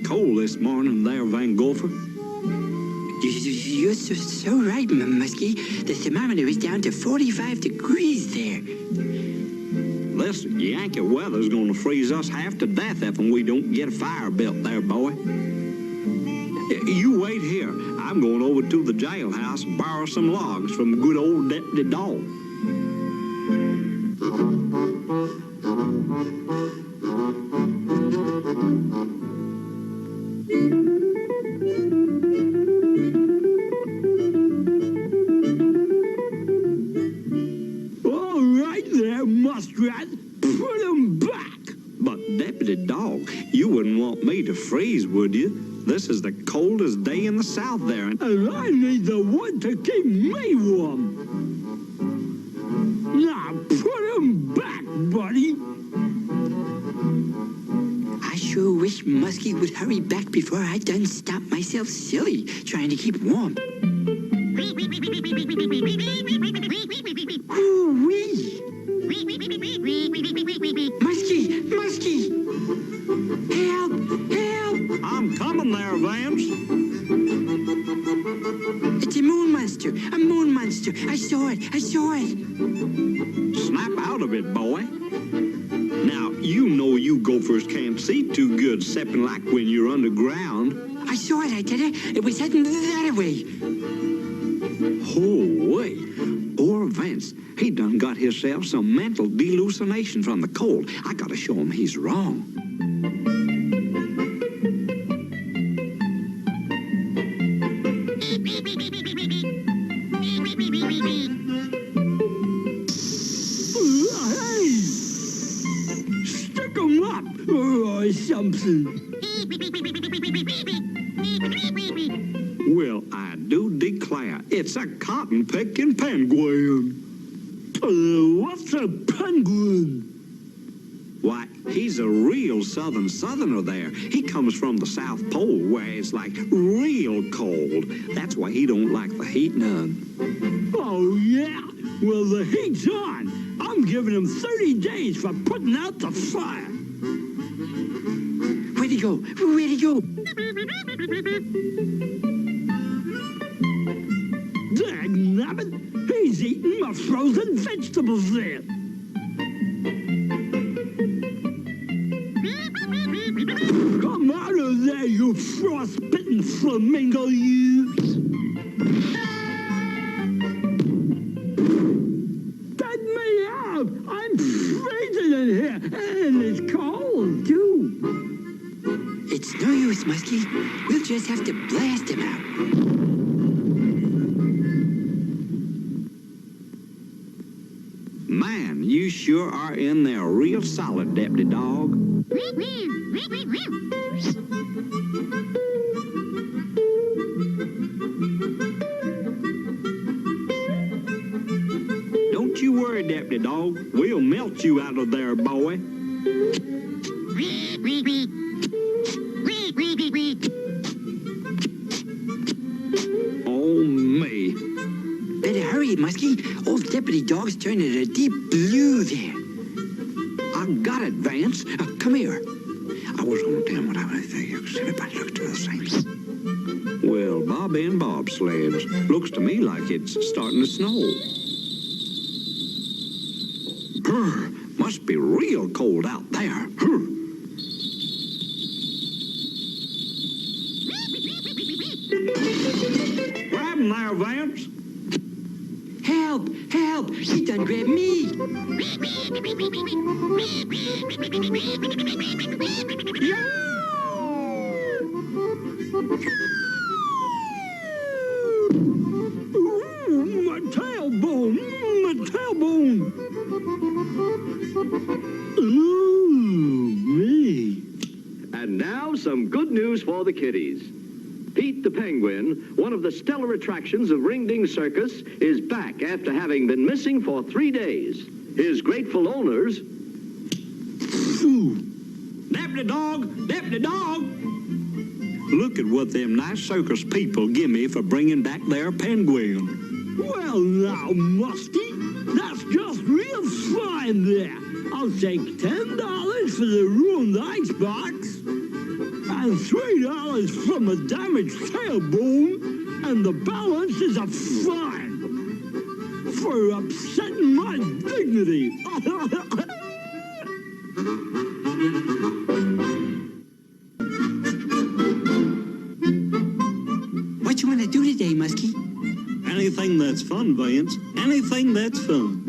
cold this morning there, Van Gopher. You're so right, Muskie. The thermometer is down to 45 degrees there. Listen, Yankee weather's gonna freeze us half to death if we don't get a fire built there, boy. You wait here. I'm going over to the jailhouse and borrow some logs from good old Deputy Dog. All right there, Muskrat. Put 'em back. But, Deputy Dog, you wouldn't want me to freeze, would you? This is the coldest day in the South there. And I need the wood to keep me warm. Now, put 'em back, buddy. I sure wish Muskie would hurry back before I done stop myself silly trying to keep warm. Ooh-wee! Muskie! Muskie! Help! Help! I'm coming there, Vance. It's a moon monster! A moon monster! I saw it! I saw it! Snap out of it, boy. Now, you know you gophers can't see too good, except like when you're underground. I saw it, I did it. It was heading that way. Oh, wait. Poor Vance. He done got himself some mental delucination from the cold. I gotta show him he's wrong. Hey! Stick 'em up or something. Well, I do declare, it's a cotton-picking penguin. What's a penguin? Why, he's a real southerner there. He comes from the South Pole, where it's like real cold. That's why he don't like the heat none. Oh, yeah? Well, the heat's on. I'm giving him 30 days for putting out the fire. Where'd he go? Where'd he go? Dagnabbit! He's eating my frozen vegetables there. Come out of there, you frost-bitten flamingo, you! Let me out! I'm freezing in here, and it's cold, too. It's no use, Muskie. We'll just have to blast him out. Man, you sure are in there real solid, Deputy Dog. Don't you worry, Deputy Dog. We'll melt you out of there, boy. Oh, me. Better hurry, Muskie. Old Deputy Dog's turning a deep blue there. I got it, Vance. Come here. I was going to tell him what I was thinking. Everybody looks to the same. Well, Bobby and bobsleds. Looks to me like it's starting to snow. Brr, must be real cold out there. Brr. Grab him there, Vance. Help! Help! He done grabbed me! Ooh, my tailbone! My tailbone! Ooh, me! And now some good news for the kiddies. Pete the Penguin, one of the stellar attractions of Ring-Ding Circus, is back after having been missing for 3 days. His grateful owners... Deputy Dog! Deputy Dog! Look at what them nice circus people give me for bringing back their penguin. Well, now, Muskie, that's just real fine there. I'll take $10 for the ruined icebox. And and $3 from a damaged tailbone, and the balance is a fine for upsetting my dignity. What you want to do today, Muskie? Anything that's fun, Vance. Anything that's fun.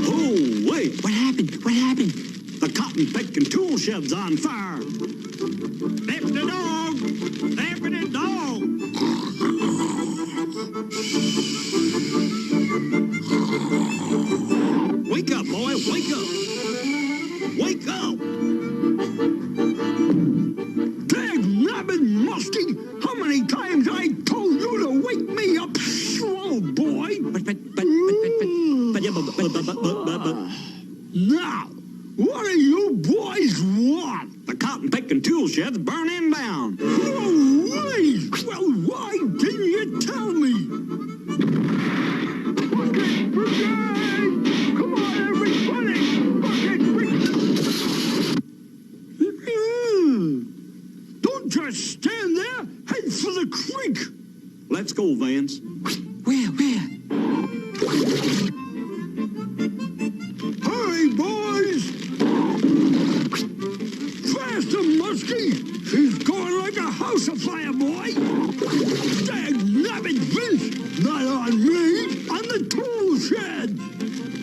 Oh, wait! What happened? What happened? The cotton picking tool shed's on fire. Deputy Dog! Deputy Dog! Wake up, boy! Wake up! Wake up! Dag nabbit Muskie! How many times I told you to wake me up, slow boy? But. Now, what do you boys want? The cotton picking tool shed's burning down. Oh, wait! Well, why didn't you tell me? Bucket brigade! Come on, everybody! Bucket brigade! Don't just stand there. Head for the creek. Let's go, Vance. Where? Hurry, boys! Faster, Muskie! She's going like a house afire, boy! Dag nabbit, Vince! Not on me! On the tool shed!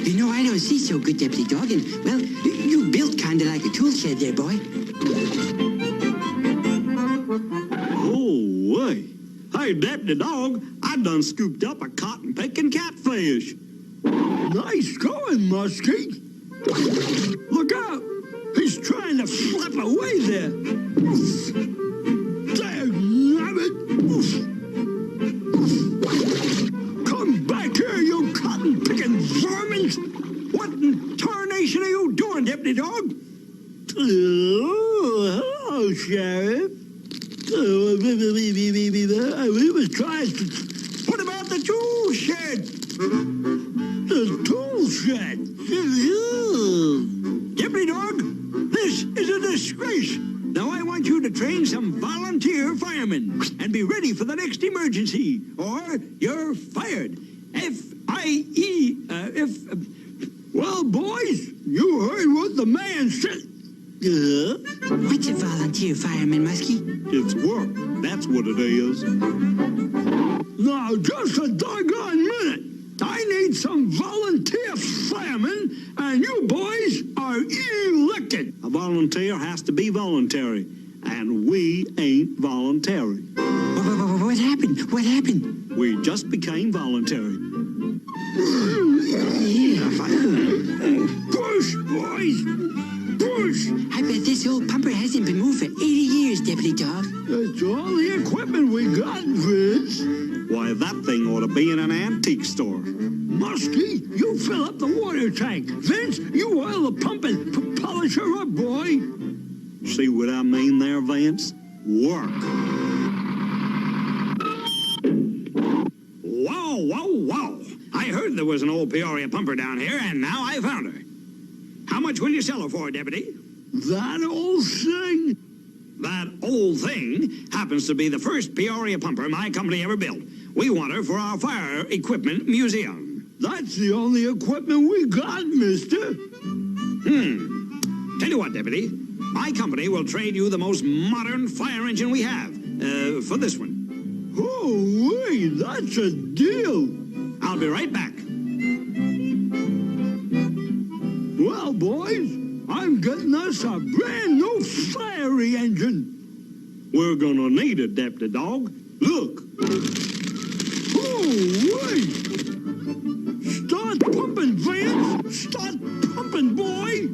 You know, I don't see so good, Deputy Dog, and, well, you built kind of like a tool shed there, boy. Oh, wait. Hey, Deputy Dog, I done scooped up a cotton-picking catfish. Nice going, Muskie. Look out! He's trying to flap away there. Dag nabbit! Come back here, you cotton-picking vermin! What in tarnation are you doing, Deputy Dog? Oh, hello, Sheriff. We was trying to... What about the tool shed? The tool shed? Deputy Dog, this is a disgrace. Now I want you to train some volunteer firemen and be ready for the next emergency, or you're fired. Well, boys, you heard what the man said. What's a volunteer fireman, Muskie? It's work. That's what it is. Now, just a doggone minute. I need some volunteer firemen, and you boys are elected. A volunteer has to be voluntary, and we ain't voluntary. What happened? What happened? We just became voluntary. Push, boys! Push! I bet this old pumper hasn't been moved for 80 years, Deputy Dog. That's all the equipment we got, Vince. Why, that thing ought to be in an antique store. Muskie, you fill up the water tank. Vince, you oil the pump and polish her up, boy. See what I mean there, Vince? Work. Whoa. I heard there was an old Peoria pumper down here, and now I found her. How much will you sell her for, Deputy? That old thing? That old thing happens to be the first Peoria pumper my company ever built. We want her for our fire equipment museum. That's the only equipment we got, mister. Tell you what, Deputy. My company will trade you the most modern fire engine we have for this one. Oh, wait, that's a deal. I'll be right back. Well, boys, I'm getting us a brand new fiery engine. We're gonna need it, Deputy Dog. Look. Oh, wait. Start pumping, Vince. Start pumping, boy.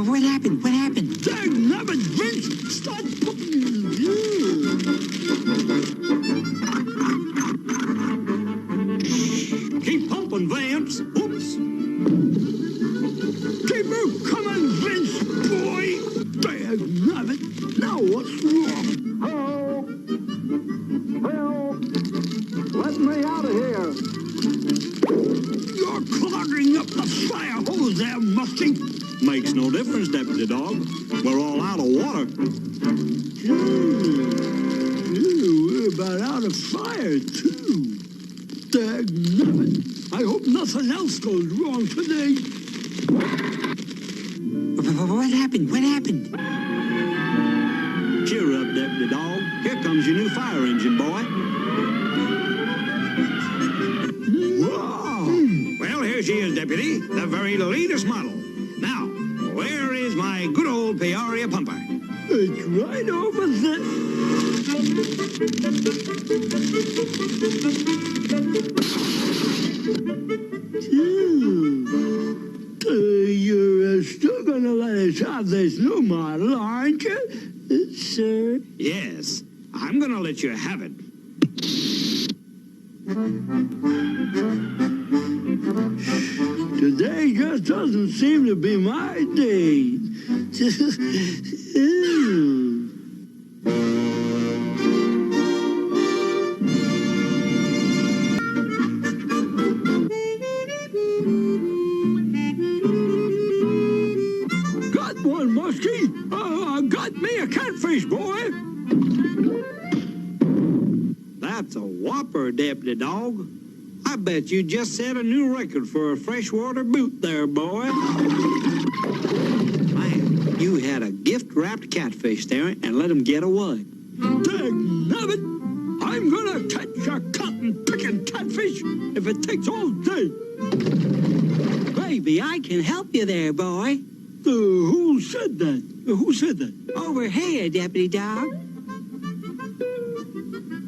What happened? What happened? Dag nabbit, Vince. Start pumping. Keep pumping, Vance. Oops. Keep her coming, Vince, boy. Dag nabbit. Now what's wrong? Help! Help! Let me out of here. You're clogging up the fire hose there, Muskie. Makes Makes no difference, Deputy Dog. We're all out of water. We're about out of fire, too. Dagnabbit. I hope nothing else goes wrong today. What happened? What happened? Cheer up, Deputy Dog. Here comes your new fire engine, boy. Wow! Well, here she is, Deputy. The very latest model. Now, where is my good old Peoria pumper? It's right over there. You're still gonna let us have this new model, aren't you, sir? Yes, I'm gonna let you have it. Today just doesn't seem to be my day. Got one, Muskie. Got me a catfish, boy. That's a whopper, Deputy Dog. I bet you just set a new record for a freshwater boot there, boy. Man, you had a gift-wrapped catfish there and let him get away. Dagnabbit! I'm gonna catch a cotton-picking catfish if it takes all day. Maybe I can help you there, boy. Who said that? Who said that? Over here, Deputy Dog.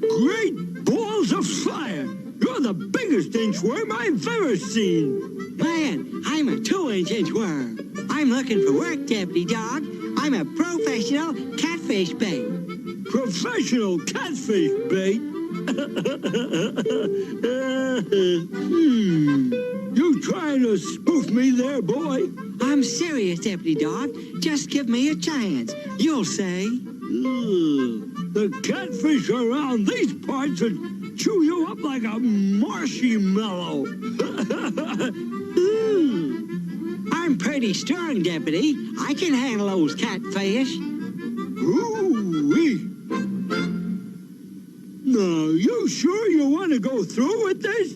Great balls of fire! You're the biggest inchworm I've ever seen. Man, I'm a 2-inch inchworm. I'm looking for work, Deputy Dog. I'm a professional catfish bait. Professional catfish bait? You trying to spoof me there, boy? I'm serious, Deputy Dog. Just give me a chance. You'll say. The catfish around these parts would chew you up like a marshmallow. I'm pretty strong, Deputy. I can handle those catfish. Ooh-wee. Now, you sure you want to go through with this?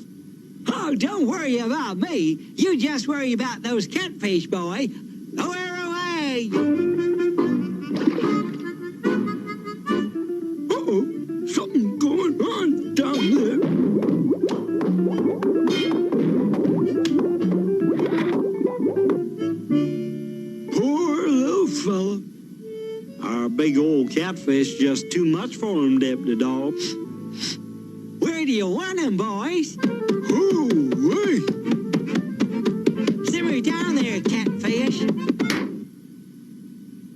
Oh, don't worry about me. You just worry about those catfish, boy. Lower away! Uh-oh, something going on down there. Poor little fella. Our big old catfish just too much for him, Deputy Dog. Where do you want him, boys? Ooh-wee. Simmer down there, catfish.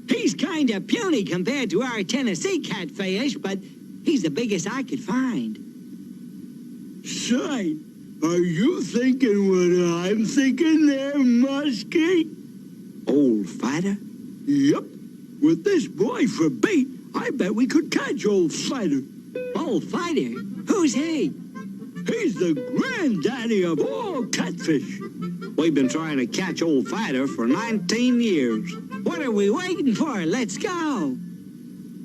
He's kind of puny compared to our Tennessee catfish, but he's the biggest I could find. Say, are you thinking what I'm thinking there, Muskie? Old fighter? Yep. With this boy for bait, I bet we could catch old Fighter. Old fighter? Who's he? He's the granddaddy of all catfish. We've been trying to catch old fighter for 19 years. What are we waiting for? Let's go.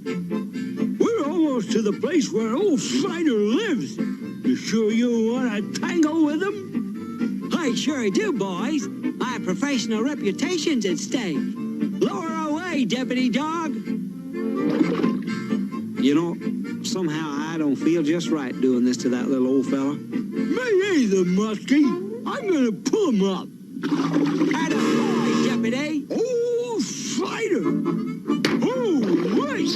We're almost to the place where old Fighter lives. You sure you want to tangle with him? I sure do, boys. My professional reputation's at stake. Lower away, Deputy Dog. You know, somehow I don't feel just right doing this to that little old fella. Me either, Muskie. I'm going to pull him up. Attaboy, Deputy. Old Fighter! Oh, wait!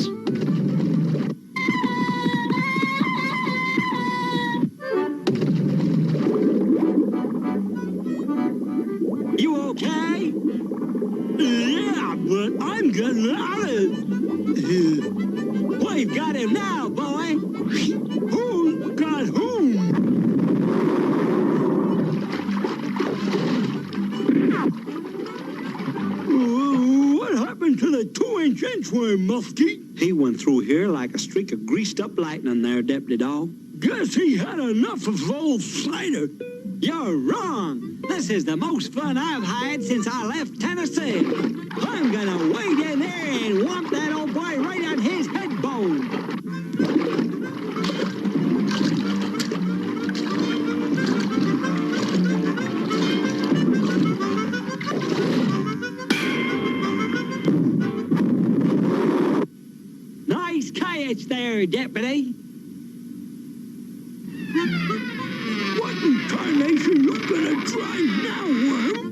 You okay? Yeah, but I'm getting out of it. We've got him now, boy. Who got whom? What happened to the 2-inch inchworm, Muskie? He went through here like a streak of greased up lightning there, Deputy Dog. Guess he had enough of old Fighter. You're wrong. This is the most fun I've had since I left Tennessee. I'm gonna wade in there and whomp that old boy right on his head bone. Nice catch there, Deputy. What in tarnation you gonna try now, Worm?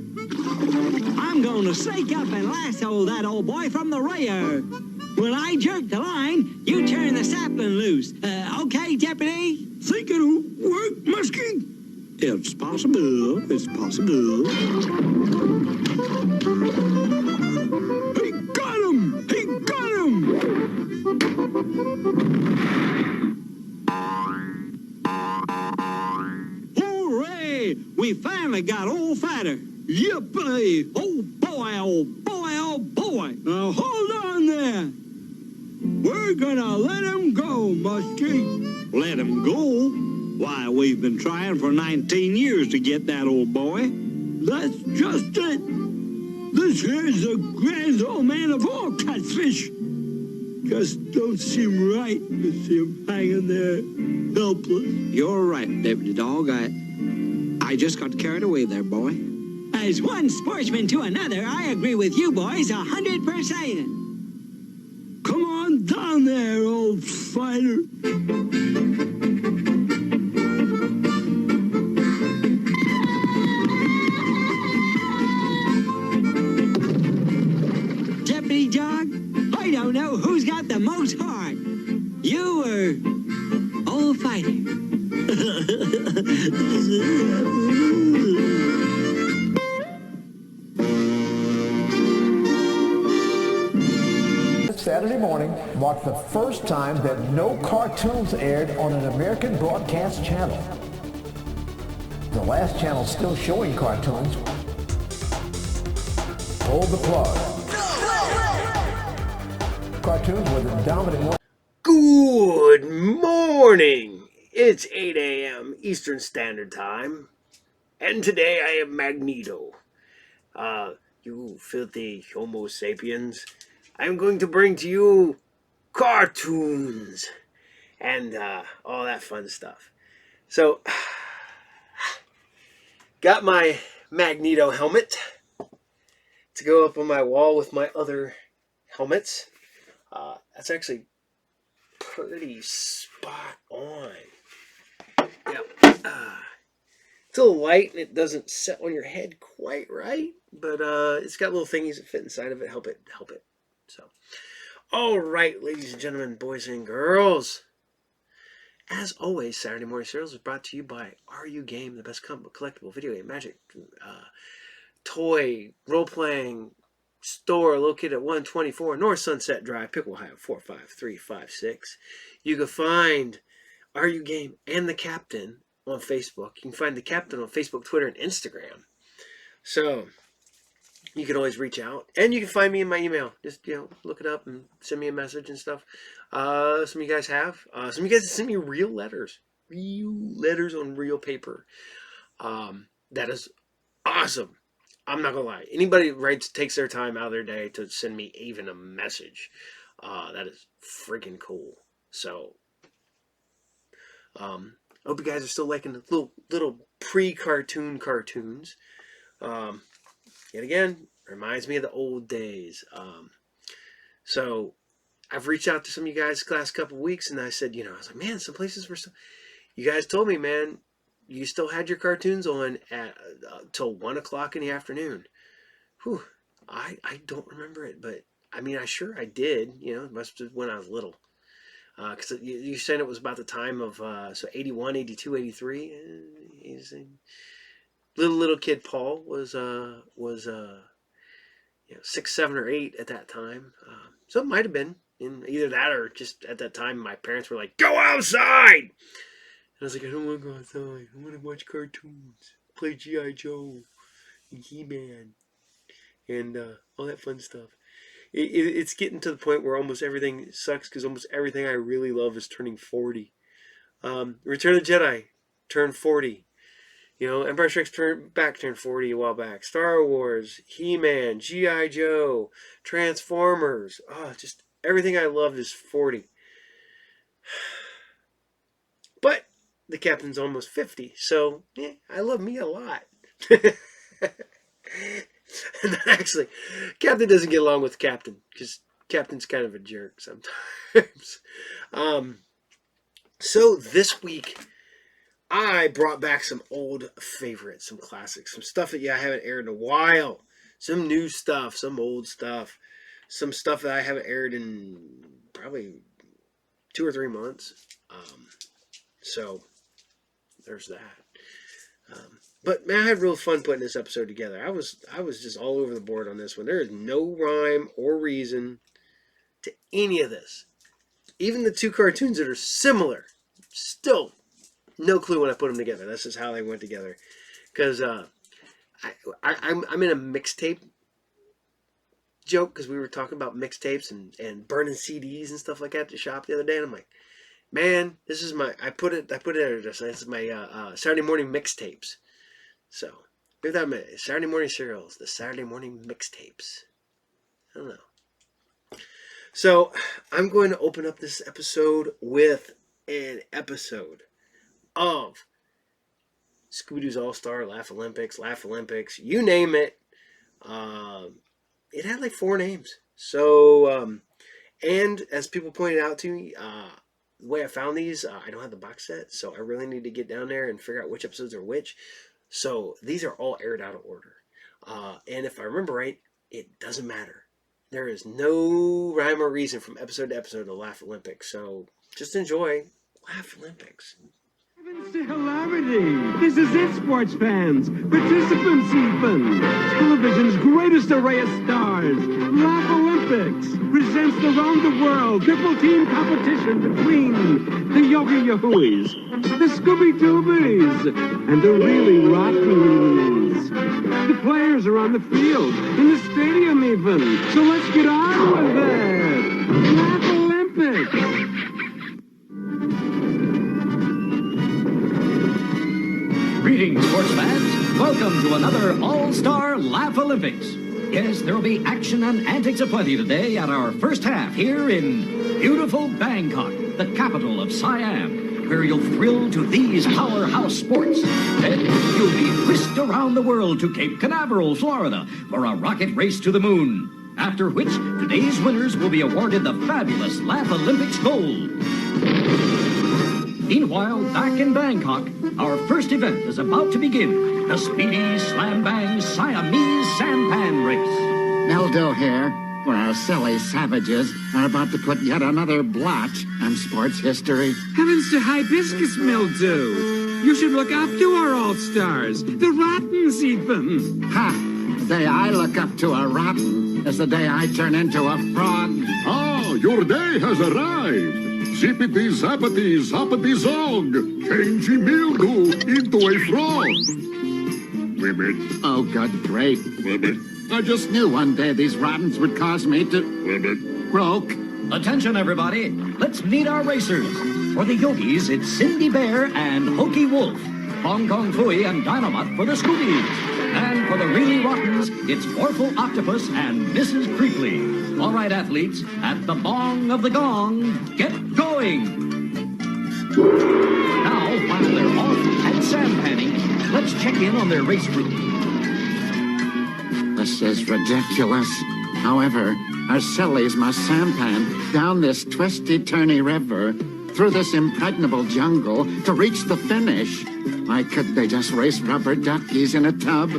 I'm gonna snake up and lasso that old boy from the rear. When I jerk the line, you turn the sapling loose. Okay, Deputy? Think it'll work, Muskie? It's possible. It's possible. He got him! He got him! Hooray! We finally got old Fighter. Yippee! Oh boy, oh boy, oh boy! Now hold on there. We're gonna let him go, Muskie. Let him go? Why, we've been trying for 19 years to get that old boy. That's just it. This here's the grand old man of all catfish. Just don't seem right to see him hanging there, helpless. You're right, Deputy Dog. I just got carried away there, boy. As one sportsman to another, I agree with you boys 100%. Come on down there, old fighter. Deputy Dog, I don't know who's got the most heart. You or old Fighter? Saturday morning marked the first time that no cartoons aired on an American broadcast channel. The last channel still showing cartoons pulled the plug. Cartoons were the dominant one. Good morning! It's 8 a.m. Eastern Standard Time, and today I am Magneto. You filthy Homo sapiens, I'm going to bring to you cartoons and all that fun stuff. So, got my Magneto helmet to go up on my wall with my other helmets. That's actually pretty spot on. Yeah. It's a little light and it doesn't set on your head quite right, but it's got little thingies that fit inside of it, help it. So, all right, ladies and gentlemen, boys and girls. As always, Saturday Morning Serials is brought to you by RU Game, the best collectible video game, magic, toy, role-playing store located at 124 North Sunset Drive, Pickle, Ohio, 45356. You can find RU Game and the Captain on Facebook. You can find the Captain on Facebook, Twitter, and Instagram. So you can always reach out, and you can find me in my email. Just look it up and send me a message and stuff. Some of you guys have. Some of you guys send me real letters on real paper. That is awesome. I'm not gonna lie. Anybody takes their time out of their day to send me even a message, that is freaking cool. So, I hope you guys are still liking the little pre-cartoon cartoons. Yet again, reminds me of the old days. So I've reached out to some of you guys the last couple of weeks, and I said, I was like, man, some places were still. You guys told me, man, you still had your cartoons on at till 1 o'clock in the afternoon. Whew, I don't remember it, but I mean, I did. It must have been when I was little. Because you said it was about the time of so 81, 82, 83. Little kid Paul was 6, 7, or 8 at that time. So it might have been in either that or just at that time my parents were like, "Go outside!" And I was like, "I don't want to go outside. I want to watch cartoons, play G.I. Joe, and He-Man, and all that fun stuff." It's getting to the point where almost everything sucks because almost everything I really love is turning 40. Return of the Jedi turned 40. You know, Empire Strikes Back turned 40 a while back. Star Wars, He-Man, G.I. Joe, Transformers. Oh, just everything I loved is 40. But the captain's almost 50, so I love me a lot. And actually, Captain doesn't get along with Captain because Captain's kind of a jerk sometimes. So this week, I brought back some old favorites, some classics, some stuff that I haven't aired in a while, some new stuff, some old stuff, some stuff that I haven't aired in probably 2 or 3 months. So there's that. But man, I had real fun putting this episode together. I was just all over the board on this one. There is no rhyme or reason to any of this. Even the 2 cartoons that are similar, still no clue when I put them together. That's just how they went together. Because I'm in a mixtape joke because we were talking about mixtapes and burning CDs and stuff like that at the shop the other day, and I'm like, man, this is my. I put it there. This is my Saturday morning mixtapes. So give that a minute. Saturday morning cereals, the Saturday morning mixtapes. I don't know. So I'm going to open up this episode with an episode of Scooby-Doo's All-Star, Laff Olympics, you name it. It had like 4 names. So, and as people pointed out to me, the way I found these, I don't have the box set, so I really need to get down there and figure out which episodes are which. So these are all aired out of order. And if I remember right, it doesn't matter. There is no rhyme or reason from episode to episode of Laff Olympics. So just enjoy Laff Olympics. Heavens to hilarity! This is it, sports fans! Participants even! Television's greatest array of stars! Laff Olympics presents the round-the-world triple-team competition between the Yogi Yahooies, the Scooby-Doobies, and the really Rottenies. The players are on the field, in the stadium even, so let's get on with it! Laff Olympics! Greetings, sports fans. Welcome to another All-Star Laff Olympics. Yes, there will be action and antics aplenty today at our first half here in beautiful Bangkok, the capital of Siam, where you'll thrill to these powerhouse sports. Then you'll be whisked around the world to Cape Canaveral, Florida, for a rocket race to the moon. After which, today's winners will be awarded the fabulous Laff Olympics gold. Meanwhile, back in Bangkok, our first event is about to begin. The Speedy Slam Bang Siamese Sampan Race. Meldo here, where our silly savages are about to put yet another blotch on sports history. Heavens to hibiscus mildew! You should look up to our all-stars, the Rottens even. Ha! The day I look up to a rotten is the day I turn into a frog. Ah, your day has arrived. Zippity zappity zappity zong, changing mildew into a frog. Women. Oh, good grief. Women. I just knew one day these rottens would cause me to... Women. Croak. Attention, everybody. Let's meet our racers. For the Yogis, it's Cindy Bear and Hokey Wolf. Hong Kong Phooey and Dynamite for the Scoobies. And for the really Rottens, it's Orphle Octopus and Mrs. Creeply. All right, athletes, at the bong of the gong, get going! Now, while they're off and sampanning, let's check in on their race route. This is ridiculous. However, our sillies must sampan down this twisty-turny river, through this impregnable jungle, to reach the finish. Why couldn't they just race rubber duckies in a tub?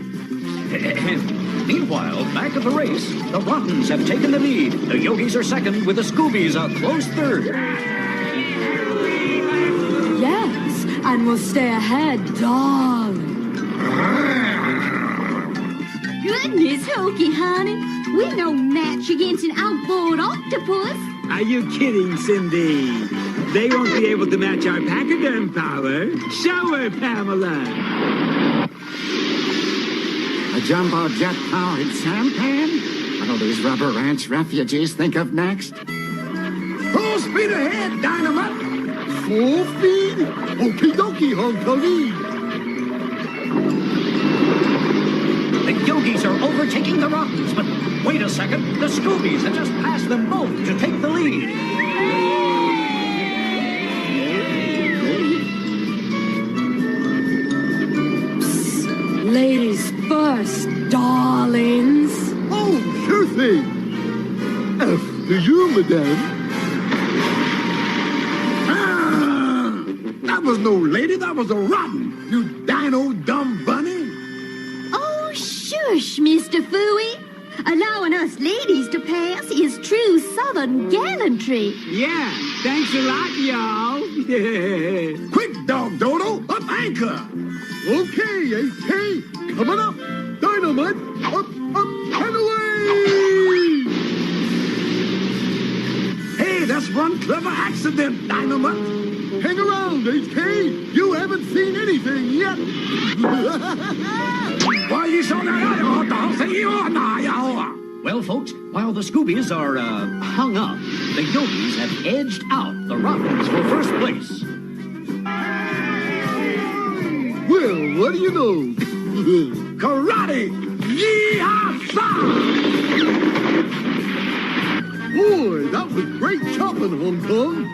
Meanwhile, back at the race, the Rottens have taken the lead. The Yogis are second, with the Scoobies a close third. Yes, and we'll stay ahead, darling. Goodness, Hokey, honey. We're no match against an outboard octopus. Are you kidding, Cindy? They won't be able to match our pachyderm power. Show her, Pamela. A jumbo jet-powered sampan? What'll these rubber ranch refugees think of next? Full speed ahead, Dynamite. Full speed? Okie dokie, Hong Kongese. Yogis are overtaking the Rottens, but wait a second, the Scoobies have just passed them both to take the lead. Ladies first, darlings. Oh, sure thing. After you, madame. That was no lady, that was a rotten, you dino dumb bunny. Oh, shush, Mr. Fooey. Allowing us ladies to pass is true Southern gallantry. Yeah, thanks a lot, y'all. Quick, dog dodo, up anchor. Okay, AK, coming up. Dynamite, up, and away. Hey, that's one clever accident, Dynamite. Hang around, HK. You haven't seen anything yet. Why you so Well, folks, while the Scoobies are hung up, the Yogis have edged out the Rottens for first place. Well, what do you know? Karate! Yee-haw! Boy, that was great chopping, Hong Kong.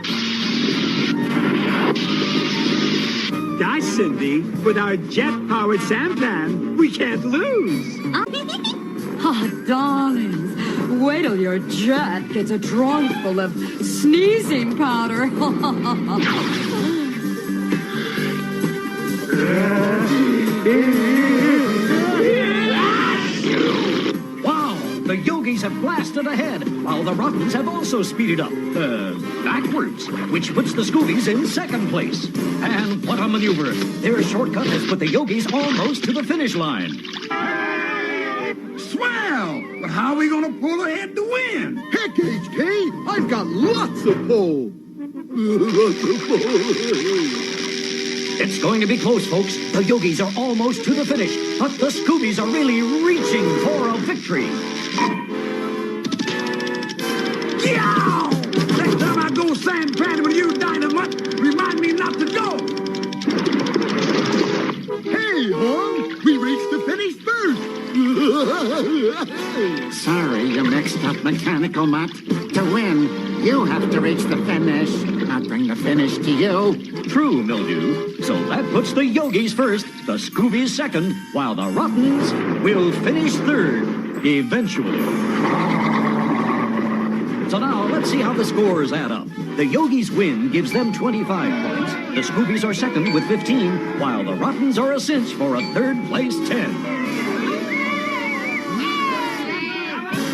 Gosh, Cindy, with our jet-powered sampan, we can't lose. Ah, darlings, wait till your jet gets a trunk full of sneezing powder. Wow, the Yogis have blasted ahead, while the Rottens have also speeded up, backwards, which puts the Scoobies in second place. And what a maneuver. Their shortcut has put the Yogis almost to the finish line. Swell! But how are we gonna pull ahead to win? Heck, HK, I've got lots of pull. It's going to be close, folks. The Yogis are almost to the finish, but the Scoobies are really reaching for a victory. Yow! Next time I go sandpanning with you, Dynamite, remind me not to go. Hey, Hong, we reached the finish first. Sorry, you mixed up, Mechanical Mutt. To win, you have to reach the finish. I'll bring the finish to you. True, Mildew. So that puts the Yogis first, the Scoobies second, while the Rottens will finish third, eventually. So now, let's see how the scores add up. The Yogis' win gives them 25 points. The Scoobies are second with 15, while the Rottens are a cinch for a third place 10.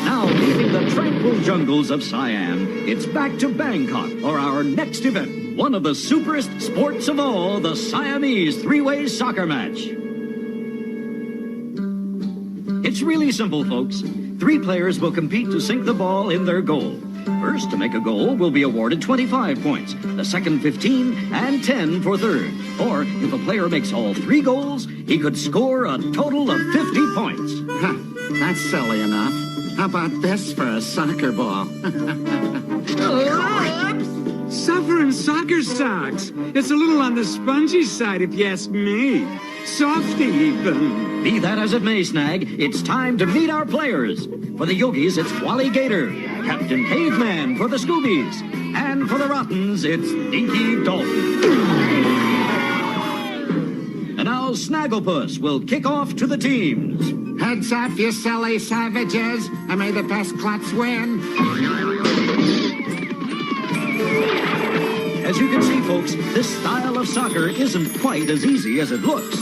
Now, leaving the tranquil jungles of Siam, it's back to Bangkok for our next event. One of the superest sports of all, the Siamese three-way soccer match. It's really simple, folks. 3 players will compete to sink the ball in their goal. First to make a goal will be awarded 25 points, the second 15, and 10 for third. Or, if a player makes all 3 goals, he could score a total of 50 points. Huh, that's silly enough. How about this for a soccer ball? Suffering soccer socks. It's a little on the spongy side, if you ask me. Softy, even. Be that as it may, Snag, it's time to meet our players. For the Yogis, it's Wally Gator, Captain Caveman for the Scoobies, and for the Rottens, it's Dinky Dalton. And now Snagglepuss will kick off to the teams. Heads up, you silly savages, and may the best klutz win. As you can see, folks, this style of soccer isn't quite as easy as it looks.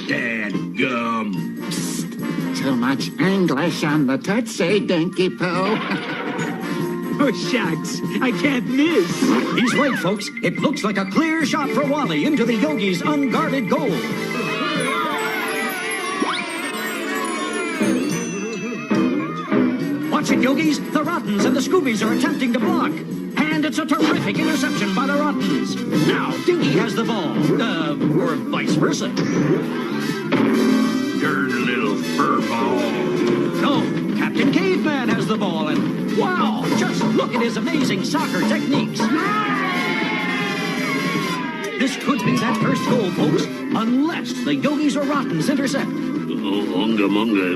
Dadgum. Psst, too much English on the Tootsie, Dinky Poo. Oh, shucks. I can't miss. He's right, folks. It looks like a clear shot for Wally into the Yogis' unguarded goal. Watch it, Yogis. The Rottens and the Scoobies are attempting to block. And it's a terrific interception by the Rottens. Now, Dinky has the ball. Or vice versa. Dirty little fur ball. No, Captain Caveman has the ball, and wow, just look at his amazing soccer techniques. This could be that first goal, folks, unless the Yogis or Rottens intercept. Unga munga,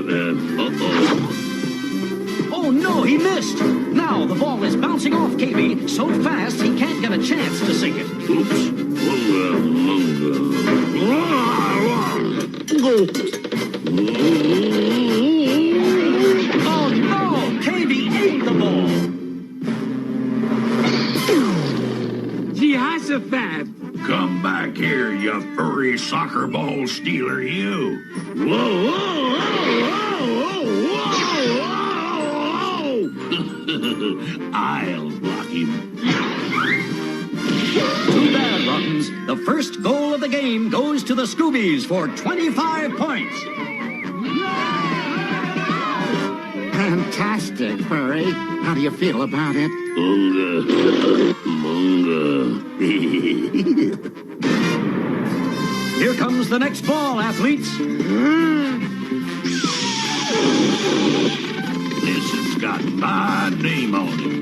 uh-oh. Oh, no, he missed. Now the ball is bouncing off KB so fast he can't get a chance to sink it. Oops. Unga munga. Oh, no, KB ate the ball. Jehoshaphat! Come back here, you furry soccer ball stealer, you. Whoa, whoa, whoa, whoa, whoa, whoa. I'll block him. Too bad, Rottens. The first goal of the game goes to the Scoobies for 25 points. Fantastic, Furry. How do you feel about it? Unga, munga. Here comes the next ball, athletes. This has got my name on it.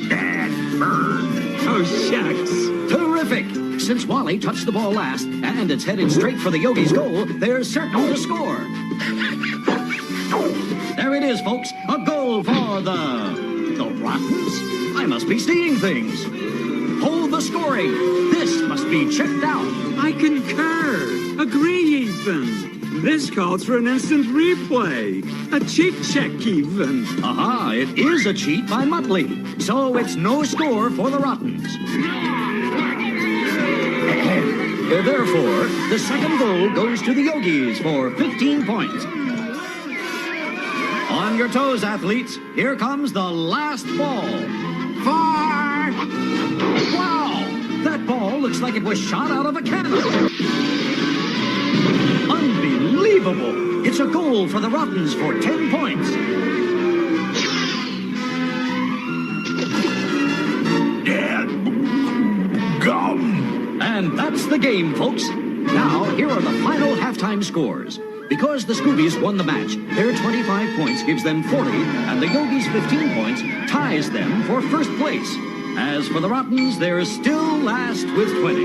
Dad burn. Oh, shucks. Terrific. Since Wally touched the ball last, and it's headed straight for the Yogi's goal, they're certain to score. There it is, folks. A goal for the Rottens. I must be seeing things. Hold the scoring. This must be checked out. I concur. Agree, even. This calls for an instant replay. A cheat check, even. Aha, it is a cheat by Muttley. So it's no score for the Rottens. Therefore, the second goal goes to the Yogis for 15 points. On your toes, athletes. Here comes the last ball. Far! Wow! That ball looks like it was shot out of a cannon. Unbelievable! It's a goal for the Rottens for 10 points. Dad, gum. And that's the game, folks. Now, here are the final halftime scores. Because the Scoobies won the match, their 25 points gives them 40, and the Yogis' 15 points ties them for first place. As for the Rottens, they're still last with 20.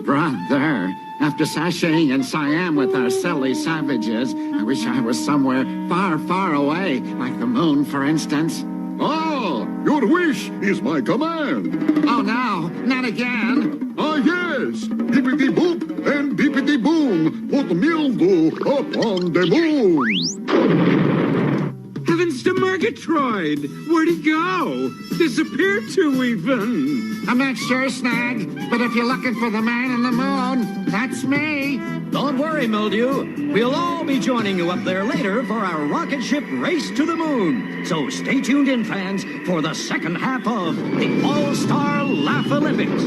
Brother, after sashaying in Siam with our silly savages, I wish I was somewhere far, far away, like the moon, for instance. Ah, your wish is my command. Oh, no, not again. Ah, yes. Bippity boop and bippity boom. Put mildew up on the moon. Heavens to Murgatroyd! Where'd he go? Disappeared to, even. I'm not sure, Snag, but if you're looking for the man in the moon, that's me. Don't worry, Mildew. We'll all be joining you up there later for our rocket ship race to the moon. So stay tuned in, fans, for the second half of the All-Star Laff Olympics.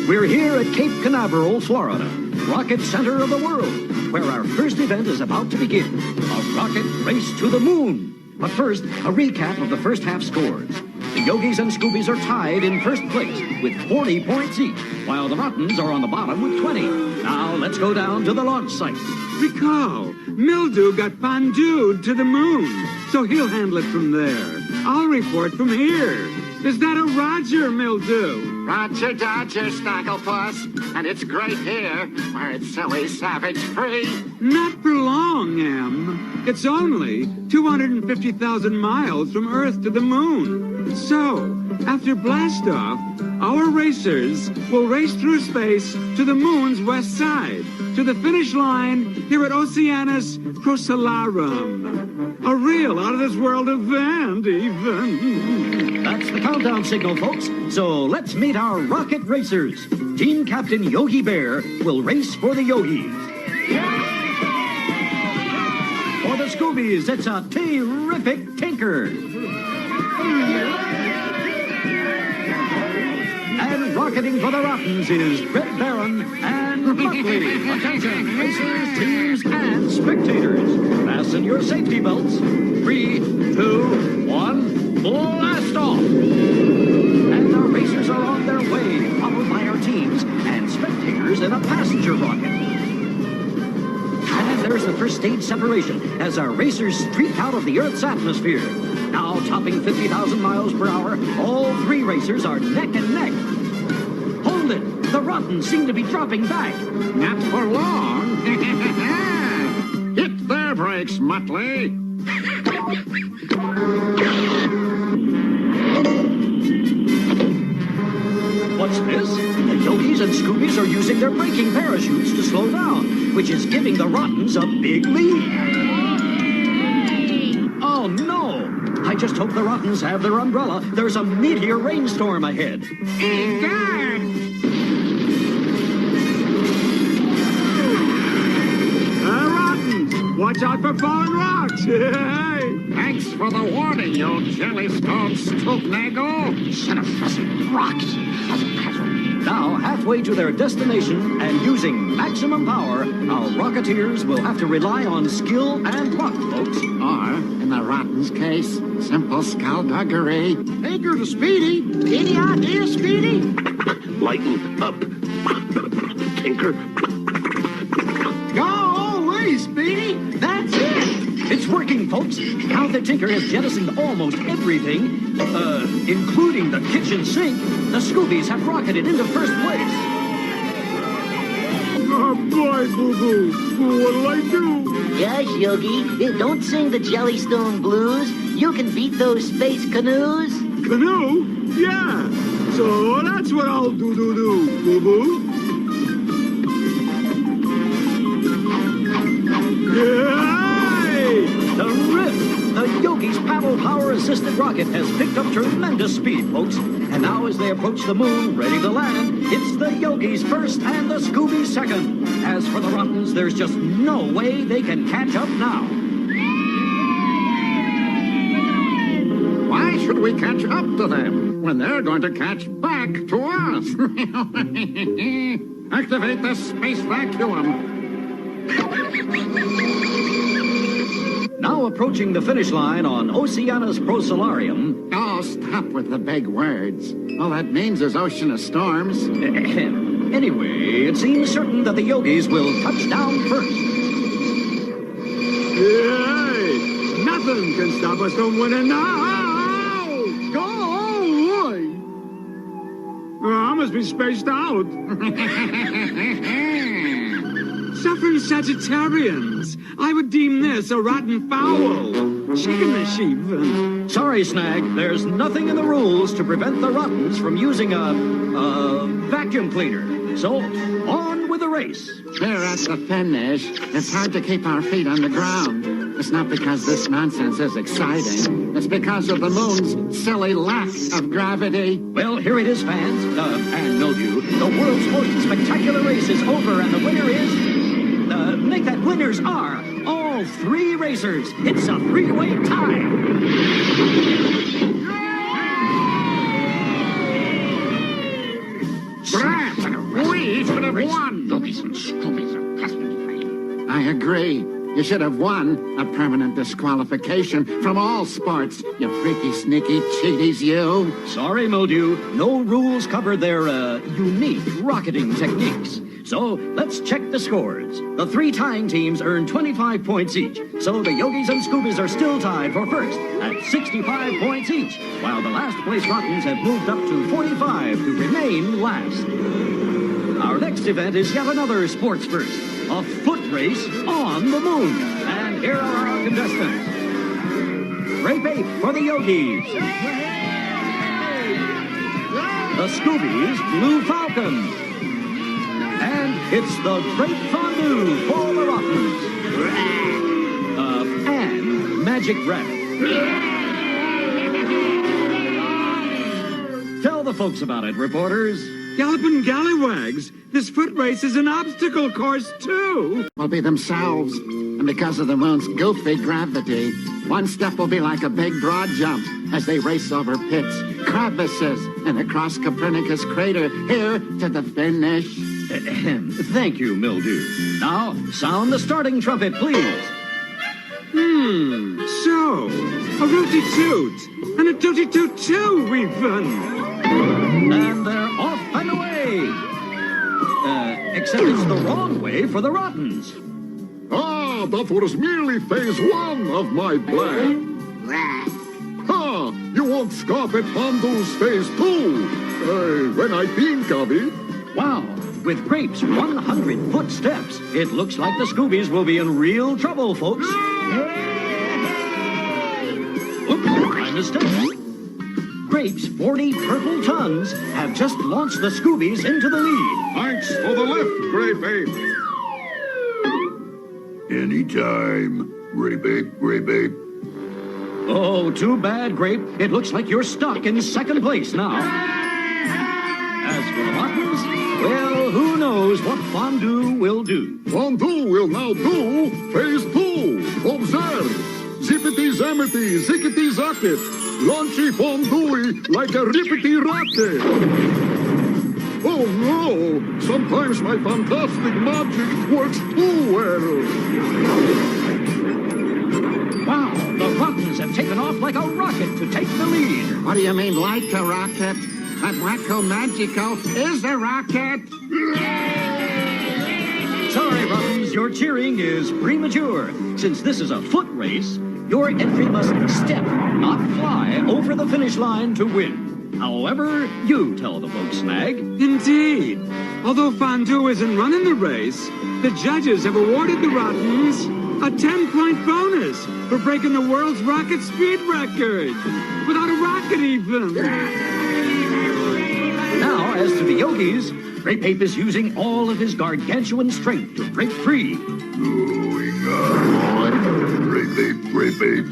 We're here at Cape Canaveral, Florida, rocket center of the world, where our first event is about to begin, a rocket race to the moon. But first, a recap of the first half scores. The Yogis and Scoobies are tied in first place with 40 points each, while the Rottens are on the bottom with 20. Now, let's go down to the launch site. Recall, Mildew got fondue to the moon, so he'll handle it from there. I'll report from here. Is that a Roger, Mildew? Roger Dodger, Snagglepuss. And it's great here, where it's silly savage free. Not for long, Em. It's only 250,000 miles from Earth to the moon. So, after blastoff, our racers will race through space to the moon's west side, to the finish line here at Oceanus Procellarum. A real out-of-this-world event, even. That's the countdown signal, folks. So let's meet our rocket racers. Team Captain Yogi Bear will race for the Yogis. For the Scoobies, it's a terrific Tinker. And rocketing for the Rottens is Red Baron and Buckley. Attention, racers, teams, and spectators. Fasten your safety belts. 3, 2, 1, blast off! And our racers are on their way, followed by our teams and spectators in a passenger rocket. the first stage separation as our racers streak out of the Earth's atmosphere. Now topping 50,000 miles per hour, all three racers are neck and neck. Hold it! The Rottens seem to be dropping back. Not for long. Hit their brakes, Muttley. What's this? The Yogis and Scoobies are using their braking parachutes to slow down, which is giving the Rottens a big lead. Oh, no! I just hope the Rottens have their umbrella. There's a meteor rainstorm ahead. Rottens! Watch out for falling rocks! Thanks for the warning, you jellystone stoopnagel. Son of fussing rocks! Now, halfway to their destination and using maximum power, our Rocketeers will have to rely on skill and luck, folks. Or, in the Rottens' case, simple skullduggery. Tinker to Speedy. Any idea, Speedy? Lighten up, Tinker. Go away, Speedy! That's it! It's working, folks. Now that Tinker has jettisoned almost everything, including the kitchen sink, the Scoobies have rocketed into first place. Oh, boy, Boo-Boo. What'll I do? Gosh, Yogi, don't sing the Jellystone blues. You can beat those space canoes. Canoe? Yeah. So that's what I'll do, Boo-Boo. Yeah! The Rift, the Yogi's paddle power-assisted rocket, has picked up tremendous speed, folks. And now as they approach the moon, ready to land, it's the Yogi's first and the Scoobies second. As for the Rottens, there's just no way they can catch up now. Why should we catch up to them when they're going to catch back to us? Activate the space vacuum. Now approaching the finish line on Oceanus Prosolarium. Oh, stop with the big words. All that means is ocean of storms. Anyway, it seems certain that the Yogis will touch down first. Hey! Nothing can stop us from winning now! Go away! I must be spaced out. Suffering Sagittarians, I would deem this a rotten fowl. Chicken the sheep. Sorry, Snag. There's nothing in the rules to prevent the Rottens from using a vacuum cleaner. So, on with the race. Here at the finish, it's hard to keep our feet on the ground. It's not because this nonsense is exciting. It's because of the moon's silly lack of gravity. Well, here it is, fans. And mildew. The world's most spectacular race is over, and the winner is... make that winners are all three racers. It's a three-way tie. Drak, we should have won. I agree. You should have won a permanent disqualification from all sports, you freaky, sneaky cheaties, you. Sorry, Mildew. No rules cover their, unique rocketing techniques. So, let's check the scores. The three tying teams earn 25 points each. So the Yogis and Scoobies are still tied for first at 65 points each, while the last place Rottens have moved up to 45 to remain last. Our next event is yet another sports first, a foot race on the moon. And here are our contestants. Grape Ape for the Yogis. The Scoobies, Blue Falcon. And it's the Great Fondue for the Rottens. And Magic Rabbit. Tell the folks about it, reporters. Galloping Gallywags, this foot race is an obstacle course, too. Will be themselves. And because of the moon's goofy gravity, one step will be like a big broad jump as they race over pits, crevices, and across Copernicus crater here to the finish. Thank you, Mildew. Now, sound the starting trumpet, please. So, a rooty-toot and a tooty-toot too, we've won. And they're off and away. Except it's the wrong way for the Rottens. Oh, But that was merely phase 1 of my plan. Ha! You won't scoff at Fondu's phase 2. When I think of it. Wow. With Grape's 100-foot steps, it looks like the Scoobies will be in real trouble, folks. Oops, my mistake. Grape's 40 purple tons have just launched the Scoobies into the lead. Thanks for the lift, Grape Ape. Anytime, Grape Ape, Grape Ape. Oh, too bad, Grape. It looks like you're stuck in second place now. As for the Rottens, well, who knows what Fondue will do. Fondue will now do phase 2. Observe. Zippity-zammity, zickety-zacket. Launchy fondue like a rippity rocket. Oh no! Sometimes my fantastic magic works too well. Wow, the Rottens have taken off like a rocket to take the lead. What do you mean, like a rocket? That Wacko Magico is a rocket. Sorry, Rottens, your cheering is premature. Since this is a foot race, your entry must step, not fly, over the finish line to win. However, you tell the folks, Snag. Indeed. Although Fondue isn't running the race, the judges have awarded the Rottens a 10-point bonus for breaking the world's rocket speed record. Without a rocket, even. Now, as to the Yogis, Grape Ape is using all of his gargantuan strength to break free. Going on. Grape Ape, Grape Ape.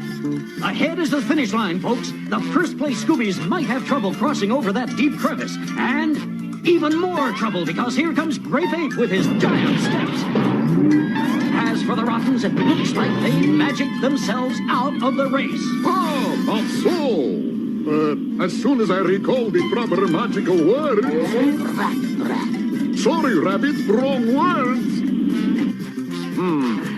Ahead is the finish line, folks. The first-place Scoobies might have trouble crossing over that deep crevice. And even more trouble, because here comes Grape Ape with his giant steps. As for the Rottens, it looks like they magicked themselves out of the race. Oh, not so. As soon as I recall the proper magical words. Sorry, Rabbit, wrong words.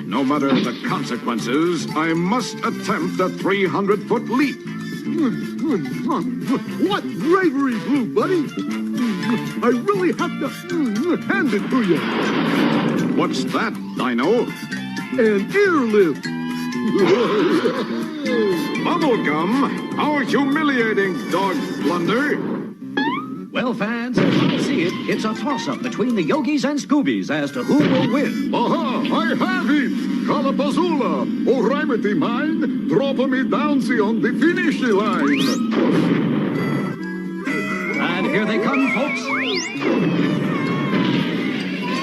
No matter the consequences, I must attempt a 300-foot leap. What bravery, Blue Buddy! I really have to hand it to you. What's that, Dino? An airlift. Bubblegum? How humiliating, dog blunder. Well, fans, as I see it, it's a toss-up between the Yogis and Scoobies as to who will win. Aha! I have it! Calapazula! Oh, Rimety mine! Drop me downsy on the finish line! And here they come, folks.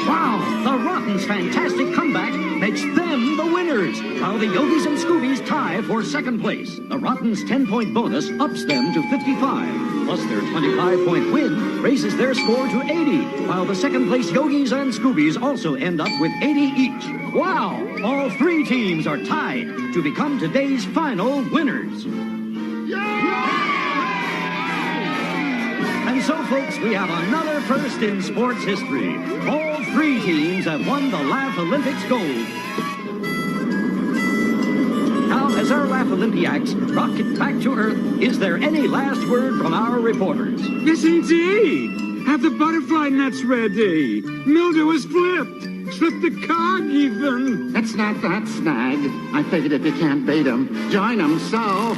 Wow! The Rottens' fantastic comeback makes them the winners, while the Yogis and Scoobies tie for second place. The Rottens' 10-point bonus ups them to 55. Plus their 25-point win raises their score to 80, while the second-place Yogis and Scoobies also end up with 80 each. Wow! All three teams are tied to become today's final winners. And so, folks, we have another first in sports history. All three teams have won the Laff Olympics gold. Now, as our Laff Olympiacs rocket back to Earth, is there any last word from our reporters? Yes, indeed. Have the butterfly nets ready. Mildew is flipped. Slip the cog, even. It's not that, Snag. I figured if you can't beat 'em, join 'em, so...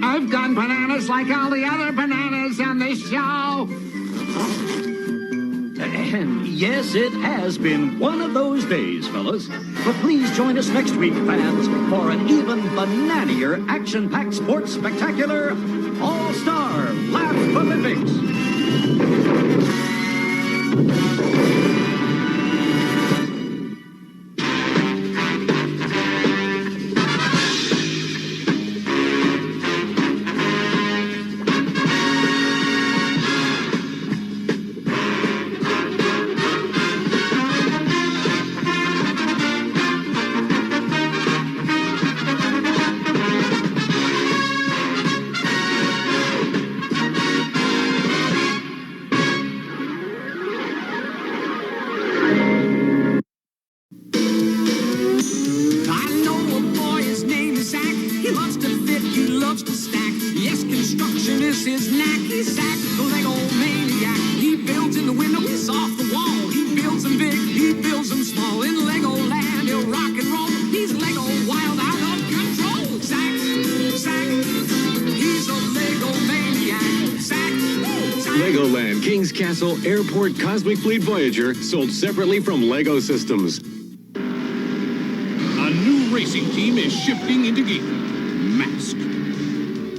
I've gone bananas like all the other bananas on this show. And yes, it has been one of those days, fellas. But please join us next week, fans, for an even bananier, action-packed sports spectacular All-Star Laff Olympics. His knack, he's Zach, the Lego maniac. He builds in the window, he's off the wall. He builds them big, he builds them small. In Lego land, he'll rock and roll. Legoland King's Castle Airport Cosmic Fleet Voyager sold separately from Lego Systems. A new racing team is shifting into gear. Mask.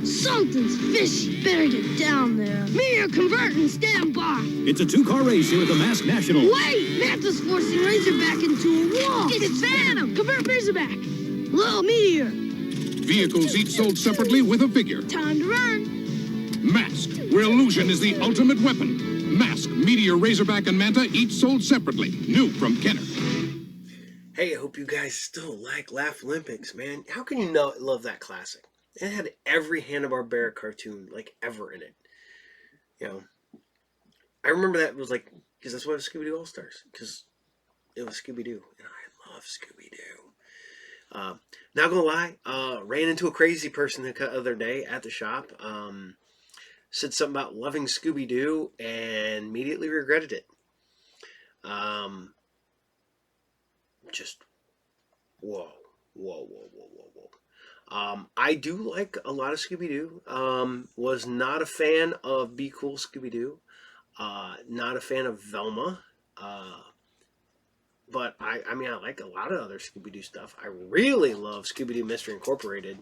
Something's fishy. Better get down there. Meteor convert and stand by. It's a two-car race here at the Mask National. Wait! Manta's forcing Razorback into a wall. It's Phantom. Convert Razorback. Little Meteor. Vehicles each sold separately with a figure. Time to run. Mask, where illusion is the ultimate weapon. Mask, Meteor, Razorback, and Manta each sold separately. New from Kenner. Hey, I hope you guys still like Laff Olympics, man. How can you not love that classic? It had every Hanna-Barbera cartoon, like, ever in it. You know, I remember that was like, because that's why it was Scooby-Doo All-Stars, because it was Scooby-Doo, and I love Scooby-Doo. Not gonna lie, ran into a crazy person the other day at the shop. Said something about loving Scooby-Doo and immediately regretted it. Just, whoa. I do like a lot of Scooby-Doo. Was not a fan of Be Cool Scooby-Doo. Not a fan of Velma. But I mean, I like a lot of other Scooby-Doo stuff. I really love Scooby-Doo Mystery Incorporated.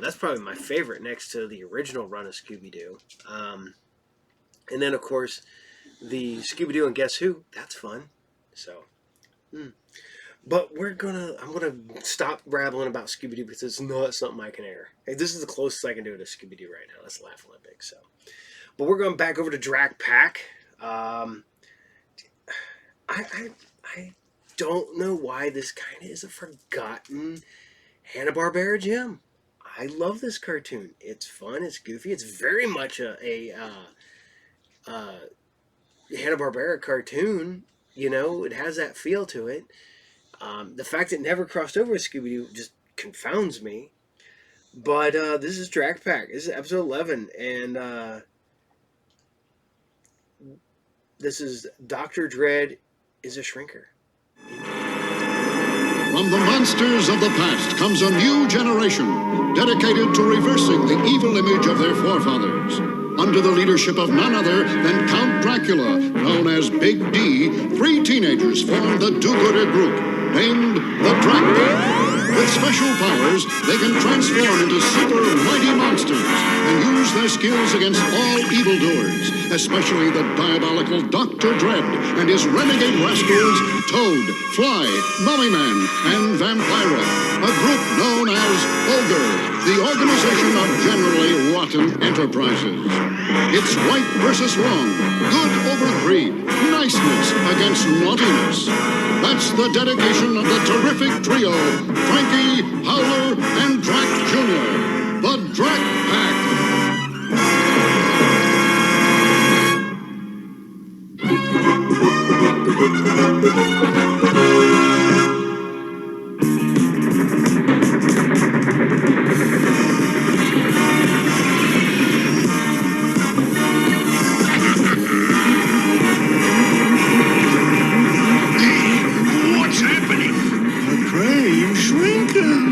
That's probably my favorite next to the original run of Scooby-Doo. And then, of course, the Scooby-Doo and Guess Who. That's fun. So, But I'm gonna stop babbling about Scooby-Doo because it's not something I can air. Hey, this is the closest I can do to Scooby-Doo right now. That's Laff Olympics. So, but we're going back over to Drak Pack. I don't know why this kind of is a forgotten Hanna-Barbera gem. I love this cartoon. It's fun. It's goofy. It's very much a Hanna-Barbera cartoon. You know, it has that feel to it. The fact it never crossed over with Scooby-Doo just confounds me. But this is Drak Pack. This is episode 11. And this is Dr. Dread is a Shrinker. From the monsters of the past comes a new generation dedicated to reversing the evil image of their forefathers. Under the leadership of none other than Count Dracula, known as Big D, 3 teenagers formed the do-gooder group, named the Drak Pack. With special powers, they can transform into super mighty monsters and use their skills against all evildoers, especially the diabolical Dr. Dread and his renegade rascals Toad, Fly, Mummy Man, and Vampira, a group known as Ogre, the organization of generally rotten enterprises. It's right versus wrong, good over greed, niceness against naughtiness. That's the dedication of the terrific trio, Frankie, Howler, and Drak Jr., the Drak Pack. What's happening? The crane shrinking.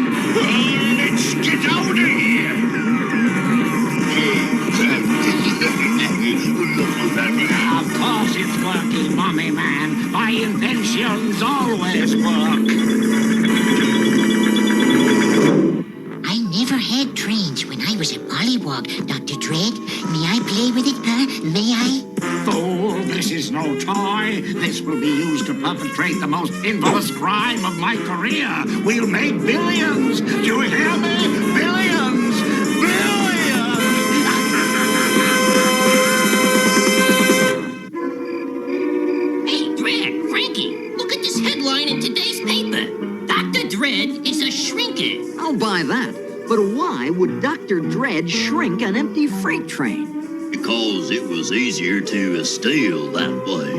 Let's get out of here. Of course it's working, Mummy Man. My inventions always work. I never had trains when I was a pollywog, Dr. Dread. May I play with it, huh? May I? Fool, this is no toy. This will be used to perpetrate the most infamous crime of my career. We'll make billions. Do you hear me? Billions! Hey, Dread, Frankie, look at this headline in today's paper. Dr. Dread is a shrinker. I'll buy that. But why would Dr. Dread shrink an empty freight train? Because it was easier to steal that way.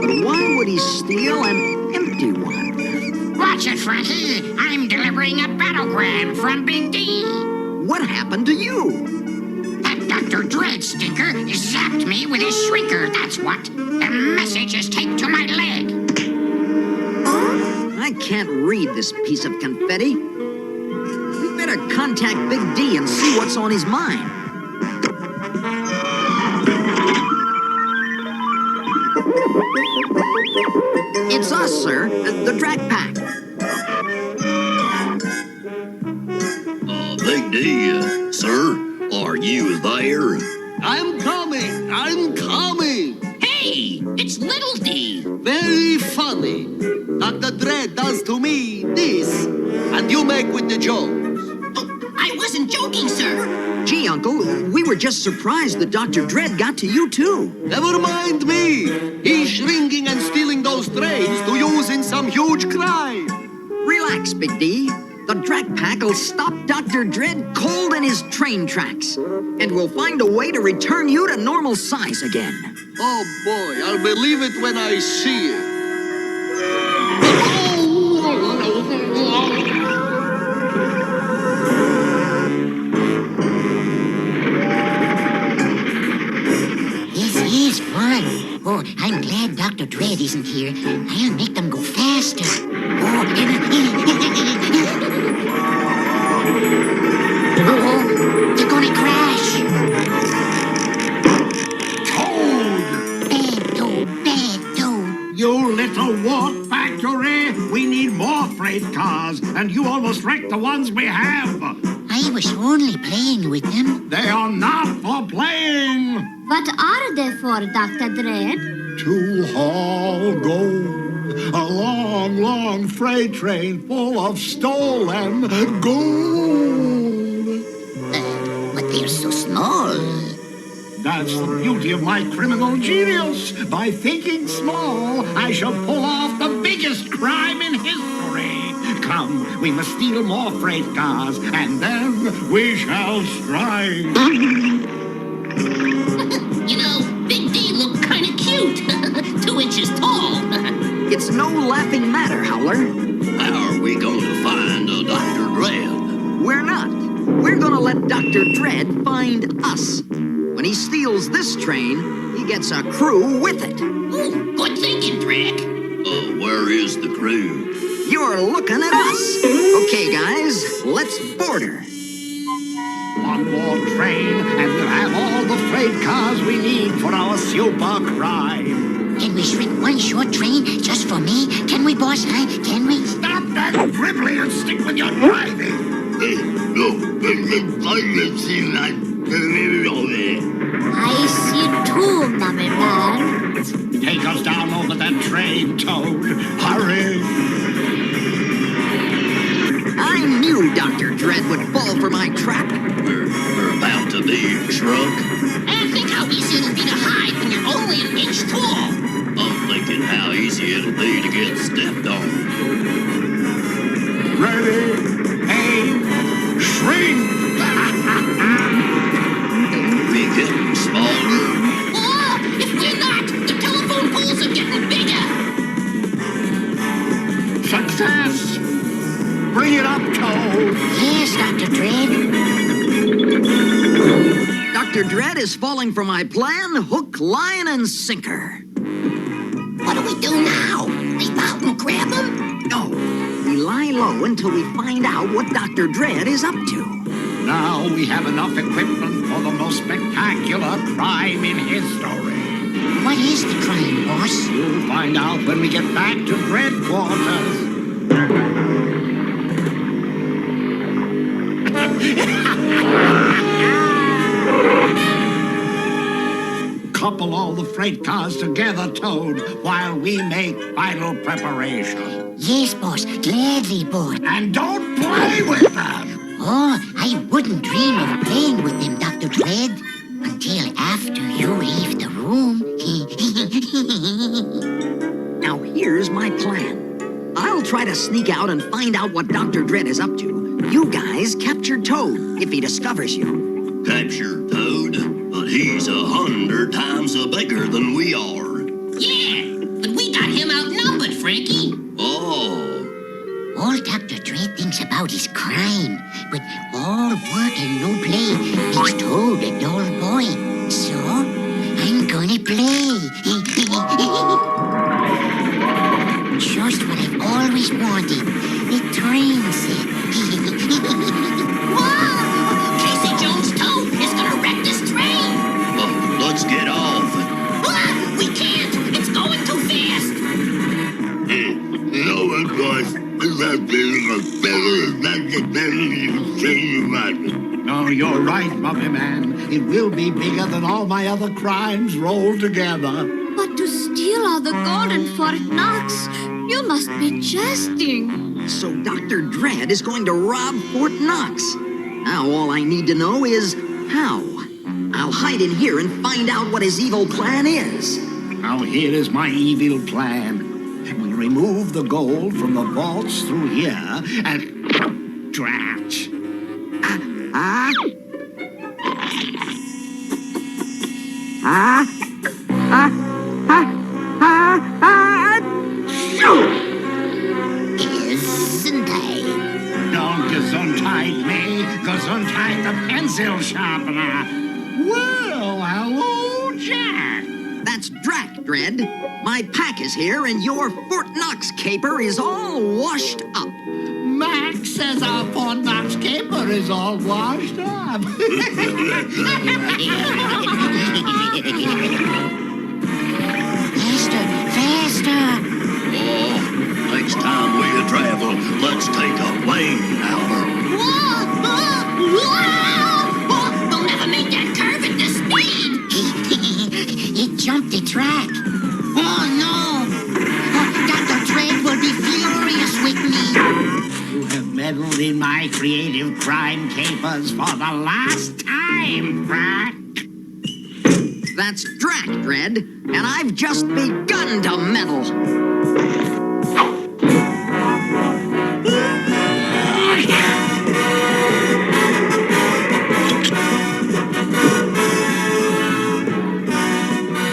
But why would he steal an empty one? Watch it, Frankie. I'm delivering a battlegram from Big D. What happened to you? That Dr. Dread stinker zapped me with his shrinker, that's what. The message is taped to my leg. I can't read this piece of confetti. We better contact Big D and see what's on his mind. It's us, sir. The Drak Pack. Big D, sir, are you there? I'm coming. I'm coming. Hey, it's Little D. Very funny. Dr. Dredd does to me this, and you make with the jokes. I wasn't joking, sir. Gee, Uncle, we were just surprised that Dr. Dredd got to you, too. Never mind me. He's shrinking and stealing those trains to use in some huge crime. Relax, Big D. The Drak Pack will stop Dr. Dredd cold in his train tracks. And we'll find a way to return you to normal size again. Oh, boy, I'll believe it when I see it. This is fun. Oh, I'm glad Dr. Dredd isn't here. I'll make them go faster. Oh, they're gonna crash. Bad Toad. You little warp factory! We need more freight cars, and you almost wrecked the ones we have. I was only playing with them. They are not for playing. What are they for, Dr. Dredd? To haul gold. A long, long freight train full of stolen gold. But they're so small. That's the beauty of my criminal genius. By thinking small, I shall pull off the biggest crime in history. Come, we must steal more freight cars, and then we shall strike. You know, Big D looked kind of cute. 2 inches tall. It's no laughing matter, Howler. How are we going to find Dr. Dredd? We're not. We're gonna let Dr. Dredd find us. When he steals this train, he gets a crew with it. Ooh, good thinking, Drak. Where is the crew? You're looking at us. Okay, guys, let's board her. One more train, and we'll have all the freight cars we need for our super crime. Can we shrink one short train just for me? Can we, boss? Huh? Can we? Stop that dribbling and stick with your driving. I see too, Mummy Man. Take us down over that train, Toad. Hurry. I knew Dr. Dredd would fall for my trap. We're about to be shrunk. And think how easy it'll be to hide when you're only an inch tall. I'm thinking how easy it'll be to get stepped on. Ready, aim, shrink. We getting smaller. Oh, if we're not, the telephone poles are getting bigger. Success. Bring it up, Toad. Yes, Dr. Dredd. Dr. Dredd is falling for my plan, hook, line, and sinker. What do we do now? Leap out and grab him? No, we lie low until we find out what Dr. Dredd is up to. Now we have enough equipment for the most spectacular crime in history. What is the crime, boss? You'll find out when we get back to Dredd quarters. Couple all the freight cars together, Toad, while we make final preparations. Yes, boss. Gladly, boss. And don't play with them! Oh, I wouldn't dream of playing with them, Dr. Dredd, until after you leave the room. Now here's my plan. I'll try to sneak out and find out what Dr. Dredd is up to. You guys capture Toad if he discovers you. Capture Toad? But he's 100 times bigger than we are. Yeah, but we got him outnumbered, Frankie. Oh. All Dr. Dredd thinks about is crime, but all work and no play makes Toad a dull boy. So, I'm gonna play. Just what I've always wanted, a train set. Whoa! Casey Jones' Toad is gonna wreck this train. Let's get off. We can't! It's going too fast! Oh, you're right, Mummy Man. It will be bigger than all my other crimes rolled together. But to steal all the gold in Fort Knox, you must be jesting. So Dr. Dredd is going to rob Fort Knox. Now all I need to know is how. I'll hide in here and find out what his evil plan is. Now here is my evil plan. We'll remove the gold from the vaults through here and... Drat! Gesundheit. Don't gesundheit me. Gesundheit the pencil sharpener. Well, hello, Jack. That's Drak, Dredd. My pack is here and your Fort Knox caper is all washed up. Max says our Fort Knox caper is all washed up. Faster! Oh, next time we travel, let's take a plane, Albert. We'll never make that curve at this speed! It jumped the track. Oh, no! Dr. Dredd will be furious with me. You have meddled in my creative crime capers for the last time, Drak. That's Drak, Dredd, and I've just begun to meddle.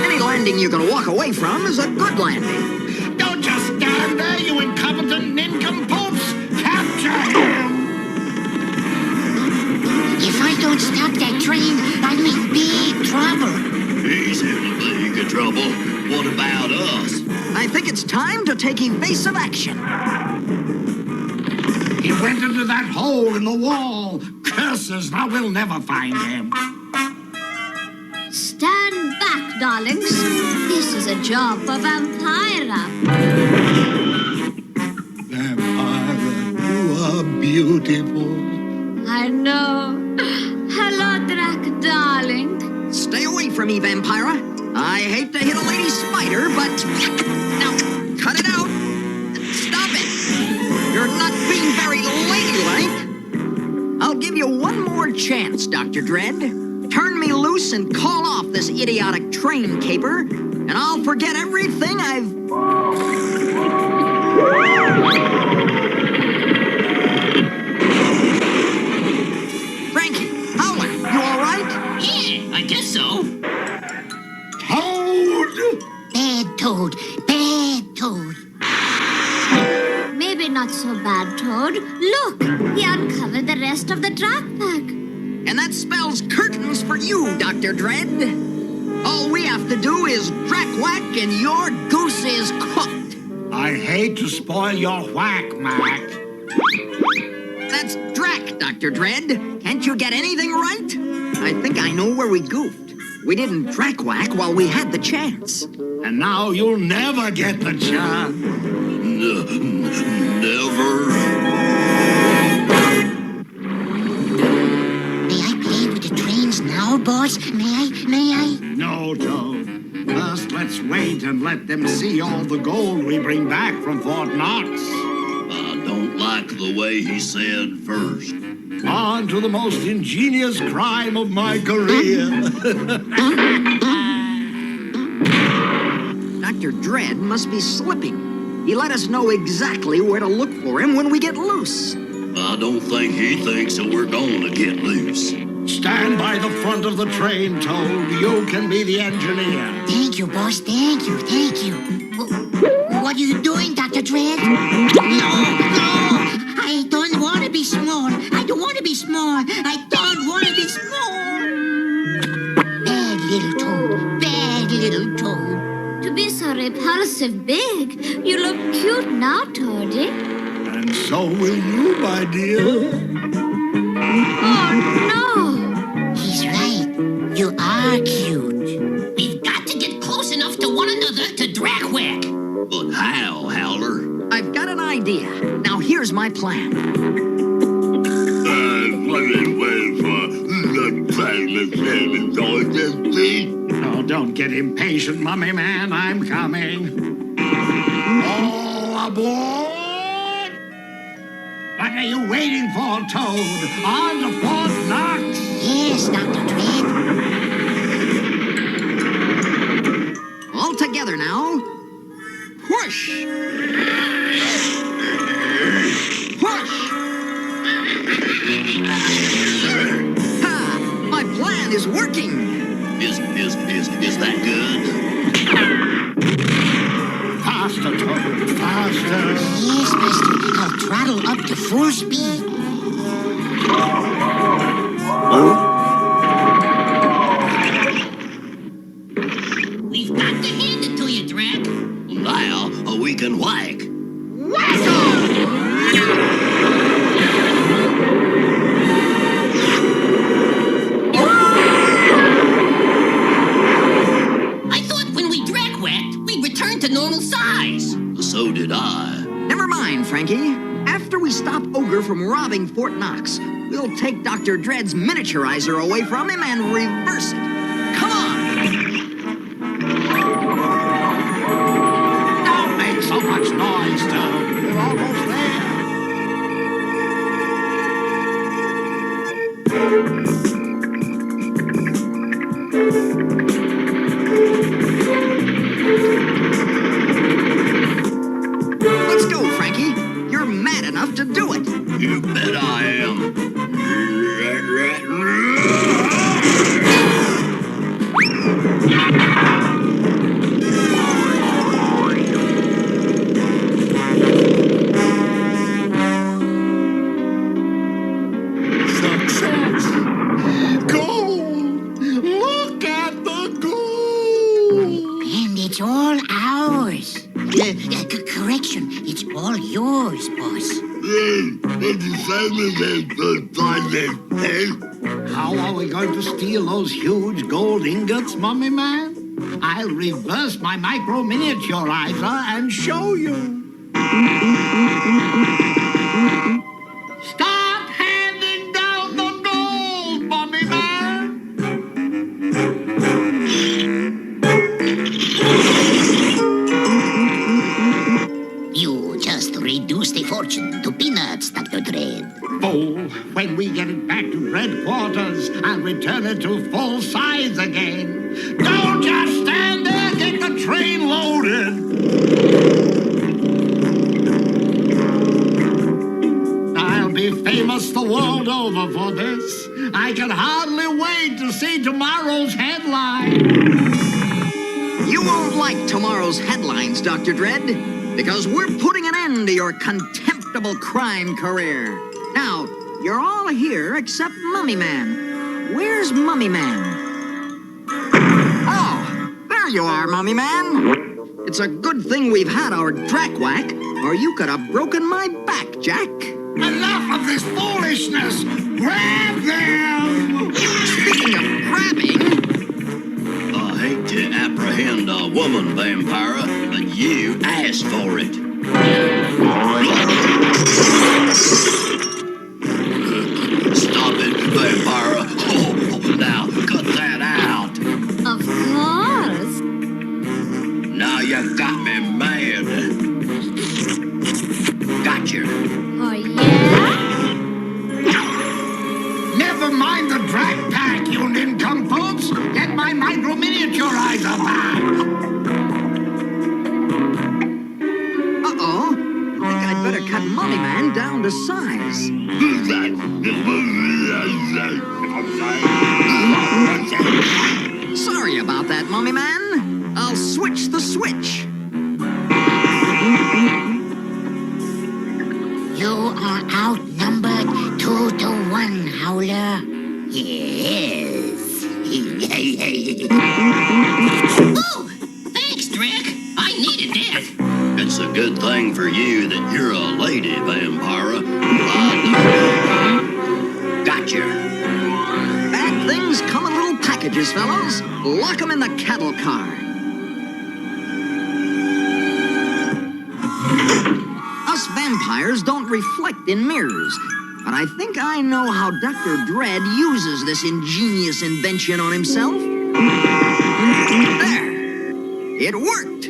Any landing you can walk away from is a good landing. Don't just stand there, you incompetent nincompoops! Capture him! If I don't stop that train, I'm in big trouble. He's in big trouble. What about us? I think it's time to take evasive action. He went into that hole in the wall. Curses, now we'll never find him. Stand back, darlings. This is a job for Vampira. Vampira, you are beautiful. I know. Hello, Drak, darling. Stay away from me, Vampira. I hate to hit a lady spider, but... Now, cut it out. Stop it. You're not being very ladylike. I'll give you one more chance, Dr. Dredd. Turn me loose and call off this idiotic train caper, and I'll forget everything I've... Frankie, Howler, you all right? Yeah, I guess so. Toad! Bad Toad. Bad Toad. Maybe not so bad, Toad. Look, he uncovered the rest of the Drak Pack. And that spells curtains for you, Dr. Dredd. All we have to do is Drak whack and your goose is cooked. I hate to spoil your whack, Mac. That's Drak, Dr. Dredd. Can't you get anything right? I think I know where we goofed. We didn't Drak whack while we had the chance. And now you'll never get the chance. Never. Now, boss, may I? No, Toad. First, let's wait and let them see all the gold we bring back from Fort Knox. I don't like the way he said first. On to the most ingenious crime of my career. Dr. Dredd must be slipping. He let us know exactly where to look for him when we get loose. I don't think he thinks that we're going to get loose. Stand by the front of the train, Toad. You can be the engineer. Thank you, boss. Thank you. What are you doing, Dr. Dredd? No! I don't want to be small. I don't want to be small. Bad little Toad. Bad little Toad. To be so repulsive big, you look cute now, Toadie. And so will you, my dear. Oh, no! He's right. You are cute. We've got to get close enough to one another to Drak whack. But how, Howler? I've got an idea. Now here's my plan. Oh, don't get impatient, Mummy Man. I'm coming. All aboard! What are you waiting for, Toad? On to Fort Knox? Yes, Dr. Dread. All together now. Push! Push! Ha! My plan is working! Is that good? Faster, Toad, faster. Yes, Master. I'll throttle up to full speed. We've got to hand it to you, Drak. Now we can whack. I thought when we Drak whacked, we'd return to normal size. So did I. Never mind, Frankie. After we stop Ogre from robbing Fort Knox, we'll take Dr. Dread's miniaturizer away from him and reverse it. Come on! Don't make so much noise, Toad. We're almost there. Let's go, Frankie. You're mad enough to do it. You bet I am. Success! Gold! Look at the gold! And it's all ours. Correction, it's all yours, boss. How are we going to steal those huge gold ingots, Mummy Man? I'll reverse my micro miniaturizer and show you. Stop handing down the gold, Mummy Man! You just reduced a fortune to peanuts, Dr. Dread. Fool, when we get it back to headquarters, I'll return it to full size again. Don't just stand there, get the train loaded. I'll be famous the world over for this. I can hardly wait to see tomorrow's headline. You won't like tomorrow's headlines, Dr. Dread, because we're putting an end to your contemptible crime career. Now, you're all here except Mummy Man. Where's Mummy Man? Oh, there you are, Mummy Man. It's a good thing we've had our Drak whack, or you could have broken my back, Jack. Enough of this foolishness! Grab them! Speaking of grabbing... I hate to apprehend a woman, Vampira, but you asked for it. Stop it, Vampira. Oh, now, cut that out. Of course. Now you got me mad. Gotcha. Oh, yeah? Never mind the Drak Pack, you nincompoops! Get my micro miniaturizer back! Uh-oh. I think I'd better cut Mummy Man down to size. Sorry about that, Mummy Man. I'll switch the switch. You are outnumbered 2-1, Howler. Yes. Oh, thanks, Drak. I needed that. It's a good thing for you that you're a lady, Vampira. Gotcha. Bad things come in little packages, fellows. Lock them in the cattle car. Us vampires don't reflect in mirrors. but I think I know how Dr. Dredd uses this ingenious invention on himself. There! It worked!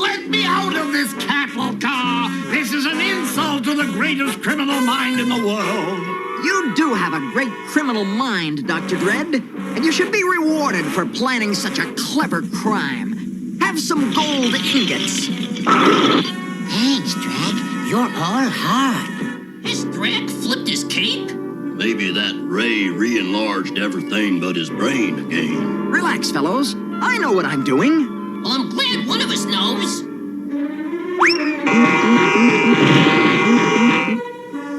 Let me out of this cattle car! This is an insult to the greatest criminal mind in the world! You do have a great criminal mind, Dr. Dredd, and you should be rewarded for planning such a clever crime. Have some gold ingots. Thanks, Drak. You're all heart. Has Drak flipped his cape? Maybe that ray re-enlarged everything but his brain again. Relax, fellows. I know what I'm doing. Well, I'm glad one of us knows.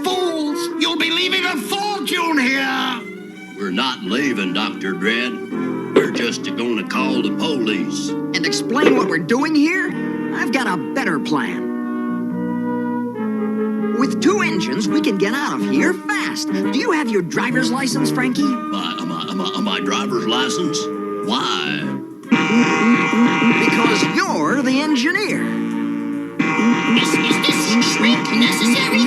Fools! You'll be leaving a fortune here! We're not leaving, Dr. Dredd. We're just gonna call the police. And explain what we're doing here? I've got a better plan. With 2 engines, we can get out of here fast. Do you have your driver's license, Frankie? My driver's license? Why? Because you're the engineer. Is this shrink necessary?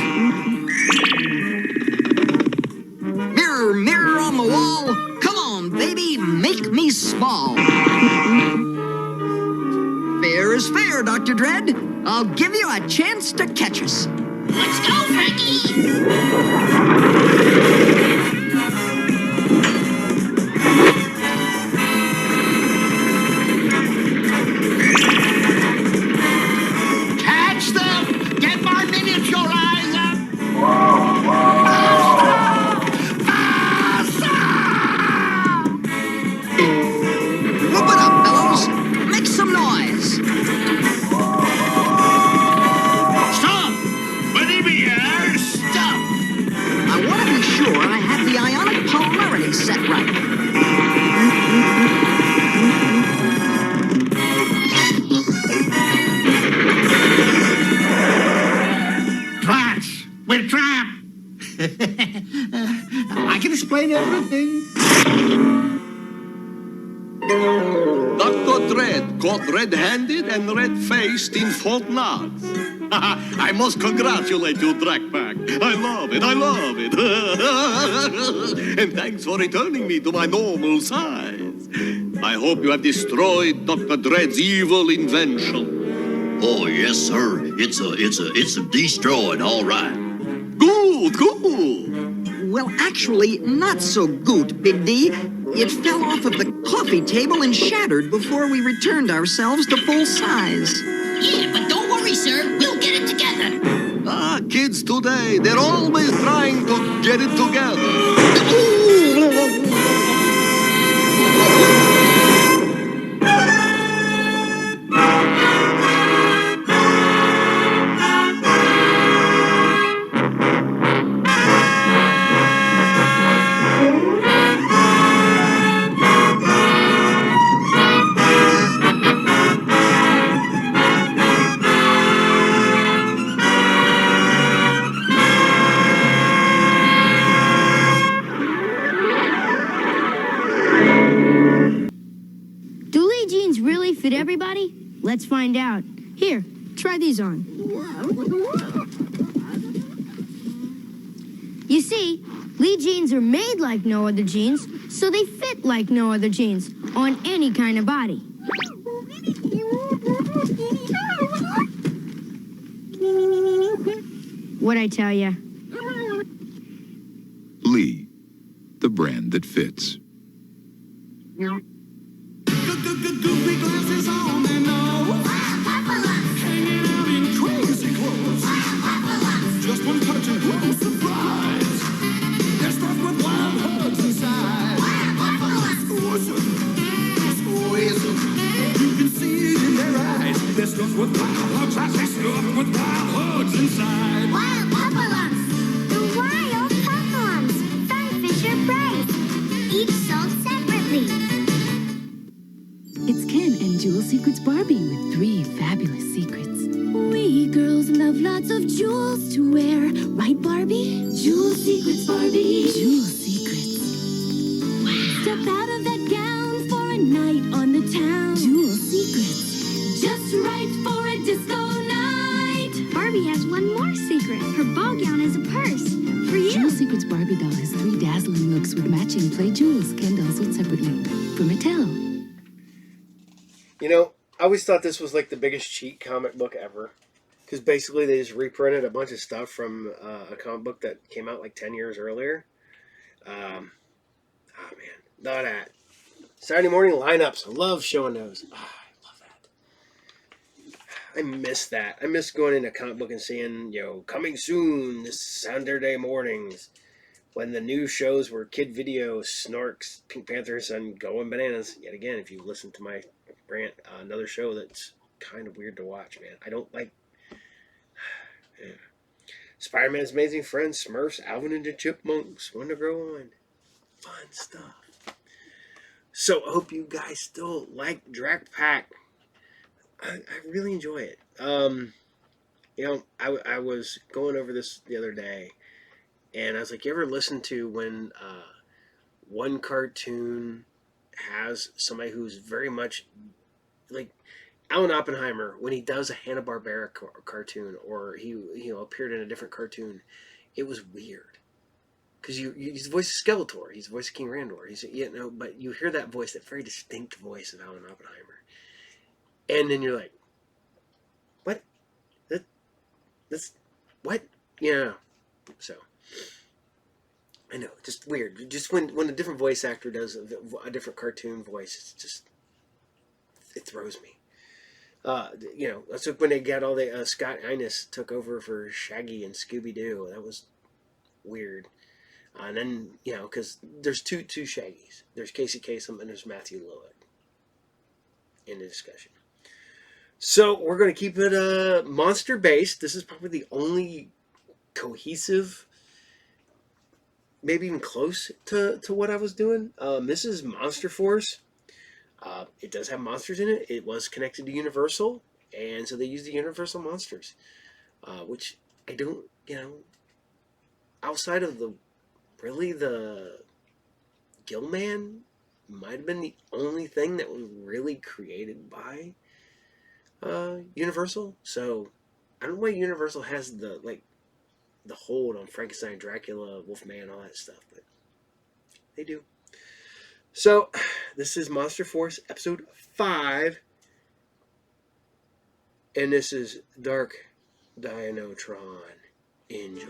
Mirror, mirror on the wall. Come on, baby, make me small. Fair is fair, Dr. Dredd. I'll give you a chance to catch us. Let's go, Frankie! Catch them! Get my miniaturizer! Whoop it up, fellows! Make some noise! Stop! Here, stop! I want to be sure I have the ionic polarity set right. Trash! We're trapped! I can explain everything. Dr. Dredd caught red-handed and red-faced in Fort Knox. I must congratulate you, Drak Pack. I love it, I love it. And thanks for returning me to my normal size. I hope you have destroyed Dr. Dredd's evil invention. Oh, yes, sir. It's destroyed, all right. Good. Well, actually, not so good, Big D. It fell off of the coffee table and shattered before we returned ourselves to full size. Yeah, but don't worry, sir. We'll get it together. Kids today, they're always trying to get it together. Fit everybody? Let's find out. Here, try these on. You see, Lee jeans are made like no other jeans, so they fit like no other jeans on any kind of body. What'd I tell ya? Lee, the brand that fits. Goofy glasses on and nose. Hanging out in crazy clothes. Just one touch and whoa, surprise. They're stuffed with wild hugs inside. Squeeze them. You can see it in their eyes. They're stuffed with wild hugs. They're stuffed with wild hugs inside. Wild puppalums. The wild puppalums. From Fisher Price. Each sold separately. It's Ken and Jewel Secrets Barbie with 3 fabulous secrets. We girls love lots of jewels to wear. Right, Barbie? Jewel Secrets Barbie. Jewel Secrets. Wow. Step out of that gown for a night on the town. Jewel Secrets. Just right for a disco night. Barbie has one more secret. Her ball gown is a purse. For you. Jewel Secrets dazzling looks with matching play jewels, Kendall sold separately. From Mattel. You know, I always thought this was like the biggest cheat comic book ever. Because basically they just reprinted a bunch of stuff from a comic book that came out like 10 years earlier. Oh man, not that. Saturday morning lineups. I love showing those. I love that. I miss that. I miss going into a comic book and seeing, coming soon this Saturday mornings. When the new shows were Kid Video, Snorks, Pink Panthers, and Going Bananas. Yet again, if you listen to my rant, another show that's kind of weird to watch, man. I don't like... Yeah. Spiderman's Amazing Friends, Smurfs, Alvin and the Chipmunks, When to Grow On. Fun stuff. So I hope you guys still like Drak Pack. I really enjoy it. I was going over this the other day, and I was like, you ever listen to when one cartoon has somebody who's very much like Alan Oppenheimer, when he does a Hanna-Barbera cartoon, or he appeared in a different cartoon, it was weird. Because he's the voice of Skeletor, he's the voice of King Randor, but you hear that voice, that very distinct voice of Alan Oppenheimer, and then you're like, what? That's what? Yeah. So I know, just weird. Just when a different voice actor does a different cartoon voice, it throws me. That's like when they got all the Scott Innes took over for Shaggy and Scooby-Doo. That was weird. And then, because there's two Shaggys. There's Casey Kasem and there's Matthew Lillard in the discussion. So we're going to keep it monster-based. This is probably the only cohesive, maybe even close to what I was doing. This is Monster Force. It does have monsters in it. It was connected to Universal, and so they used the Universal monsters, which I don't, outside of the Gillman might have been the only thing that was really created by Universal. So I don't know why Universal has the hold on Frankenstein, Dracula, Wolfman, all that stuff, but they do. So, this is Monster Force Episode 5. And this is Dark Dinotron. Enjoy.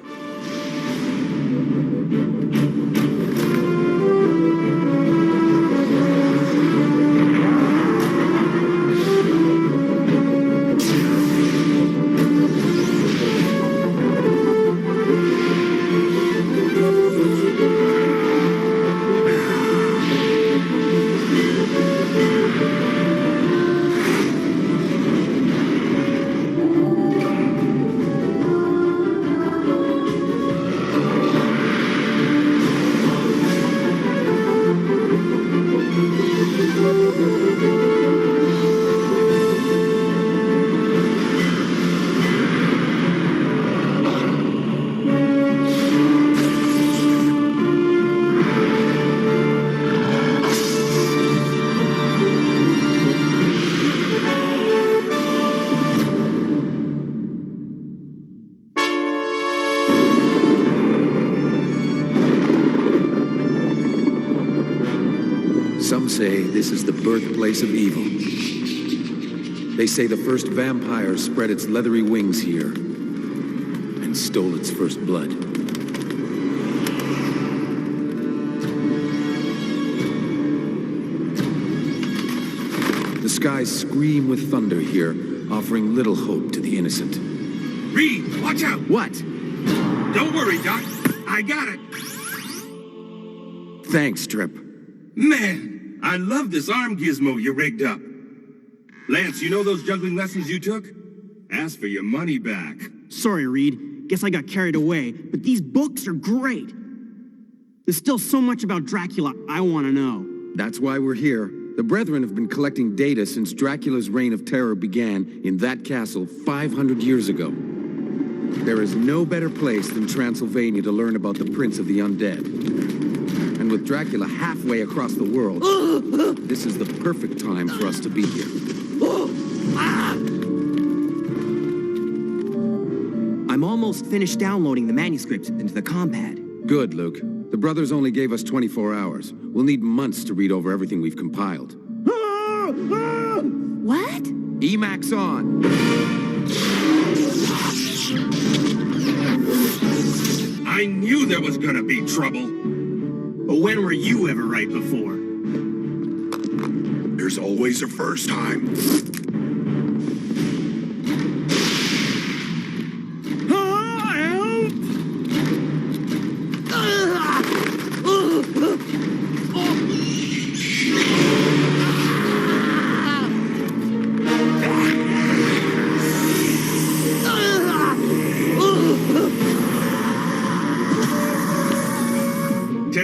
Some say this is the birthplace of evil. They say the first vampire spread its leathery wings here and stole its first blood. The skies scream with thunder here, offering little hope to the innocent. Reed, watch out! What? Don't worry, Doc. I got it. Thanks, Trip. Man, I love this arm gizmo you rigged up. Lance, you know those juggling lessons you took? Ask for your money back. Sorry, Reed. Guess I got carried away, but these books are great. There's still so much about Dracula I want to know. That's why we're here. The Brethren have been collecting data since Dracula's reign of terror began in that castle 500 years ago. There is no better place than Transylvania to learn about the Prince of the Undead. And with Dracula halfway across the world, this is the perfect time for us to be here. I'm almost finished downloading the manuscripts into the compad. Good, Luke. The brothers only gave us 24 hours. We'll need months to read over everything we've compiled. What? Emacs on! I knew there was gonna be trouble. But when were you ever right before? There's always a first time.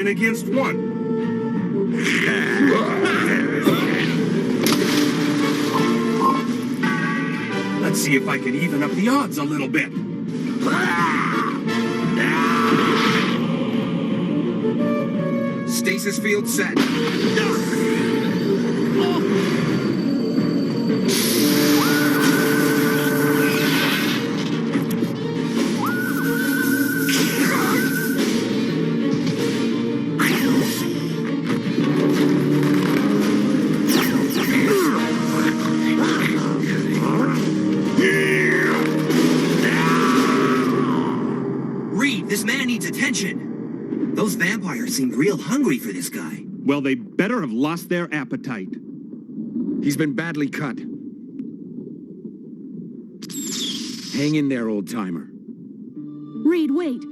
Against one. Let's see if I can even up the odds a little bit. Stasis field set. This man needs attention. Those vampires seemed real hungry for this guy. Well, they better have lost their appetite. He's been badly cut. Hang in there, old-timer. Reed, wait.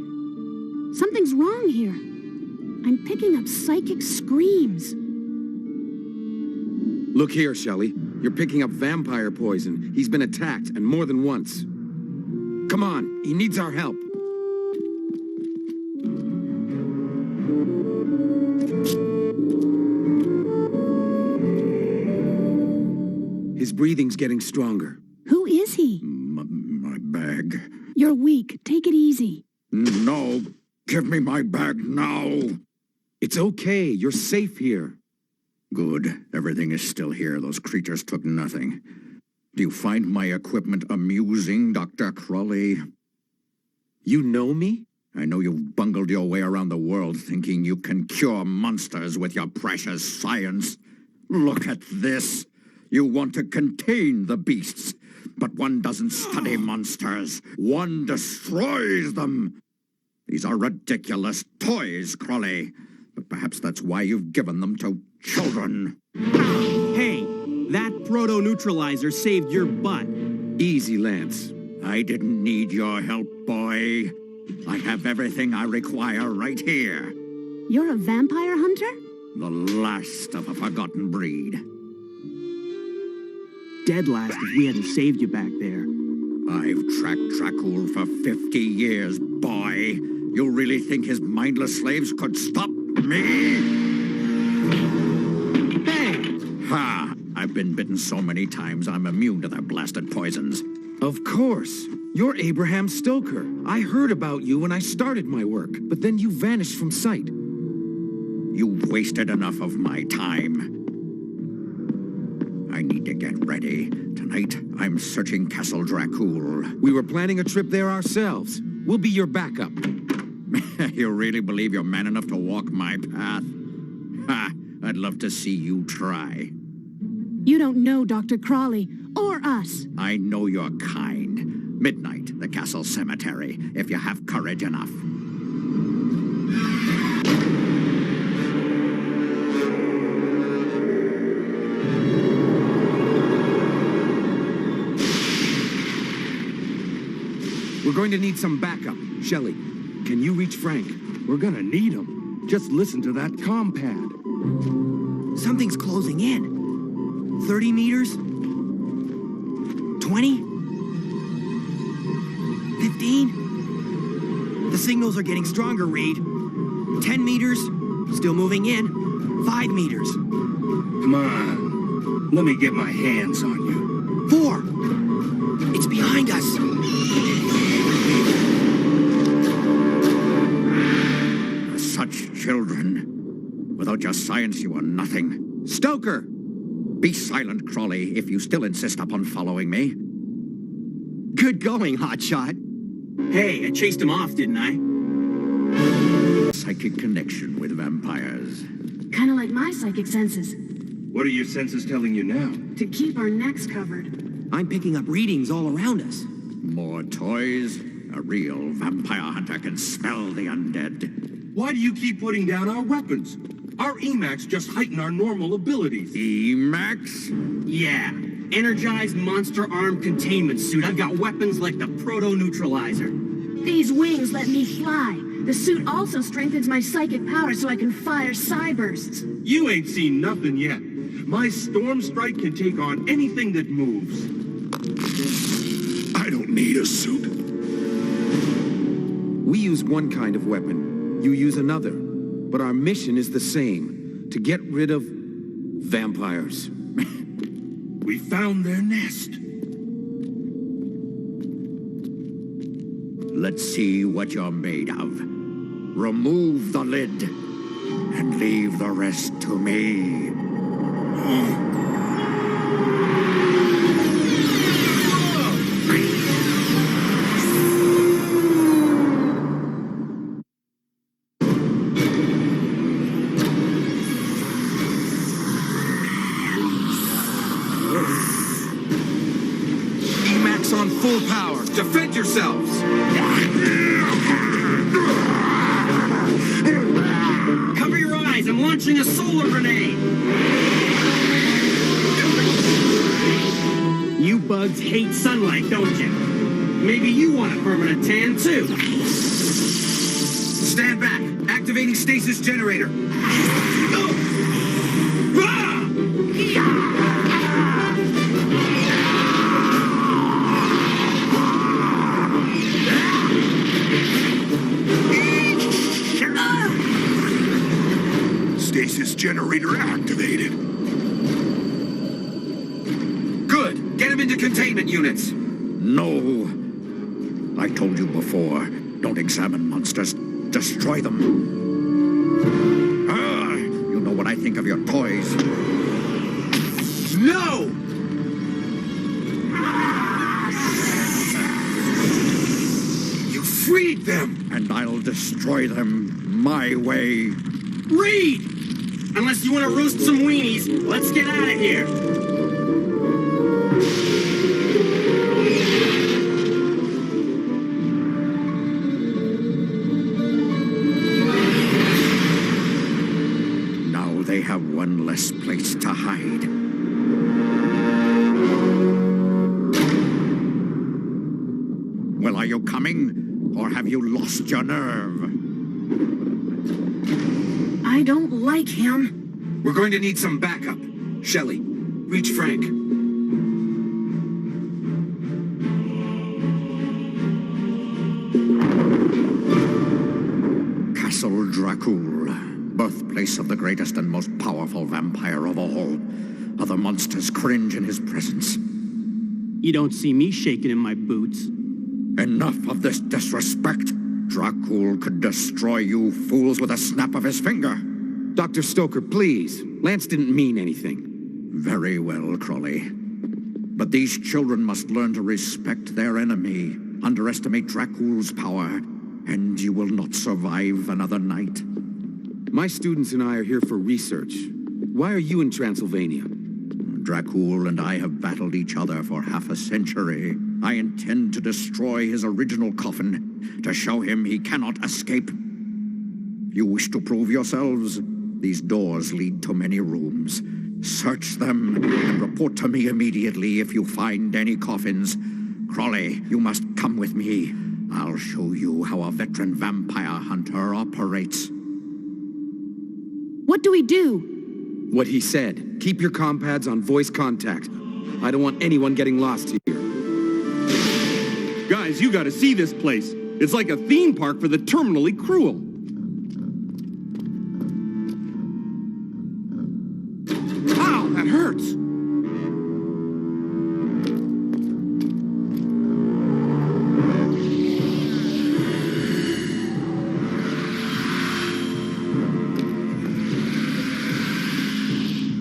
Something's wrong here. I'm picking up psychic screams. Look here, Shelley. You're picking up vampire poison. He's been attacked, and more than once. Come on, he needs our help. His breathing's getting stronger. Who is he? My bag. You're weak. Take it easy. No. Give me my bag now. It's okay. You're safe here. Good. Everything is still here. Those creatures took nothing. Do you find my equipment amusing, Dr. Crowley? You know me? I know you've bungled your way around the world thinking you can cure monsters with your precious science. Look at this. You want to contain the beasts, but one doesn't study monsters. One destroys them. These are ridiculous toys, Crowley. But perhaps that's why you've given them to children. Hey, that proto-neutralizer saved your butt. Easy, Lance. I didn't need your help, boy. I have everything I require right here. You're a vampire hunter? The last of a forgotten breed. Dead last if we hadn't saved you back there. I've tracked Dracul for 50 years, boy. You really think his mindless slaves could stop me? Hey! Ha! I've been bitten so many times I'm immune to their blasted poisons. Of course. You're Abraham Stoker. I heard about you when I started my work, but then you vanished from sight. You wasted enough of my time. I need to get ready. Tonight, I'm searching Castle Dracul. We were planning a trip there ourselves. We'll be your backup. You really believe you're man enough to walk my path? Ha! I'd love to see you try. You don't know Dr. Crawley, or us. I know your kind. Midnight, the castle cemetery, if you have courage enough. We're going to need some backup. Shelley, can you reach Frank? We're gonna need him. Just listen to that comm pad. Something's closing in. 30 meters? 20? 15? The signals are getting stronger, Reed. 10 meters? Still moving in. 5 meters. Come on. Let me get my hands on you. 4. It's behind us. Such children. Without your science, you are nothing. Stoker! Be silent, Crawley, if you still insist upon following me. Good going, hotshot. Hey, I chased him off, didn't I? psychic connection with vampires. Kind of like my psychic senses. What are your senses telling you now? To keep our necks covered. I'm picking up readings all around us. More toys? A real vampire hunter can smell the undead. Why do you keep putting down our weapons? Our Emacs just heighten our normal abilities. Emacs? Yeah. Energized monster arm containment suit. I've got weapons like the proto-neutralizer. These wings let me fly. The suit also strengthens my psychic power so I can fire cybursts. You ain't seen nothing yet. My Storm Strike can take on anything that moves. I don't need a suit. We use one kind of weapon. You use another. But our mission is the same. To get rid of vampires. We found their nest. Let's see what you're made of. Remove the lid and leave the rest to me. Emacs on full power. Defend yourselves. Cover your eyes. I'm launching a solar grenade. You bugs hate sunlight, don't you? Maybe you want a permanent tan, too. Stand back. Activating stasis generator. Stasis generator activated. Good. Get him into containment units. No. I told you before, don't examine monsters. Destroy them. You know what I think of your toys. No! You freed them! And I'll destroy them my way. Reed! Unless you want to roast some weenies, let's get out of here. Now they have one less place to hide. Well, are you coming? Or have you lost your nerve? I don't like him. We're going to need some backup. Shelley, reach Frank. Castle Dracul, birthplace of the greatest and most powerful vampire of all. Other monsters cringe in his presence. You don't see me shaking in my boots. Enough of this disrespect. Dracul could destroy you fools with a snap of his finger. Dr. Stoker, please. Lance didn't mean anything. Very well, Crawley. But these children must learn to respect their enemy, underestimate Dracul's power, and you will not survive another night. My students and I are here for research. Why are you in Transylvania? Dracul and I have battled each other for half a century. I intend to destroy his original coffin, to show him he cannot escape. You wish to prove yourselves? These doors lead to many rooms. Search them and report to me immediately if you find any coffins. Crawley, you must come with me. I'll show you how a veteran vampire hunter operates. What do we do? What he said. Keep your compads on voice contact. I don't want anyone getting lost here. Guys, you gotta see this place. It's like a theme park for the terminally cruel. Ow, that hurts.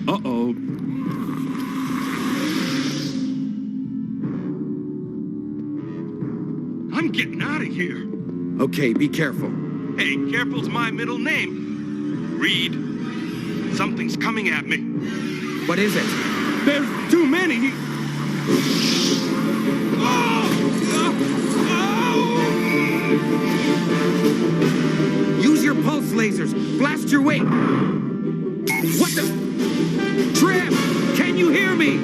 Uh-oh. I'm getting out of here. Okay, be careful. Hey, careful's my middle name. Reed, something's coming at me. What is it? There's too many. Use your pulse lasers. Blast your way. What the? Trev, can you hear me?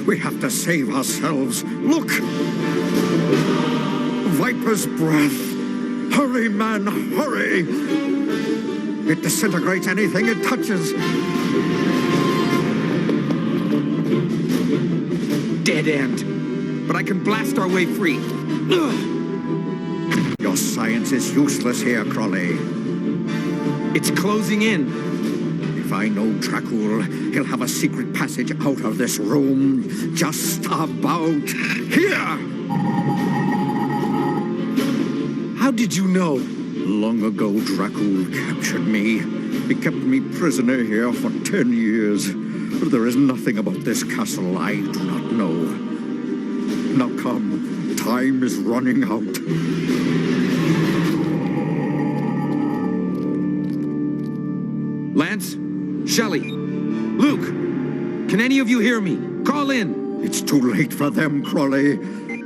We have to save ourselves. Look! Viper's breath. Hurry, man, hurry! It disintegrates anything it touches. Dead end. But I can blast our way free. Ugh. Your science is useless here, Crawley. It's closing in. If I know Dracul, he'll have a secret passage out of this room. Just about here! How did you know? Long ago, Dracul captured me. He kept me prisoner here for 10 years. But there is nothing about this castle I do not know. Now come, time is running out. Lance? Shelley? Luke? Can any of you hear me? Call in. It's too late for them, Crawley.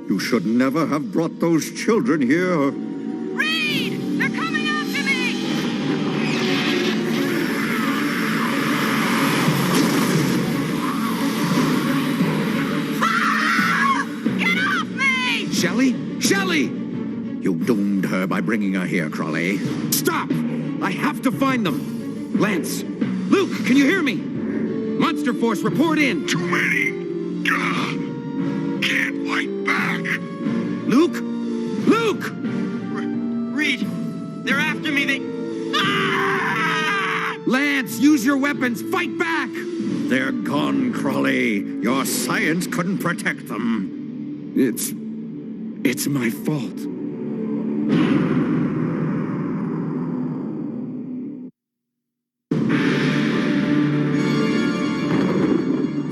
You should never have brought those children here. Reed! They're coming after me! Ah! Get off me! Shelley? Shelley! You doomed her by bringing her here, Crawley. Stop! I have to find them. Lance! Luke, can you hear me? Monster Force, report in! Too many. Can't fight back. Luke? Luke! Reed, they're after me. Lance, use your weapons. Fight back! They're gone, Crawley. Your science couldn't protect them. It's my fault.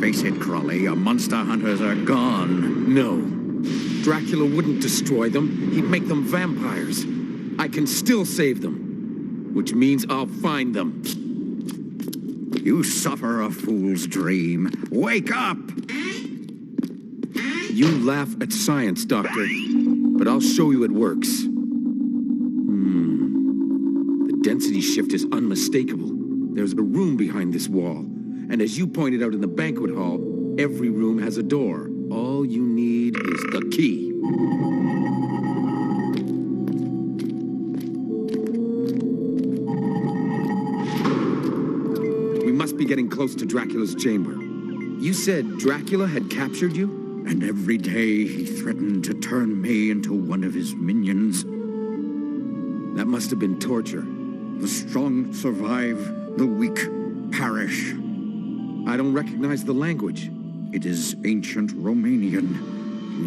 Face it, Crawley, your monster hunters are gone. No. Dracula wouldn't destroy them. He'd make them vampires. I can still save them. Which means I'll find them. You suffer a fool's dream. Wake up! You laugh at science, Doctor. But I'll show you it works. The density shift is unmistakable. There's a room behind this wall. And as you pointed out in the banquet hall, every room has a door. All you need is the key. We must be getting close to Dracula's chamber. You said Dracula had captured you? And every day he threatened to turn me into one of his minions. That must have been torture. The strong survive, the weak perish. I don't recognize the language. It is ancient Romanian.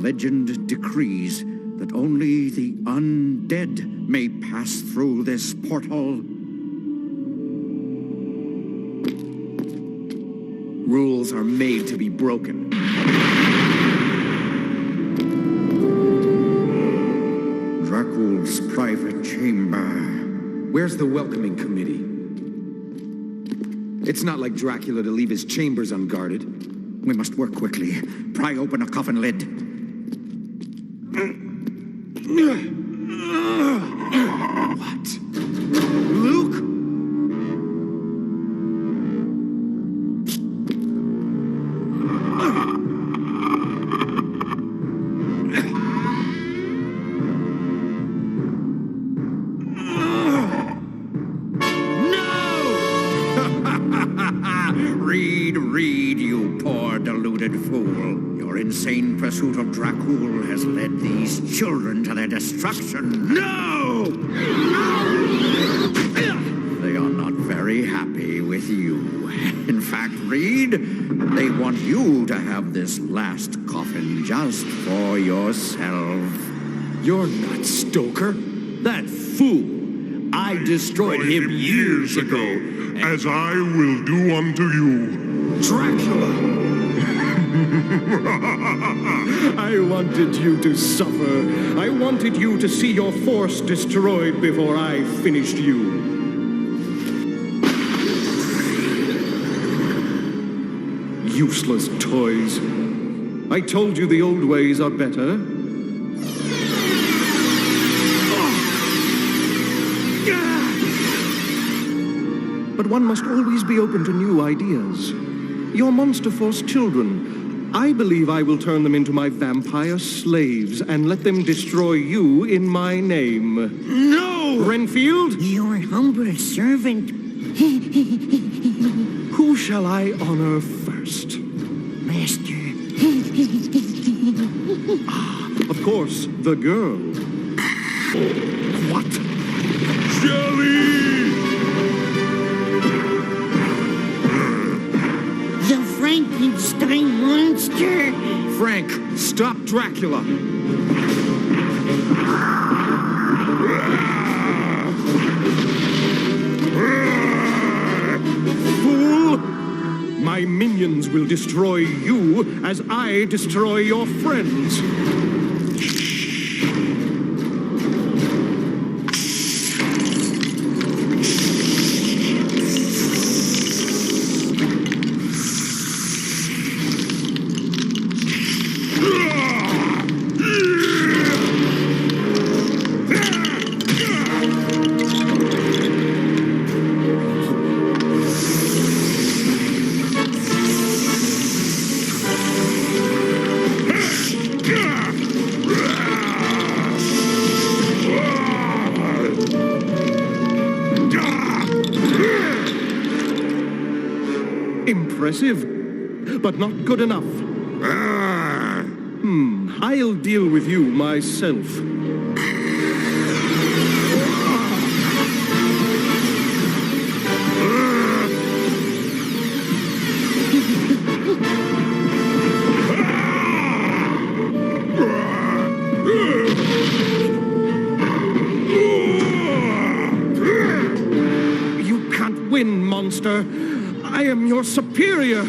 Legend decrees that only the undead may pass through this portal. Rules are made to be broken. Dracul's private chamber. Where's the welcoming committee? It's not like Dracula to leave his chambers unguarded. We must work quickly. Pry open a coffin lid. What? Luke? Reed, you poor deluded fool. Your insane pursuit of Dracul has led these children to their destruction. No! They are not very happy with you. In fact, Reed, they want you to have this last coffin just for yourself. You're not Stoker. That fool. I destroyed him years ago. As I will do unto you. Dracula! I I wanted you to suffer. I wanted you to see your force destroyed before I finished you. Useless toys. I told you the old ways are better. But one must always be open to new ideas. Your Monster Force children, I believe I will turn them into my vampire slaves and let them destroy you in my name. No! Renfield? Your humble servant. Who shall I honor first? Master. Of course, the girl. What? Jelly! The Frankenstein monster! Frank, stop Dracula! Fool! My minions will destroy you as I destroy your friends. Impressive, but not good enough. I'll deal with you myself. You can't win, monster. I am your superior.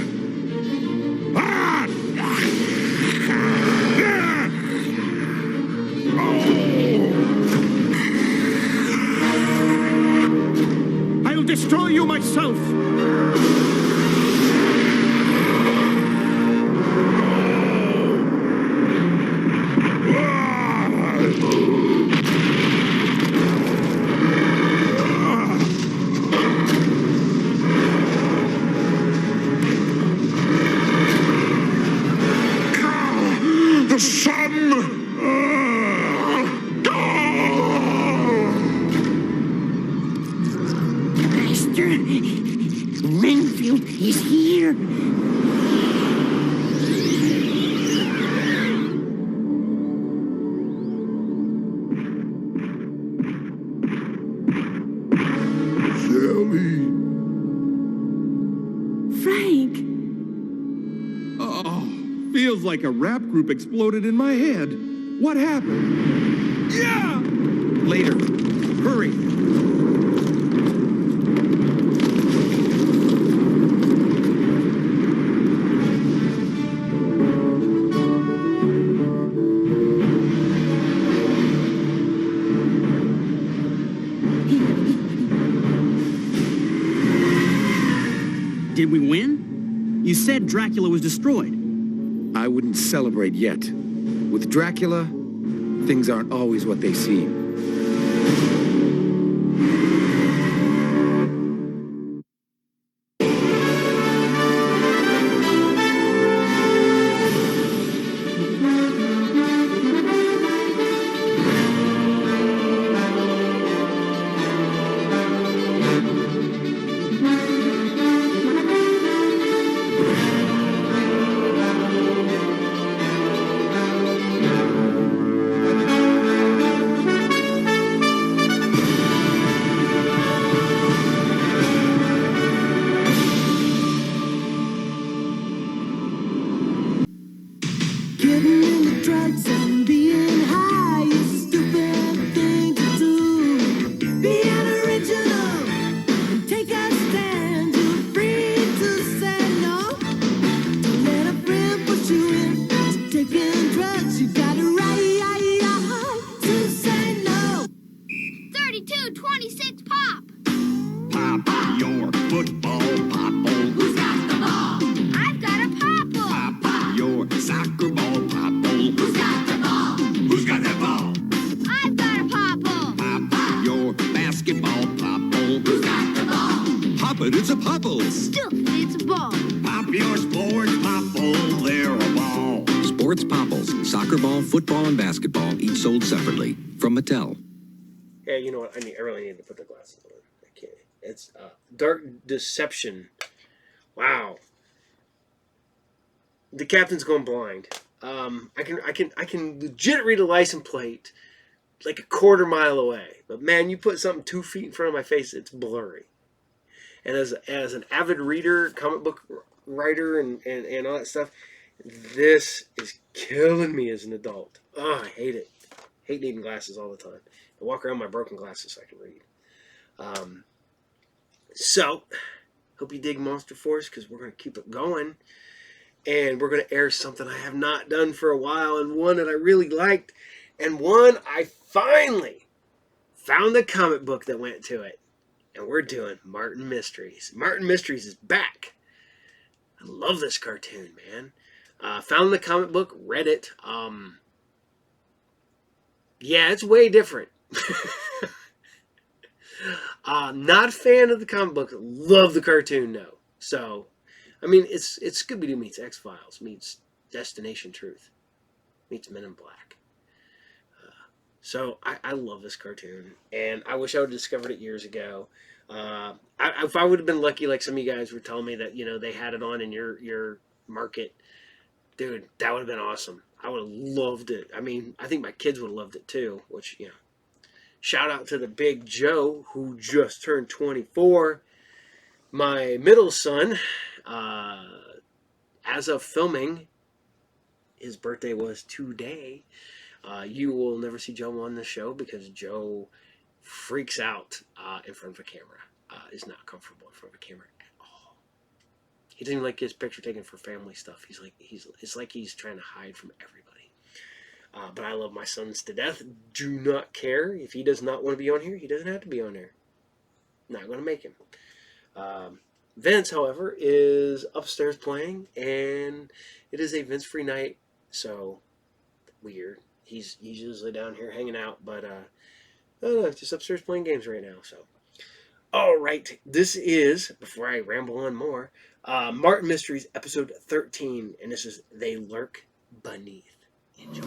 I'll destroy you myself. The sun! Master, Renfield is here. Shelly. Frank! Oh, feels like a rap group exploded in my head. What happened? Yeah! Later. Hurry. Did we win? You said Dracula was destroyed. I wouldn't celebrate yet. With Dracula, things aren't always what they seem. football popple? Who's got the ball? I've got a popple. Your soccer ball popple? Who's got the ball? Who's got that ball? I've got a popple. Your basketball popple? Who's got the ball? Pop it, it's a popple. Still, it's a ball. Pop your sports popple, they're a ball. Sports Popples, soccer ball, football, and basketball, each sold separately from Mattel. Yeah, you know what? I really need to put the glasses on. I can't. It's Dark Deception. Wow. The captain's going blind. I can legit read a license plate like a quarter mile away. But man, you put something 2 feet in front of my face, it's blurry. And as an avid reader, comic book writer, and all that stuff, this is killing me as an adult. Oh, I hate it. Hate needing glasses all the time. I walk around with my broken glasses so I can read. So, hope you dig Monster Force, because we're going to keep it going. And we're going to air something I have not done for a while, and one that I really liked, and one I finally found the comic book that went to it. And we're doing Martin Mysteries. Martin Mysteries is back. I love this cartoon, man. Found the comic book, read it. Yeah, it's way different. Not a fan of the comic book. Love the cartoon, though. So, I mean, it's Scooby-Doo meets X-Files, meets Destination Truth, meets Men in Black. So, I love this cartoon, and I wish I would have discovered it years ago. If I would have been lucky, like some of you guys were telling me that, you know, they had it on in your market, dude, that would have been awesome. I would have loved it. I mean, I think my kids would have loved it too, which, you know, shout out to the big Joe, who just turned 24. My middle son, as of filming, his birthday was today. You will never see Joe on the show because Joe freaks out in front of a camera. Is not comfortable in front of a camera at all. He doesn't even like his picture taken for family stuff. It's like he's trying to hide from everybody. But I love my sons to death. Do not care if he does not want to be on here. He doesn't have to be on there. Not going to make him. Vince, however, is upstairs playing, and it is a Vince-free night. So weird. He's usually down here hanging out, but just upstairs playing games right now. So, all right, this is, before I ramble on more, Martin Mysteries episode 13, and this is They Lurk Beneath. Enjoy.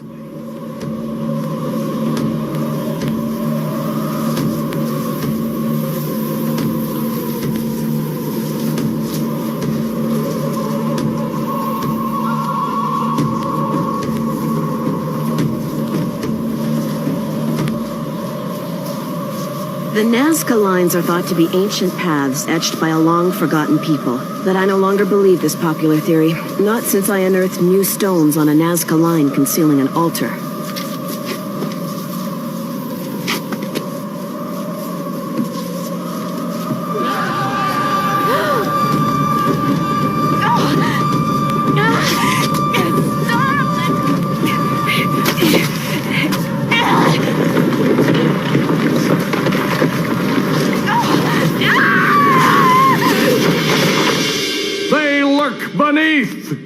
The Nazca lines are thought to be ancient paths etched by a long-forgotten people. But I no longer believe this popular theory, not since I unearthed new stones on a Nazca line concealing an altar. Beneath!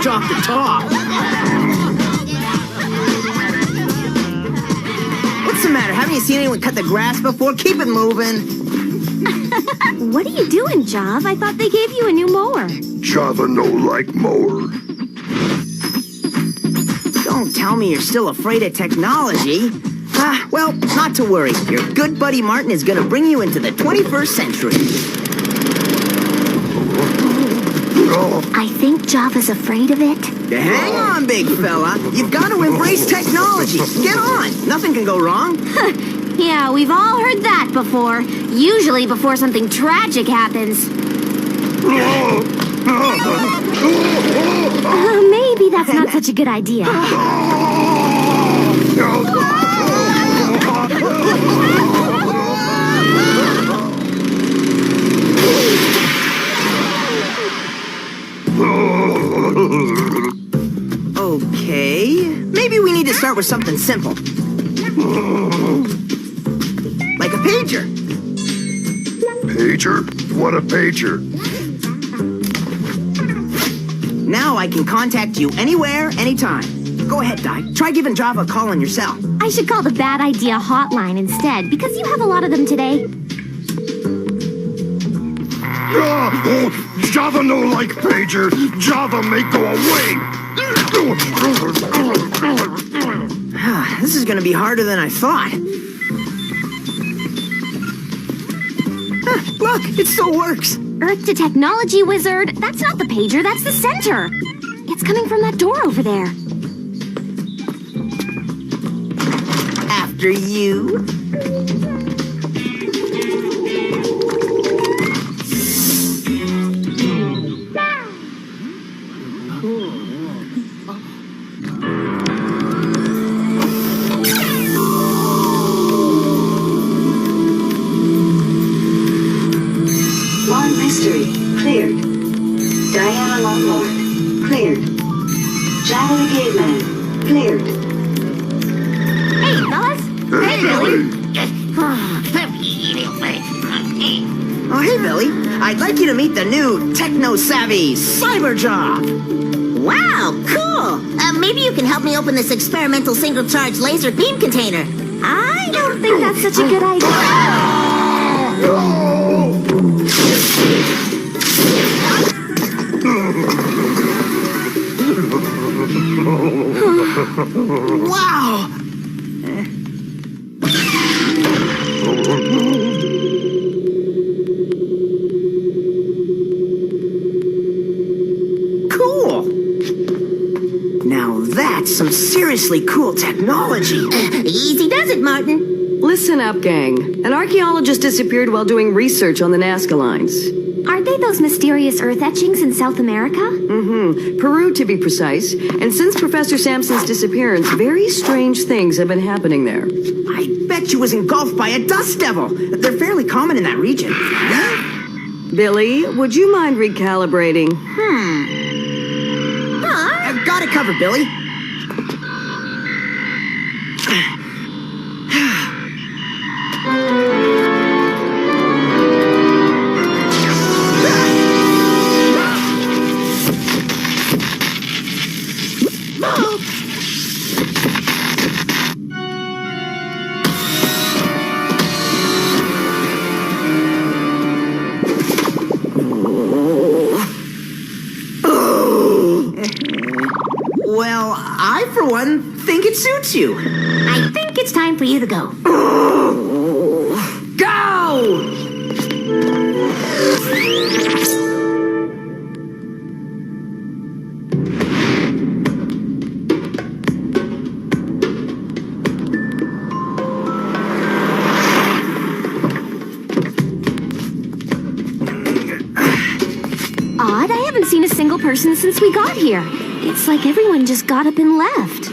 Off the top. What's the matter? Haven't you seen anyone cut the grass before? Keep it moving. What are you doing, Jav? I thought they gave you a new mower. Java no like mower. Don't tell me you're still afraid of technology. Well, not to worry. Your good buddy Martin is going to bring you into the 21st century. Oh. I think Java's afraid of it. Hang on, big fella. You've got to embrace technology. Get on. Nothing can go wrong. Yeah, we've all heard that before. Usually before something tragic happens. Maybe that's not such a good idea. Okay, maybe we need to start with something simple. Like a pager. Pager? What a pager? Now I can contact you anywhere, anytime. Go ahead, Di. Try giving Java a call on your cell. I should call the bad idea hotline instead, because you have a lot of them today. Java no like pager. Java may go away. This is gonna be harder than I thought. Look, it still works. Earth to technology, wizard. That's not the pager, that's the center. It's coming from that door over there. After you. Mystery, cleared. Diana Longlord, cleared. Java the Caveman, cleared. Hey, fellas! Hey, Billy! Oh, hey, Billy. I'd like you to meet the new techno-savvy Cyberjaw. Wow, cool! Maybe you can help me open this experimental single-charge laser beam container. I don't think that's such a good idea. Wow! Cool! Now that's some seriously cool technology. Easy does it, Martin. Listen up, gang. An archaeologist disappeared while doing research on the Nazca lines. Aren't they those mysterious earth etchings in South America? Mm-hmm. Peru, to be precise. And since Professor Sampson's disappearance, very strange things have been happening there. I bet you was engulfed by a dust devil. They're fairly common in that region. Billy, would you mind recalibrating? I've got it covered, Billy. Well, I, for one, think it suits you. I think it's time for you to go. Go! Odd, I haven't seen a single person since we got here. It's like everyone just got up and left.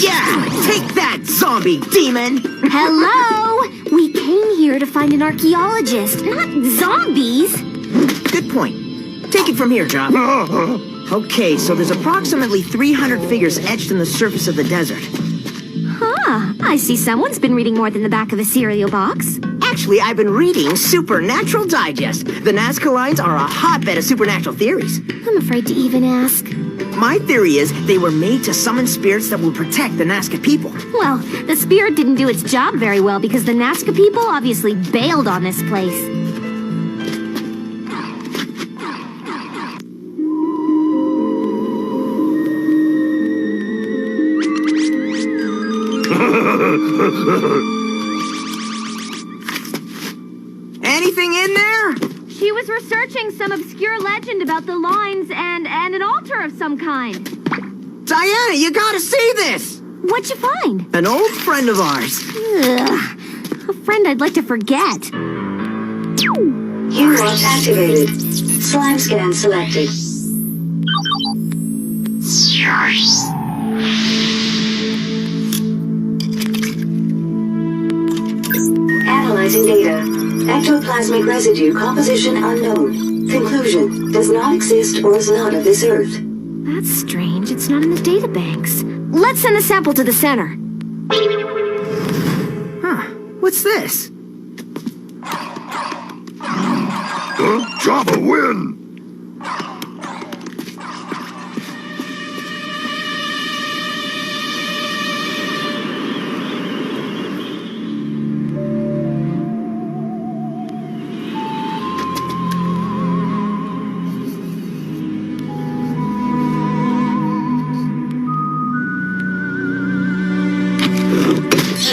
Yeah! Take that, zombie demon! Hello! We came here to find an archaeologist, not zombies. Good point. Take it from here, Job. Okay, so there's approximately 300 figures etched in the surface of the desert. Huh, I see someone's been reading more than the back of a cereal box. Actually, I've been reading Supernatural Digest. The Nazca lines are a hotbed of supernatural theories. I'm afraid to even ask. My theory is they were made to summon spirits that will protect the Nazca people. Well, the spirit didn't do its job very well because the Nazca people obviously bailed on this place. Anything in there? there? She was researching some obscure legend about the lines and an altar of some kind. Diana, you gotta see this! What'd you find? An old friend of ours. Ugh, a friend I'd like to forget. Humor activated. Slime scan selected. Analyzing data. Ectoplasmic residue composition unknown. Conclusion: does not exist or is not of this earth. That's strange. It's not in the databanks. Let's send the sample to the center. Huh. What's this? Java win!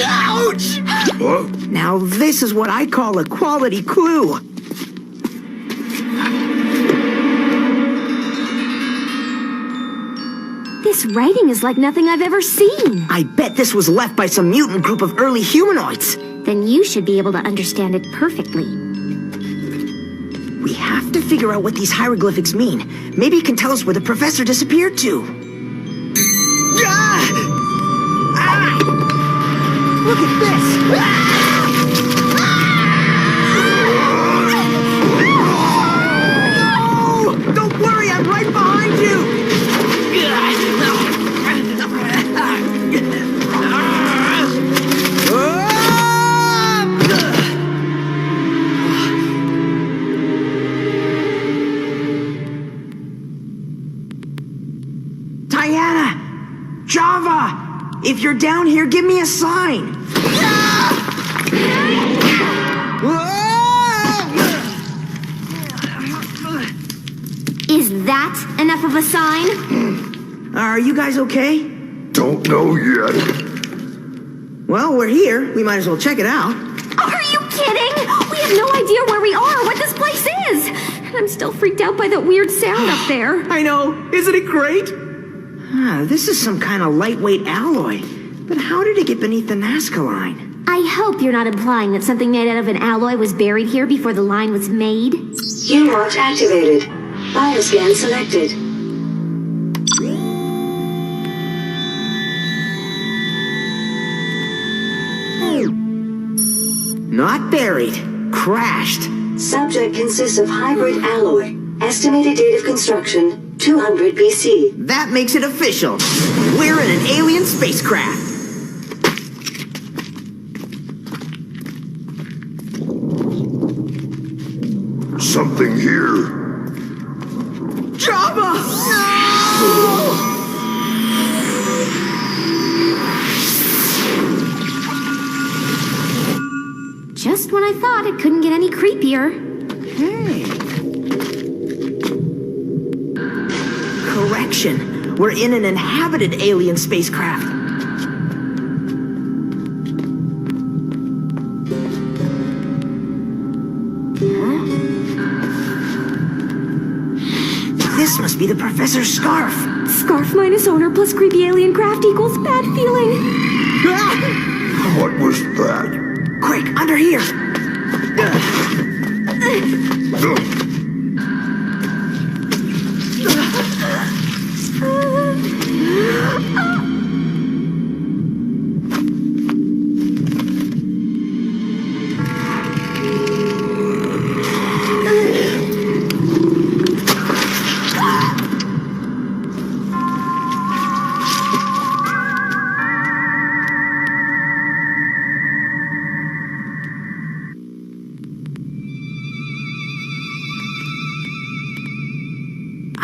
Ouch! Now this is what I call a quality clue. This writing is like nothing I've ever seen. I bet this was left by some mutant group of early humanoids. Then you should be able to understand it perfectly. We have to figure out what these hieroglyphics mean. Maybe it can tell us where the professor disappeared to. Ah! Ah! Look at this! No! Don't worry, I'm right behind you! Diana! Java! If you're down here, give me a sign! Is that enough of a sign? Are you guys okay? Don't know yet. Well, we're here. We might as well check it out. Are you kidding? We have no idea where we are or what this place is. And I'm still freaked out by that weird sound up there. I know. Isn't it great? This is some kind of lightweight alloy. But how did it get beneath the Nazca line? I hope you're not implying that something made out of an alloy was buried here before the line was made. Humor activated. Bioscan selected. Not buried. Crashed. Subject consists of hybrid alloy. Estimated date of construction, 200 BC. That makes it official. We're in an alien spacecraft. Something here. Java! No! Just when I thought it couldn't get any creepier. Hey. Correction. We're in an inhabited alien spacecraft. Huh? This must be the professor's scarf. Scarf minus owner plus creepy alien craft equals bad feeling. Ah! What was that? Quick, under here.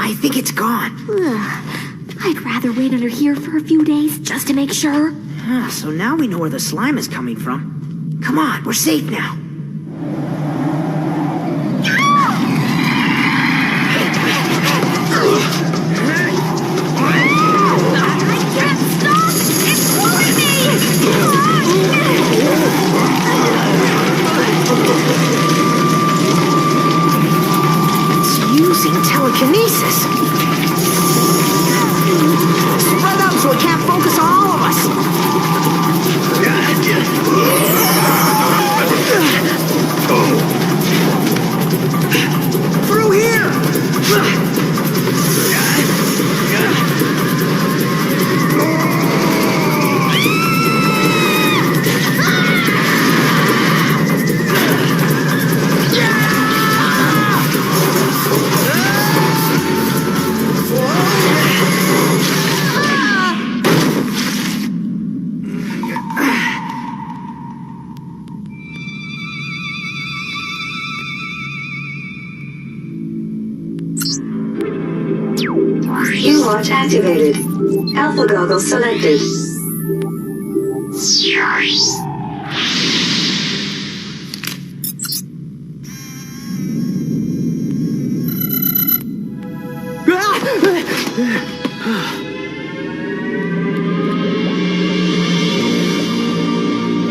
I think it's gone. I'd rather wait under here for a few days just to make sure. So now we know where the slime is coming from. Come on, we're safe now. I can't stop! It's pulling me! Telekinesis. Spread out so it can't focus on all of us. Through here. U-Watch activated. Alpha goggles selected.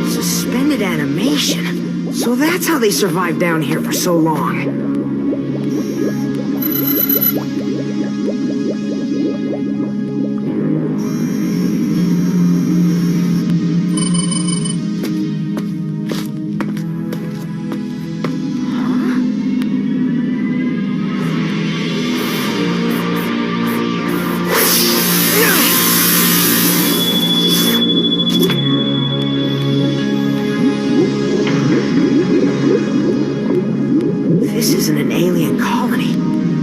Suspended animation. So that's how they survived down here for so long. This isn't an alien colony.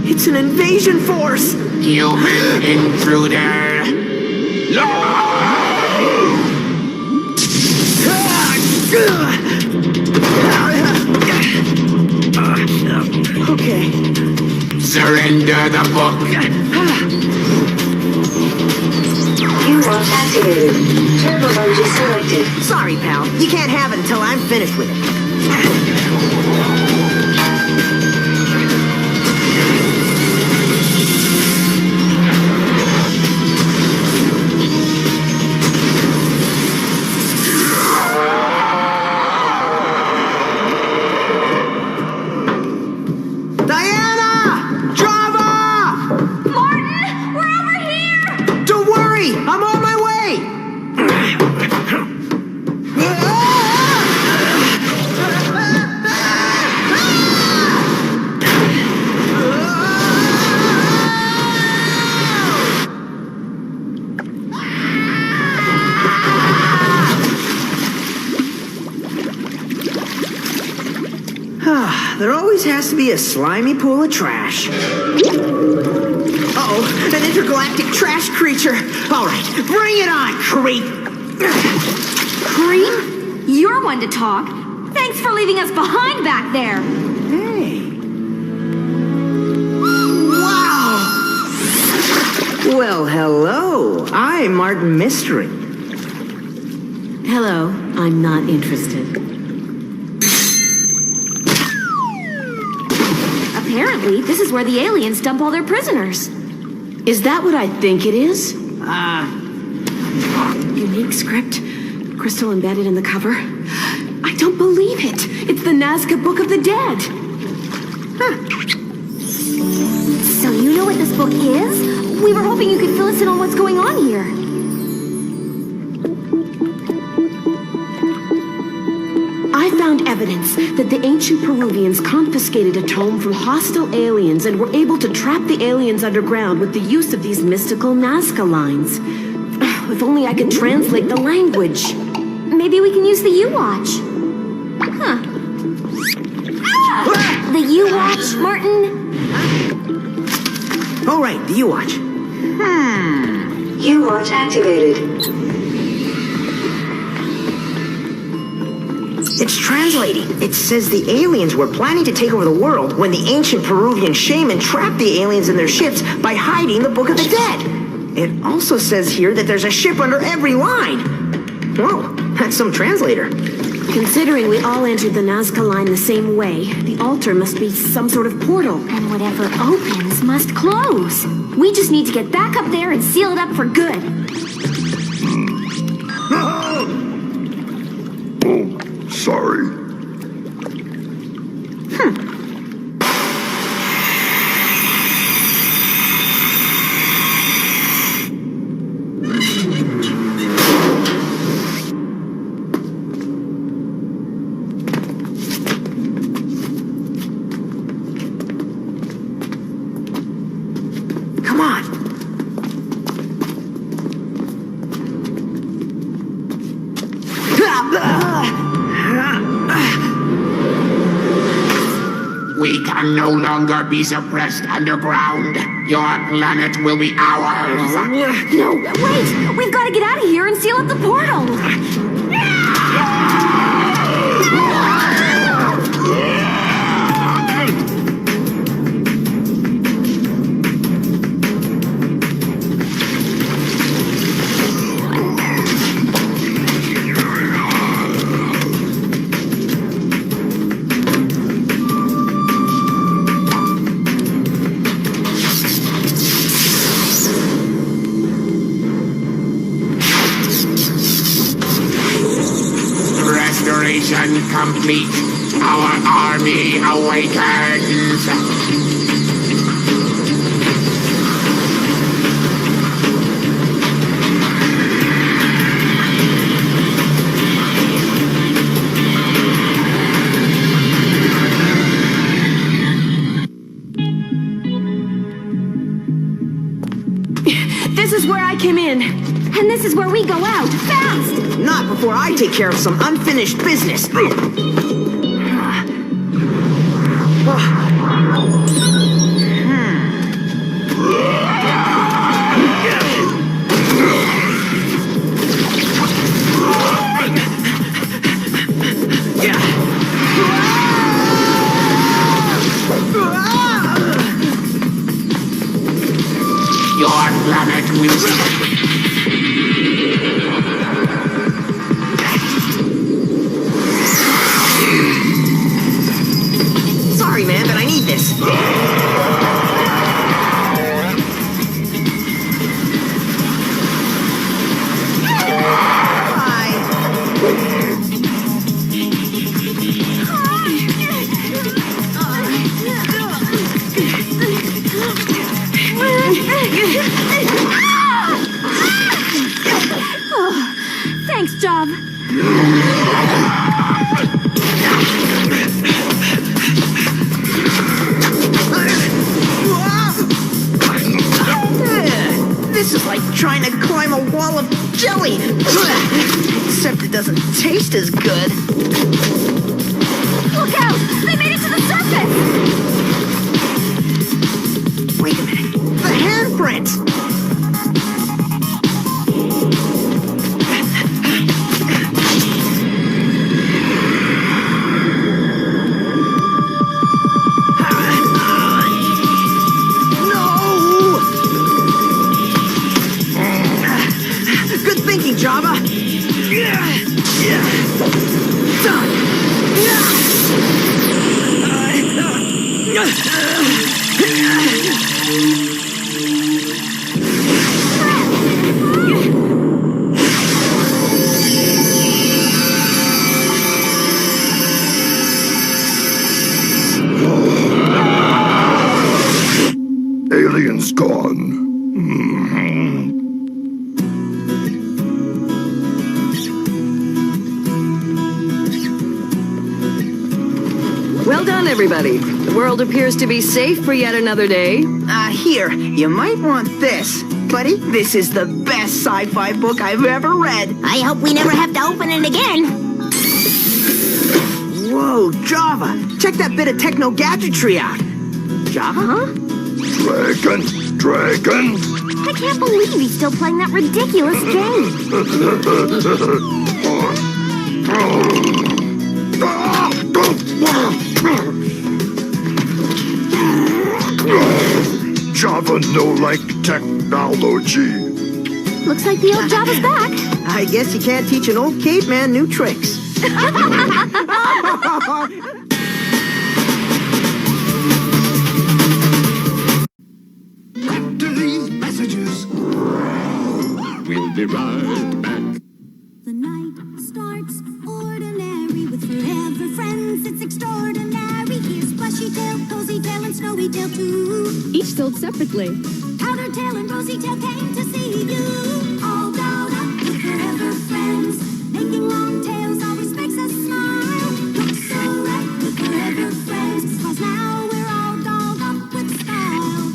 It's an invasion force! Human intruder! Okay. Surrender the book! U-Watch activated. Turbo bungee selected. Sorry, pal. You can't have it until I'm finished with it. There always has to be a slimy pool of trash. Uh-oh, an intergalactic trash creature. All right, bring it on, creep. Creep? You're one to talk. Thanks for leaving us behind back there. Hey. Wow. Well, hello. I'm Martin Mystery. Hello, I'm not interested. Apparently, this is where the aliens dump all their prisoners. Is that what I think it is? Unique script. Crystal embedded in the cover. I don't believe it. It's the Nazca Book of the Dead. Huh. So you know what this book is? We were hoping you could fill us in on what's going on here. I found evidence that the ancient Peruvians confiscated a tome from hostile aliens and were able to trap the aliens underground with the use of these mystical Nazca lines. If only I could translate the language. Maybe we can use the U-Watch. Huh. Ah! The U-Watch, Martin? All right, the U-Watch. U-Watch activated. It's translating. It says the aliens were planning to take over the world when the ancient Peruvian shaman trapped the aliens in their ships by hiding the Book of the Dead. It also says here that there's a ship under every line. Whoa, that's some translator. Considering we all entered the Nazca line the same way, the altar must be some sort of portal. And whatever opens must close. We just need to get back up there and seal it up for good. Oh, sorry. can no longer be suppressed underground. Your planet will be ours. No, wait! We've got to get out of here and seal up the portal! Restoration complete. Our army awakens. This is where I came in. And this is where we go out. Fast! Not before I take care of some unfinished business. Your planet will... Sorry, man, but I need this. Oh, thanks, Job. This is like trying to climb a wall of jelly. Except it doesn't taste as good. Look out! They made it to the surface! Wait a minute. The handprints! Java? Aliens gone. Well done, everybody. The world appears to be safe for yet another day. Here, you might want this. Buddy, this is the best sci-fi book I've ever read. I hope we never have to open it again. Whoa, Java. Check that bit of techno-gadgetry out. Java? Huh? Dragon! I can't believe he's still playing that ridiculous game. Java no like technology. Looks like the old Java's back. I guess you can't teach an old caveman new tricks. Delete messages. We'll be right back. The night starts ordinary with forever friends. It's extraordinary. Here's Plushy Tail, Cozy Tail, and Snowy Tail too. Each sold separately. Powder Tail and Rosy Tail came to see you. All dolled up with forever friends. Making long tails always makes us smile. Looks so right with forever friends. 'Cause now we're all dolled up with style.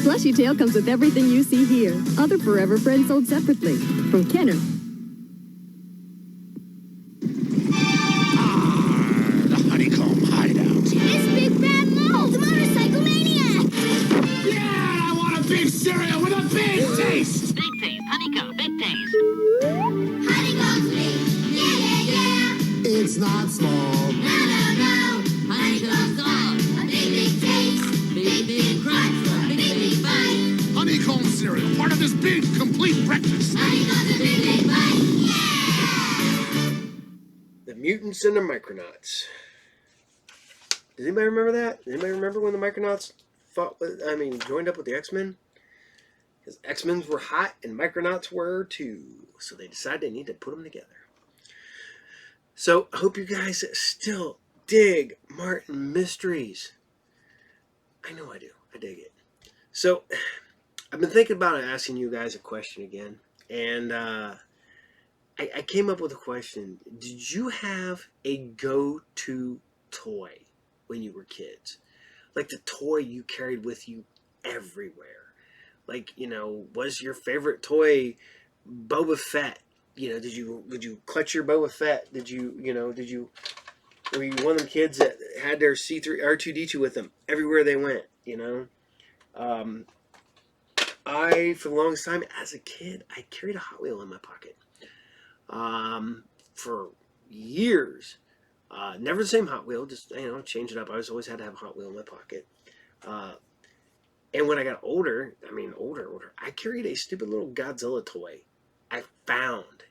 Plushy Tail comes with everything you see here. Other Forever Friends sold separately. From Kenner. The honeycomb hideout. It's Big Bad Wolf! Big taste! Big taste, honeycomb, big taste. Honeycomb sweet! Yeah, yeah, yeah! It's not small. No, no, no! Honeycomb's all a big, big taste. Big, big crunch for a big, big bite. Honeycomb cereal, part of this big, complete breakfast. Honeycomb's a big, big bite. Yeah! The Mutants and the Micronauts. Does anybody remember that? Does anybody remember when the Micronauts joined up with the X-Men? Because X-Men were hot and Micronauts were too. So they decided they need to put them together. So I hope you guys still dig Martin Mysteries. I know I do. I dig it. So I've been thinking about asking you guys a question again. And I came up with a question. Did you have a go-to toy when you were kids? Like the toy you carried with you everywhere. Like, you know, was your favorite toy Boba Fett? You know, would you clutch your Boba Fett? Were you one of them kids that had their R2-D2 with them everywhere they went, you know? For the longest time, as a kid, I carried a Hot Wheel in my pocket. For years. Never the same Hot Wheel, just, you know, change it up. I always had to have a Hot Wheel in my pocket. And when I got older, I carried a stupid little Godzilla toy I found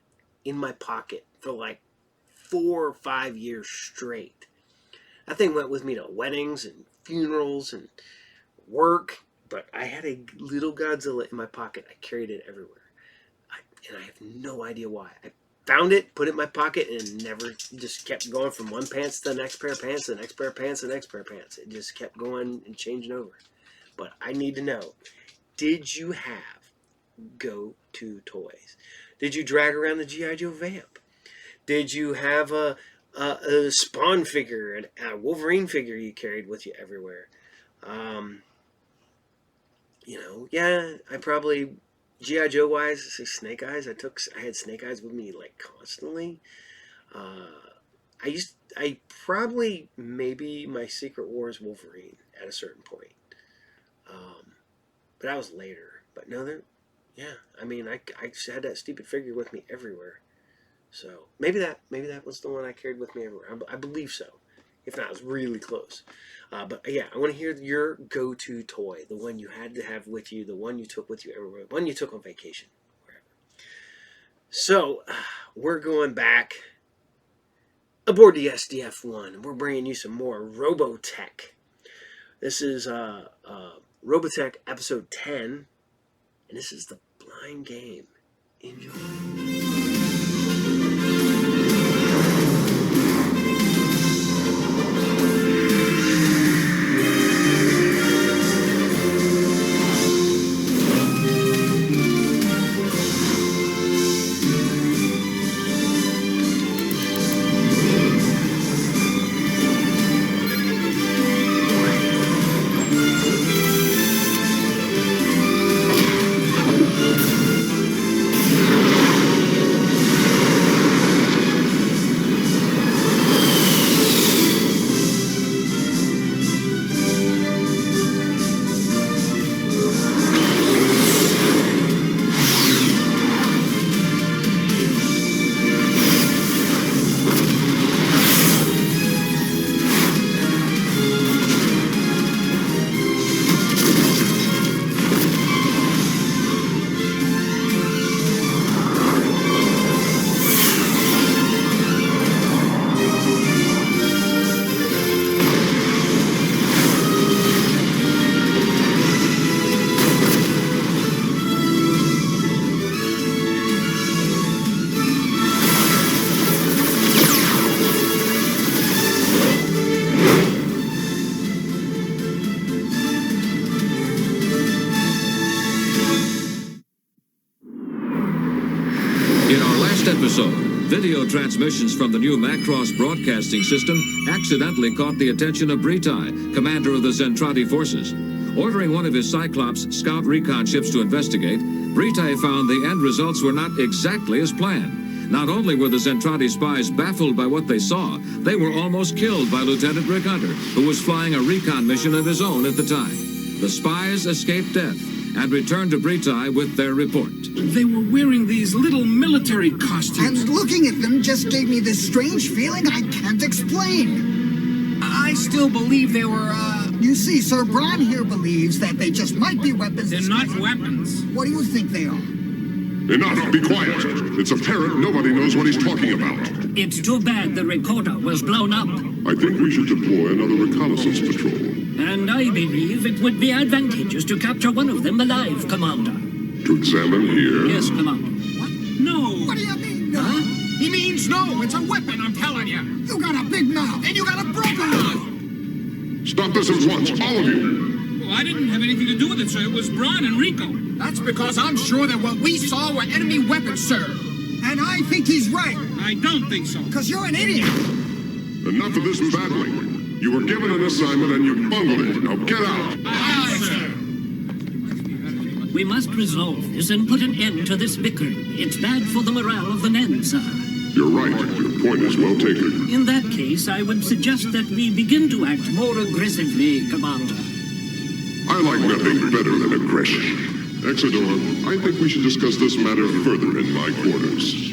in my pocket for like 4 or 5 years straight. That thing went with me to weddings and funerals and work, but I had a little Godzilla in my pocket. I carried it everywhere. And I have no idea why. I found it, put it in my pocket, and never just kept going from one pants to the next pair of pants, to the next pair of pants, to the next pair of pants. It just kept going and changing over. But I need to know, did you have go-to toys? Did you drag around the G.I. Joe Vamp? Did you have a Spawn figure, a Wolverine figure you carried with you everywhere? I probably, G.I. Joe wise, Snake Eyes. I had Snake Eyes with me like constantly. Maybe my Secret Wars Wolverine at a certain point. But that was later. But no, I just had that stupid figure with me everywhere. So maybe that was the one I carried with me everywhere. I believe so. If not, it was really close. But yeah, I want to hear your go-to toy, the one you had to have with you, the one you took with you everywhere, the one you took on vacation, wherever. So we're going back aboard the SDF-1. We're bringing you some more Robotech. This is Robotech episode 10, and this is the blind game. Enjoy. Video transmissions from the new Macross broadcasting system accidentally caught the attention of Britai, commander of the Zentradi forces. Ordering one of his Cyclops scout recon ships to investigate, Britai found the end results were not exactly as planned. Not only were the Zentradi spies baffled by what they saw, they were almost killed by Lieutenant Rick Hunter, who was flying a recon mission of his own at the time. The spies escaped death, and returned to Britai with their report. They were wearing these little military costumes. And looking at them just gave me this strange feeling I can't explain. I still believe they were, You see, Sir Bron here believes that they just might be weapons. They're not weapons. What do you think they are? Enough, be quiet. It's apparent nobody knows what he's talking about. It's too bad the recorder was blown up. I think we should deploy another reconnaissance patrol. And I believe it would be advantageous to capture one of them alive, Commander. To examine here? Yes, Commander. No. What do you mean, no? Huh? He means no. It's a weapon, I'm telling you. You got a big mouth. And you got a broken mouth. Stop this at once, all of you. Well, I didn't have anything to do with it, sir. It was Bron and Rico. That's because I'm sure that what we saw were enemy weapons, sir. And I think he's right. I don't think so. Because you're an idiot. Enough of this babbling. You were given an assignment and you bungled it. Now get out. Aye, sir. We must resolve this and put an end to this bickering. It's bad for the morale of the men, sir. You're right. Your point is well taken. In that case, I would suggest that we begin to act more aggressively, Commander. I like nothing better than aggression. Exodore, I think we should discuss this matter further in my quarters.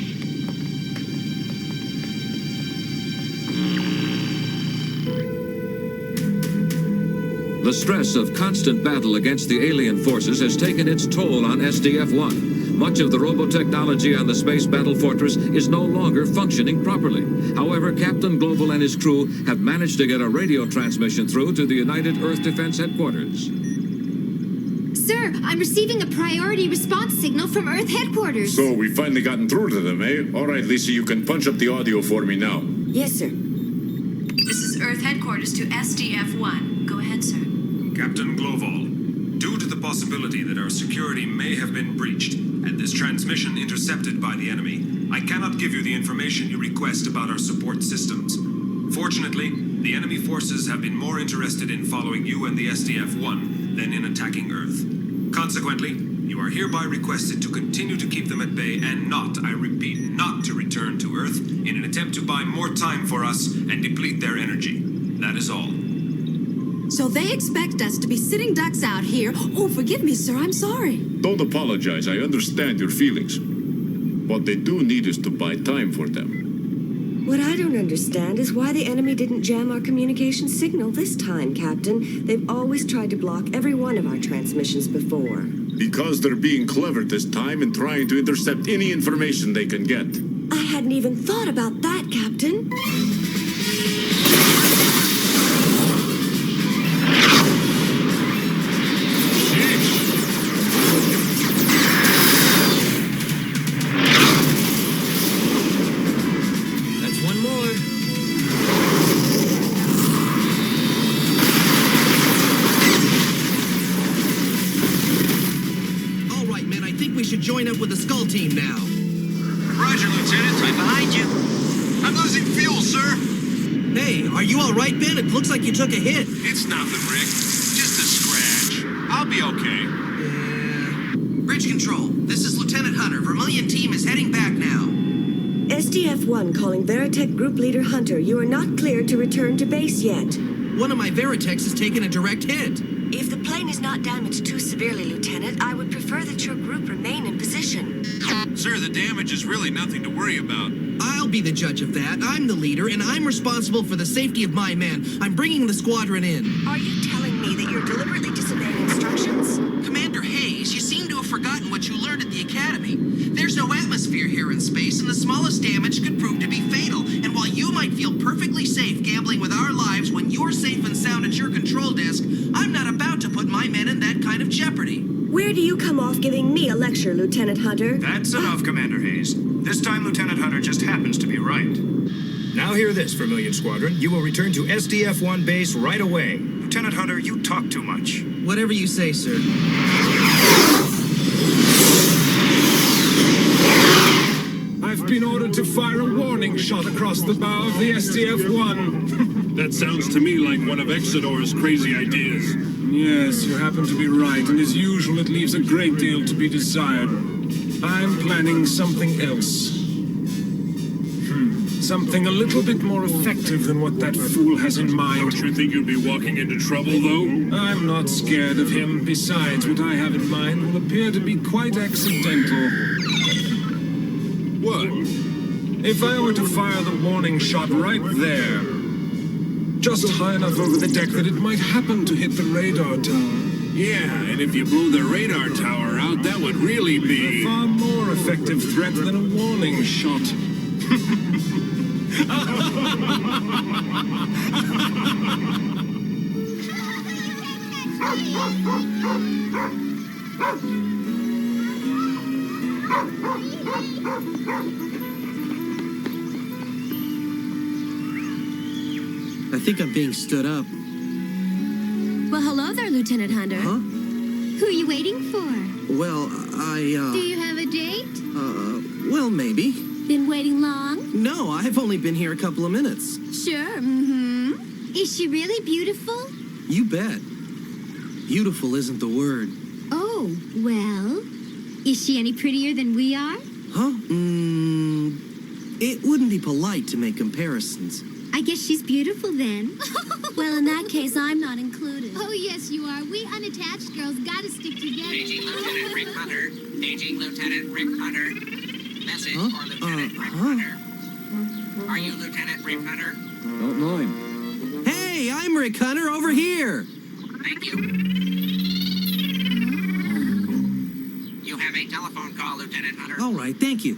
The stress of constant battle against the alien forces has taken its toll on SDF-1. Much of the robotechnology on the space battle fortress is no longer functioning properly. However, Captain Global and his crew have managed to get a radio transmission through to the United Earth Defense Headquarters. Sir, I'm receiving a priority response signal from Earth Headquarters. So we've finally gotten through to them, eh? All right, Lisa, you can punch up the audio for me now. Yes, sir. This is Earth Headquarters to SDF-1. Go ahead, sir. Captain Global, due to the possibility that our security may have been breached and this transmission intercepted by the enemy, I cannot give you the information you request about our support systems. Fortunately, the enemy forces have been more interested in following you and the SDF-1 than in attacking Earth. Consequently, you are hereby requested to continue to keep them at bay and not, I repeat, not to return to Earth in an attempt to buy more time for us and deplete their energy. That is all. So they expect us to be sitting ducks out here. Oh, forgive me, sir, I'm sorry. Don't apologize. I understand your feelings. What they do need is to buy time for them. What I don't understand is why the enemy didn't jam our communication signal this time, Captain. They've always tried to block every one of our transmissions before. Because they're being clever this time and trying to intercept any information they can get. I hadn't even thought about that, Captain. Join up with the Skull team now. Roger, Lieutenant. Right behind you. I'm losing fuel, sir. Hey, are you all right, Ben? It looks like you took a hit. It's nothing, Rick. Just a scratch. I'll be okay. Bridge control. This is Lieutenant Hunter. Vermilion team is heading back now. SDF-1 calling Veritech Group Leader Hunter. You are not cleared to return to base yet. One of my Veritechs has taken a direct hit. If the plane is not damaged too severely, Lieutenant, I would prefer that your group remain in position. Sir, the damage is really nothing to worry about. I'll be the judge of that. I'm the leader, and I'm responsible for the safety of my men. I'm bringing the squadron in. Are you telling me that you're deliberately disobeying instructions? Commander Hayes, you seem to have forgotten what you learned at the Academy. There's no atmosphere here in space, and the smallest damage could prove to be fatal. And while you might feel perfectly safe gambling with our lives when you're safe and sound at your control desk, I'm not about to put my men in that kind of jeopardy. Where do you come off giving me a lecture, Lieutenant Hunter? That's enough, Commander Hayes. This time, Lieutenant Hunter just happens to be right. Now hear this, Vermilion Squadron. You will return to SDF-1 base right away. Lieutenant Hunter, you talk too much. Whatever you say, sir. I've been ordered to fire a warning shot across the bow of the SDF-1. That sounds to me like one of Exodor's crazy ideas. Yes, you happen to be right, and as usual, it leaves a great deal to be desired. I'm planning something else. something a little bit more effective than what that fool has in mind. Don't you think you'd be walking into trouble, though? I'm not scared of him. Besides, what I have in mind will appear to be quite accidental. What? If I were to fire the warning shot right there, just high enough over the deck that it might happen to hit the radar tower. Yeah, and if you blew the radar tower out, that would really be... a far more effective threat than a warning shot. I think I'm being stood up. Well, hello there, Lieutenant Hunter. Huh? Who are you waiting for? Well, Do you have a date? Well, maybe. Been waiting long? No, I've only been here a couple of minutes. Sure, mm-hmm. Is she really beautiful? You bet. Beautiful isn't the word. Oh, well, is she any prettier than we are? Huh? It wouldn't be polite to make comparisons. I guess she's beautiful then. Well, in that case, I'm not included. Oh, yes, you are. We unattached girls gotta stick together. Paging Lieutenant Rick Hunter. Paging Lieutenant Rick Hunter. Message for Lieutenant Rick Hunter. Are you Lieutenant Rick Hunter? Don't know him. Hey, I'm Rick Hunter over here. Thank you. You have a telephone call, Lieutenant Hunter. All right, thank you.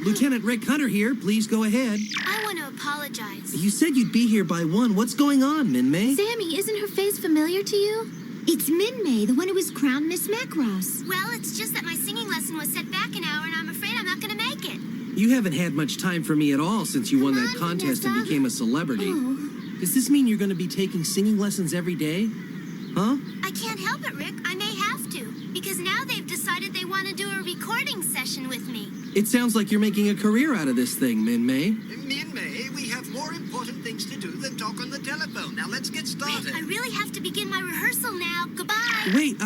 Lieutenant Rick Hunter here. Please go ahead. I want to apologize. You said you'd be here by 1. What's going on, Min-May? Sammy, isn't her face familiar to you? It's Min-May, the one who was crowned Miss Macross. Well, it's just that my singing lesson was set back an hour, and I'm afraid I'm not going to make it. You haven't had much time for me at all since you won that contest and became a celebrity. Oh. Does this mean you're going to be taking singing lessons every day? Huh? I can't help it, Rick. I may have to. Because now they've decided they want to do a recording session with me. It sounds like you're making a career out of this thing, Min-May. Min-May, we have more important things to do than talk on the telephone. Now let's get started. Rick, I really have to begin my rehearsal now. Goodbye. Wait,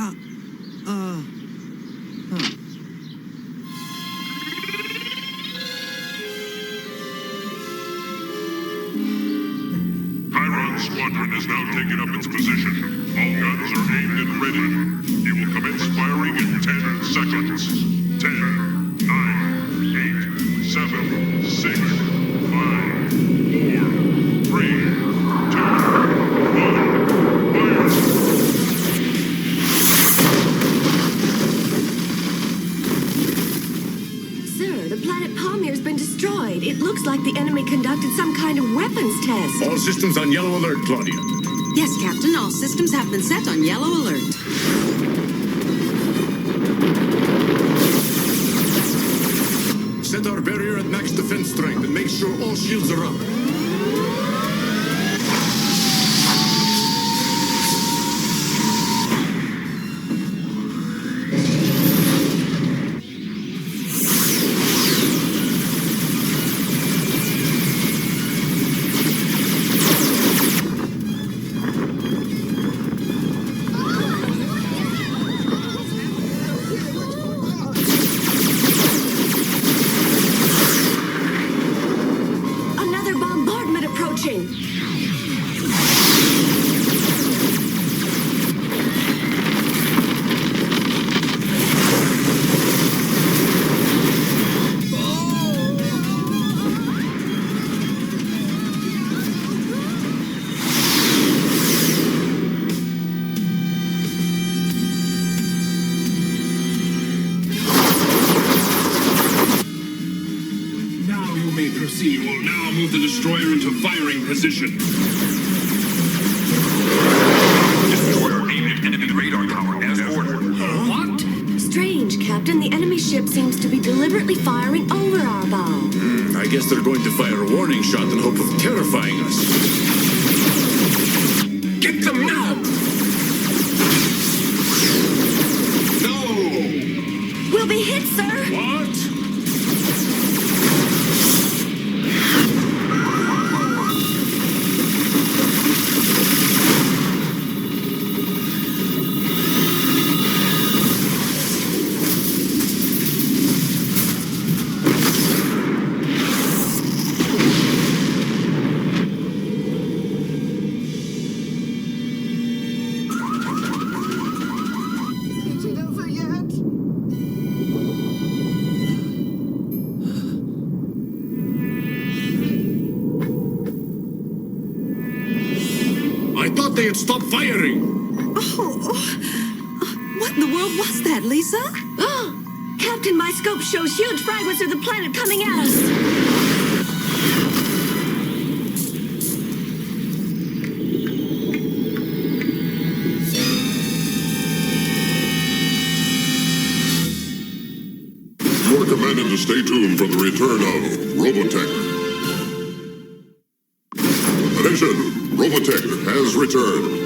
Chiron Squadron has now taken up its position. All guns are aimed and ready. You will commence firing in 10 seconds. 10, 9, 8, 7, 6, 5, 4, 3, 2, 1, fire! Sir, the planet Palmir's been destroyed. It looks like the enemy conducted some kind of weapons test. All systems on yellow alert, Claudia. Yes, Captain. All systems have been set on yellow alert. Set our barrier at max defense strength and make sure all shields are up. Another bombardment approaching. Now you may proceed. We'll now move the destroyer into firing position. Destroyer aimed at enemy radar tower as ordered. What? Strange, Captain. The enemy ship seems to be deliberately firing over our bow. I guess they're going to fire a warning shot in hope of terrifying us. Get them now! No! We'll be hit, sir. What? they had stopped firing. What in the world was that, Lisa? Captain, my scope shows huge fragments of the planet coming at us. You're commanded to stay tuned for the return of Robotech. Attention! Robotech has returned.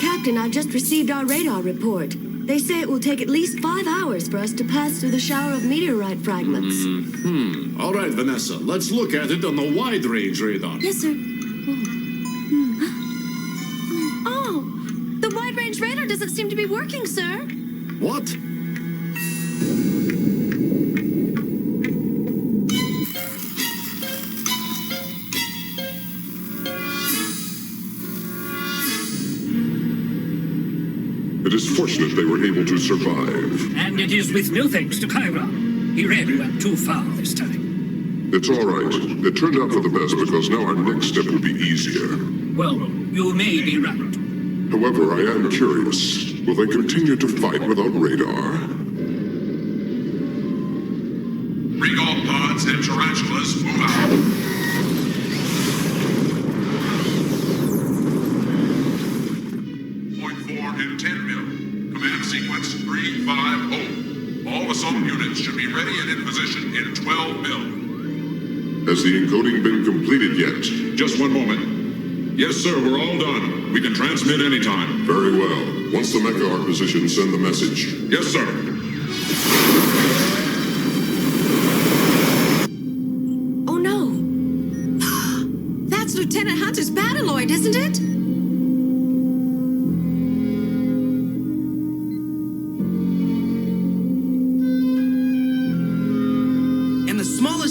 Captain, I've just received our radar report. They say it will take at least 5 hours for us to pass through the shower of meteorite fragments. All right, Vanessa, let's look at it on the wide-range radar. Yes, sir. Oh, the wide-range radar doesn't seem to be working, sir. What? It is fortunate they were able to survive. And it is with no thanks to Chiron. He really went too far this time. It's all right. It turned out for the best because now our next step will be easier. Well, you may be right. However, I am curious. Will they continue to fight without radar? Recall pods and tarantulas move out. In 10 mil. Command sequence 350. All assault units should be ready and in position in 12 mil. Has the encoding been completed yet? Just one moment. Yes, sir, we're all done. We can transmit anytime. Very well. Once the mecha are positioned, send the message. Yes, sir. Oh, no. That's Lieutenant Hunter's Battloid, isn't it?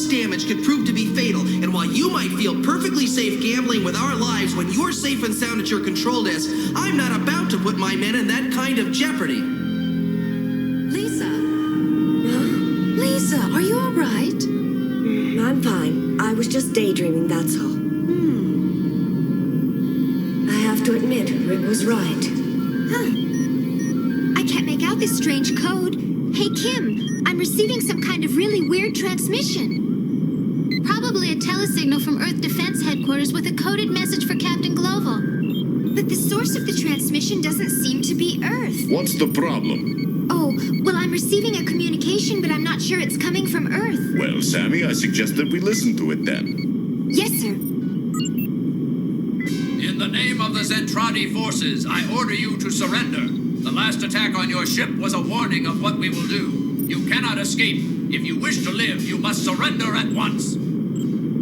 Damage could prove to be fatal, and while you might feel perfectly safe gambling with our lives when you're safe and sound at your control desk, I'm not about to put my men in that kind of jeopardy. Lisa? Huh? Lisa, are you all right? I'm fine. I was just daydreaming, that's all. I have to admit, Rick was right. I can't make out this strange code. Hey, Kim, I'm receiving some kind of really weird transmission. Probably a telesignal from Earth Defense Headquarters with a coded message for Captain Global. But the source of the transmission doesn't seem to be Earth. What's the problem? Oh, well, I'm receiving a communication, but I'm not sure it's coming from Earth. Well, Sammy, I suggest that we listen to it then. Yes, sir. In the name of the Zentradi forces, I order you to surrender. The last attack on your ship was a warning of what we will do. You cannot escape. If you wish to live, you must surrender at once.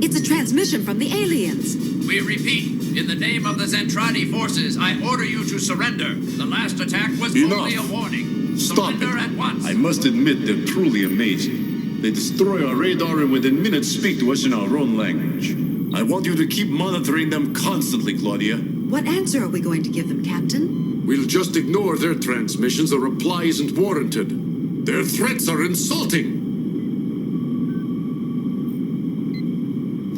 It's a transmission from the aliens. We repeat, in the name of the Zentradi forces, I order you to surrender. The last attack was only a warning. Stop Surrender at once. I must admit they're truly amazing. They destroy our radar and within minutes speak to us in our own language. I want you to keep monitoring them constantly, Claudia. What answer are we going to give them, Captain? We'll just ignore their transmissions. A reply isn't warranted. Their threats are insulting.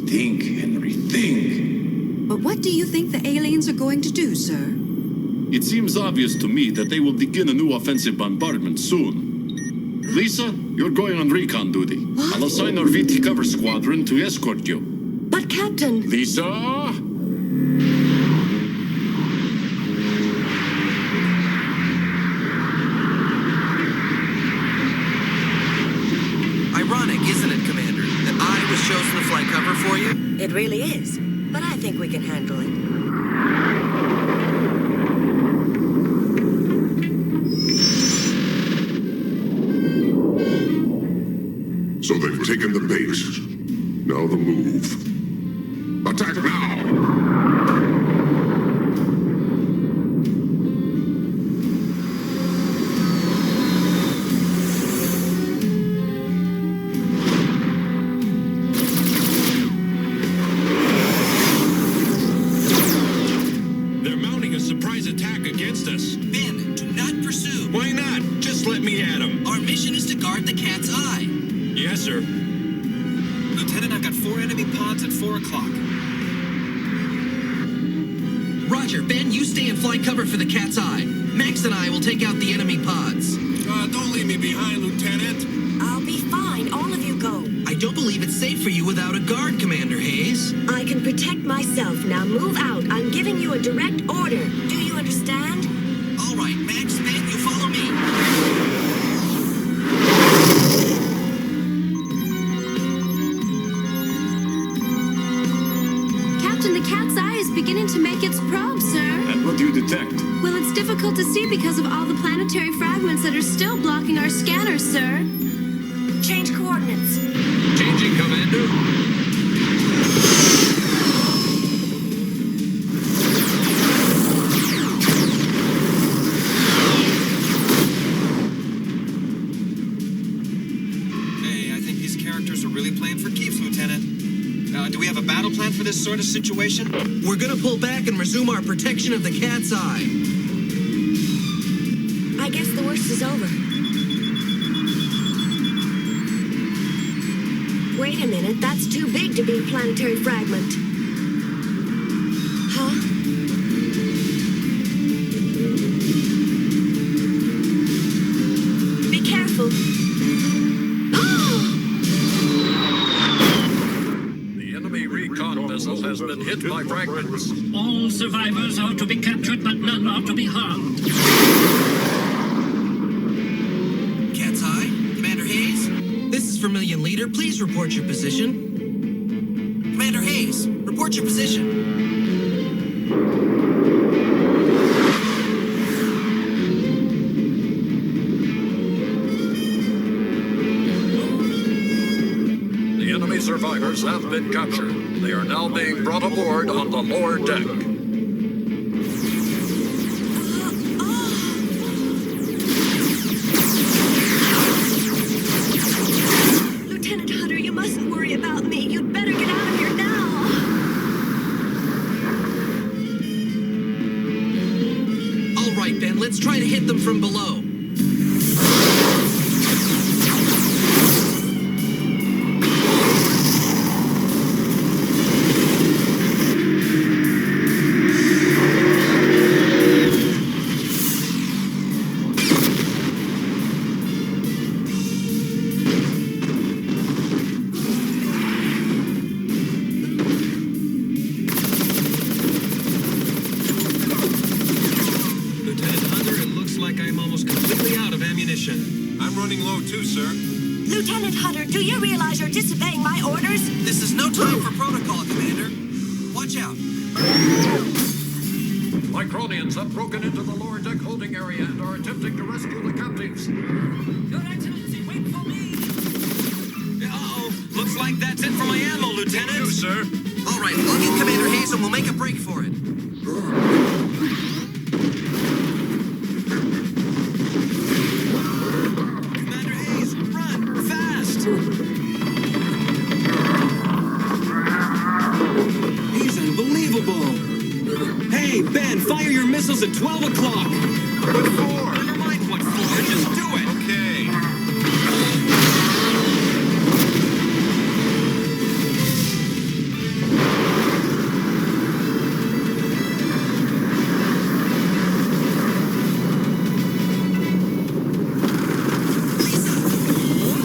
Think, Henry, think. But what do you think the aliens are going to do, sir? It seems obvious to me that they will begin a new offensive bombardment soon. Lisa, you're going on recon duty. What? I'll assign our VT cover squadron to escort you. But, Captain... Lisa! Ironic, isn't it, Commander, that I was chosen to fly cover for you? It really is. But I think we can handle it. So they've taken the bait. Now the move. Attack now! cat's eye. Yes, sir. Lieutenant, I've got 4 enemy pods at 4 o'clock. Roger, Ben, you stay and fly cover for the cat's eye. Max and I will take out the enemy pods. Don't leave me behind, Lieutenant. I'll be fine. All of you go. I don't believe it's safe for you without a guard, Commander Hayes. I can protect myself. Now move out. I'm giving you a direct order. Do you understand? All right, Max, Ben, you follow me. Captain, the cat's eye is beginning to make its probe, sir. And what do you detect? Well, it's difficult to see because of all the planetary fragments that are still blocking our scanners, sir. Change coordinates. Changing, Commander. Hey, I think these characters are really playing for keeps, Lieutenant. Do we have a battle plan for this sort of situation? We're gonna pull back and resume our protection of the cat's eye. I guess the worst is over. Wait a minute, that's too big to be a planetary fragment. Huh? Be careful. The enemy recon vessel has been hit by fragments. All survivors are to be captured, but none are to be harmed. Cat's eye, Commander Hayes? This is Vermilion Leader. Please report your position. Commander Hayes, report your position. The enemy survivors have been captured. They are now being brought aboard on the lower deck. Lieutenant Hunter, you mustn't worry about me. You'd better get out of here now. All right, Ben, let's try to hit them from below. Lieutenant Hunter, do you realize you're disobeying my orders? This is no time for protocol, Commander. Watch out. Micronians have broken into the lower deck holding area and are attempting to rescue the captives. Your Excellency, wait for me! Uh-oh. Looks like that's it for my ammo, Lieutenant. You, sir. All right, plug in Commander Hayes and we'll make a break for it. Commander Hayes, run! Fast! He's unbelievable! Hey, Ben, fire your missiles at 12 o'clock! What for? Never mind what for, just do it! Okay.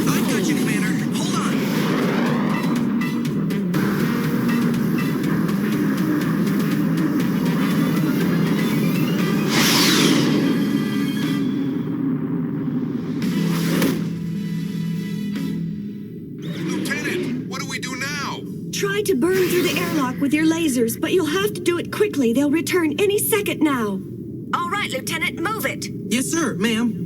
I've got you, Commander. Hold on. Lieutenant, what do we do now? Try to burn through the airlock with your lasers, but you'll have to do it quickly. They'll return any second now. All right, Lieutenant, move it. Yes, sir, ma'am.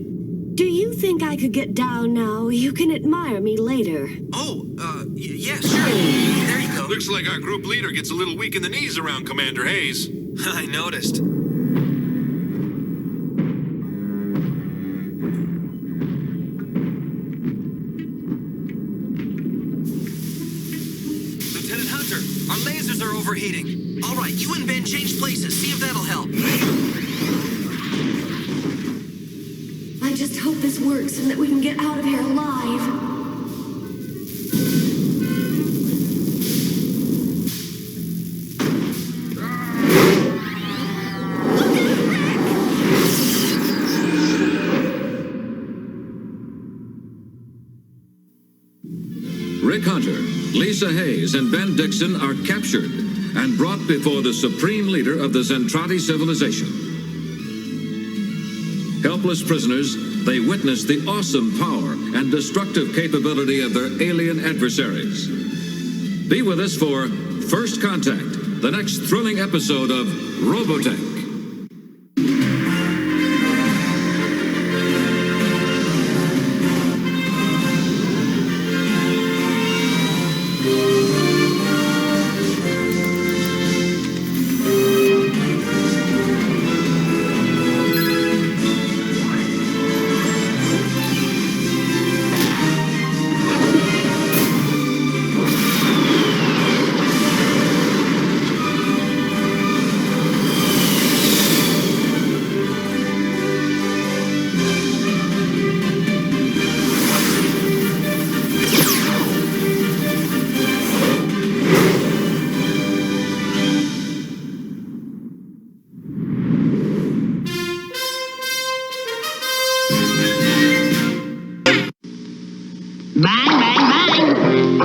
Do you think I could get down now? You can admire me later. Oh, yeah, sure. There you go. Looks like our group leader gets a little weak in the knees around Commander Hayes. I noticed. Lieutenant Hunter, our lasers are overheating. All right, you and Ben change places. See if that'll help. I just hope this works and that we can get out of here alive. Rick Hunter, Lisa Hayes, and Ben Dixon are captured and brought before the supreme leader of the Zentradi civilization. Helpless prisoners, they witness the awesome power and destructive capability of their alien adversaries. Be with us for First Contact, the next thrilling episode of Robotech. Bang, bang,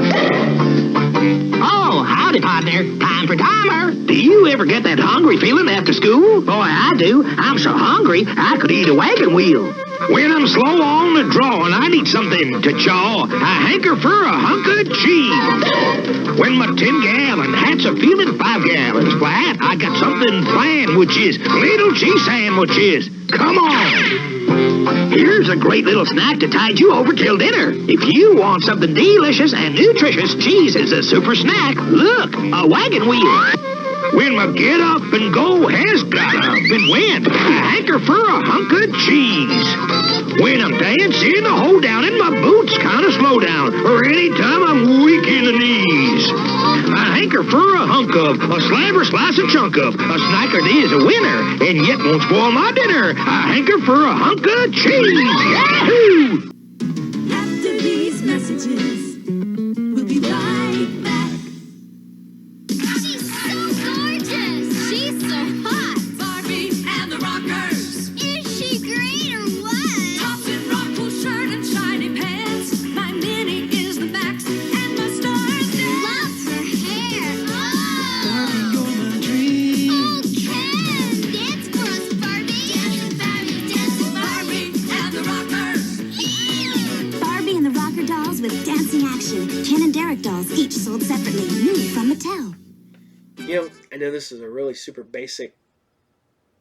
bang. Oh, howdy, partner. Time for timer. Do you ever get that hungry feeling after school? Boy, I do. I'm so hungry, I could eat a wagon wheel. When I'm slow on the draw and I need something to chaw, I hanker for a hunk of cheese. When my 10-gallon hat's a feeling 5 gallons flat, I got something planned, which is little cheese sandwiches. Come on. Here's a great little snack to tide you over till dinner. If you want something delicious and nutritious, cheese is a super snack. Look, a wagon wheel. When my get up and go has got up and went, I hanker for a hunk of cheese. When I'm dancing, I hold down and my boots kind of slow down, or anytime I'm weak in the knees. I hanker for a hunk of, a slab or slice and chunk of, a snacker that is a winner, and yet won't spoil my dinner. I hanker for a hunk of cheese. Yahoo! After these messages, we'll be right back. She's so gorgeous. She's so hot. Barbie and the Rockers. Is she great or what? Tops and rock cool shirt and shiny pants. My mini is the max, and my stars dance. Love her hair. Barbie, you're my dream. Oh, Ken, dance for us, Barbie. Dancing Barbie and the Rockers. Barbie and the Rocker dolls with dancing action. Ken and Derek dolls, each sold separately. New from Mattel. You know, I know this is a really super basic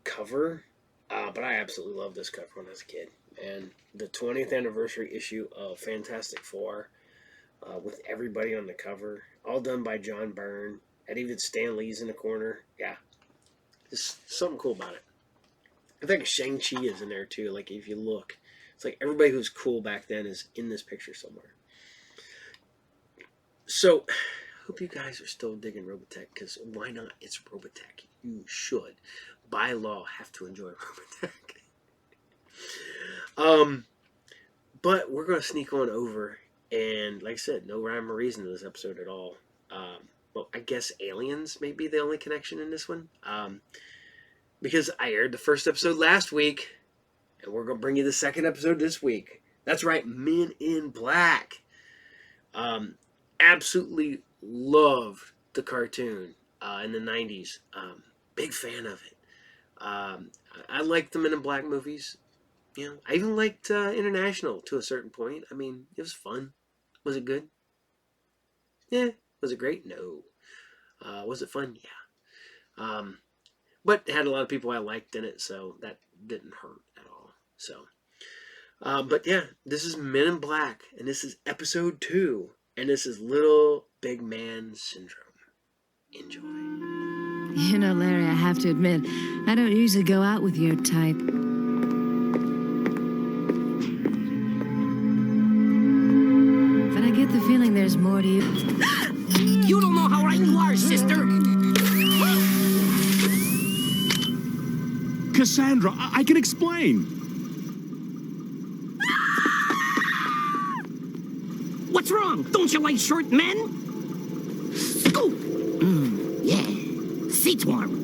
cover, but I absolutely loved this cover when I was a kid. And the 20th anniversary issue of Fantastic Four, with everybody on the cover, all done by John Byrne, and even Stan Lee's in the corner. Yeah, there's something cool about it. I think Shang-Chi is in there too. Like, if you look, it's like everybody who's cool back then is in this picture somewhere. So, hope you guys are still digging Robotech, because why not? It's Robotech. You should, by law, have to enjoy Robotech. But we're going to sneak on over, and like I said, no rhyme or reason to this episode at all. Well, I guess aliens may be the only connection in this one. Because I aired the first episode last week, and we're going to bring you the second episode this week. That's right, Men in Black. Absolutely loved the cartoon in the 90s. Big fan of it. I liked the Men in Black movies. You know, I even liked International to a certain point. I mean, it was fun. Was it good? Yeah. Was it great? No. Was it fun? Yeah. But it had a lot of people I liked in it, so that didn't hurt at all. So, but yeah, this is Men in Black, and this is episode 2, and this is Little Big Man Syndrome. Enjoy. You know, Larry, I have to admit, I don't usually go out with your type. But I get the feeling there's more to you. You don't know how right you are, sister. Cassandra, I can explain. Don't you like short men? Scoop! Yeah. Seat's warm.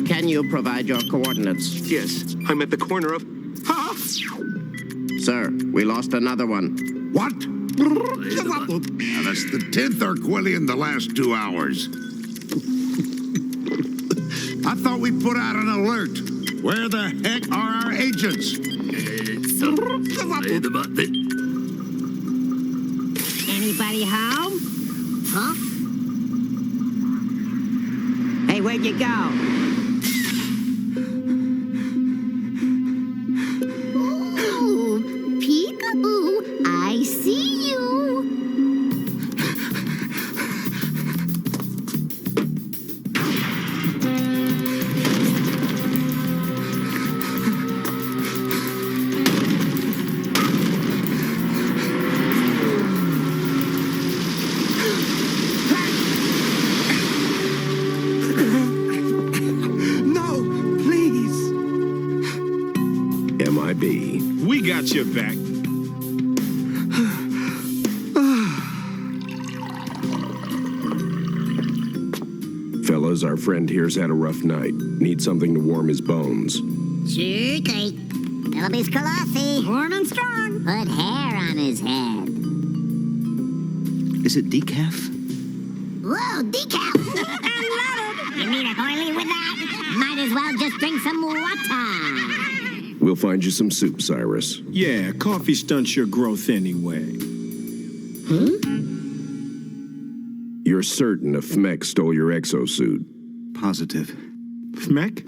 Can you provide your coordinates? Yes, I'm at the corner of... Huh? Sir, we lost another one. What? Now, that's the 10th Arquillian the last 2 hours. I thought we put out an alert. Where the heck are our agents? Anybody home? Huh? Hey, where'd you go? Ooh, peekaboo, I see you. We got your back. Fellas, our friend here's had a rough night. Need something to warm his bones. Sure thing. Philippe's Colossi. Warm and strong. Put hair on his head. Is it decaf? Whoa, decaf! I love it! You need a oily with that? Might as well just drink some water. We'll find you some soup, Cyrus. Yeah, coffee stunts your growth anyway. Huh? You're certain a Fmek stole your exosuit? Positive. Fmek?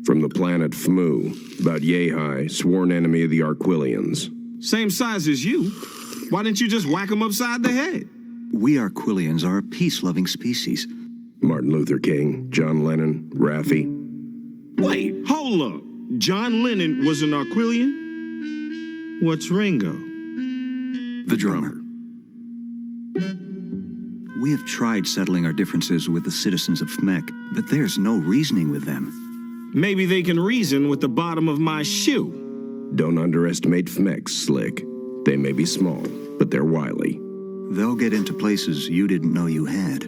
From the planet Fmu, about yay high, sworn enemy of the Arquillians. Same size as you. Why didn't you just whack him upside the head? We Arquillians are a peace-loving species. Martin Luther King, John Lennon, Raffi. Wait, hold up. John Lennon was an Arquillian? What's Ringo? The drummer. We have tried settling our differences with the citizens of Fmek, but there's no reasoning with them. Maybe they can reason with the bottom of my shoe. Don't underestimate Fmek, Slick. They may be small, but they're wily. They'll get into places you didn't know you had.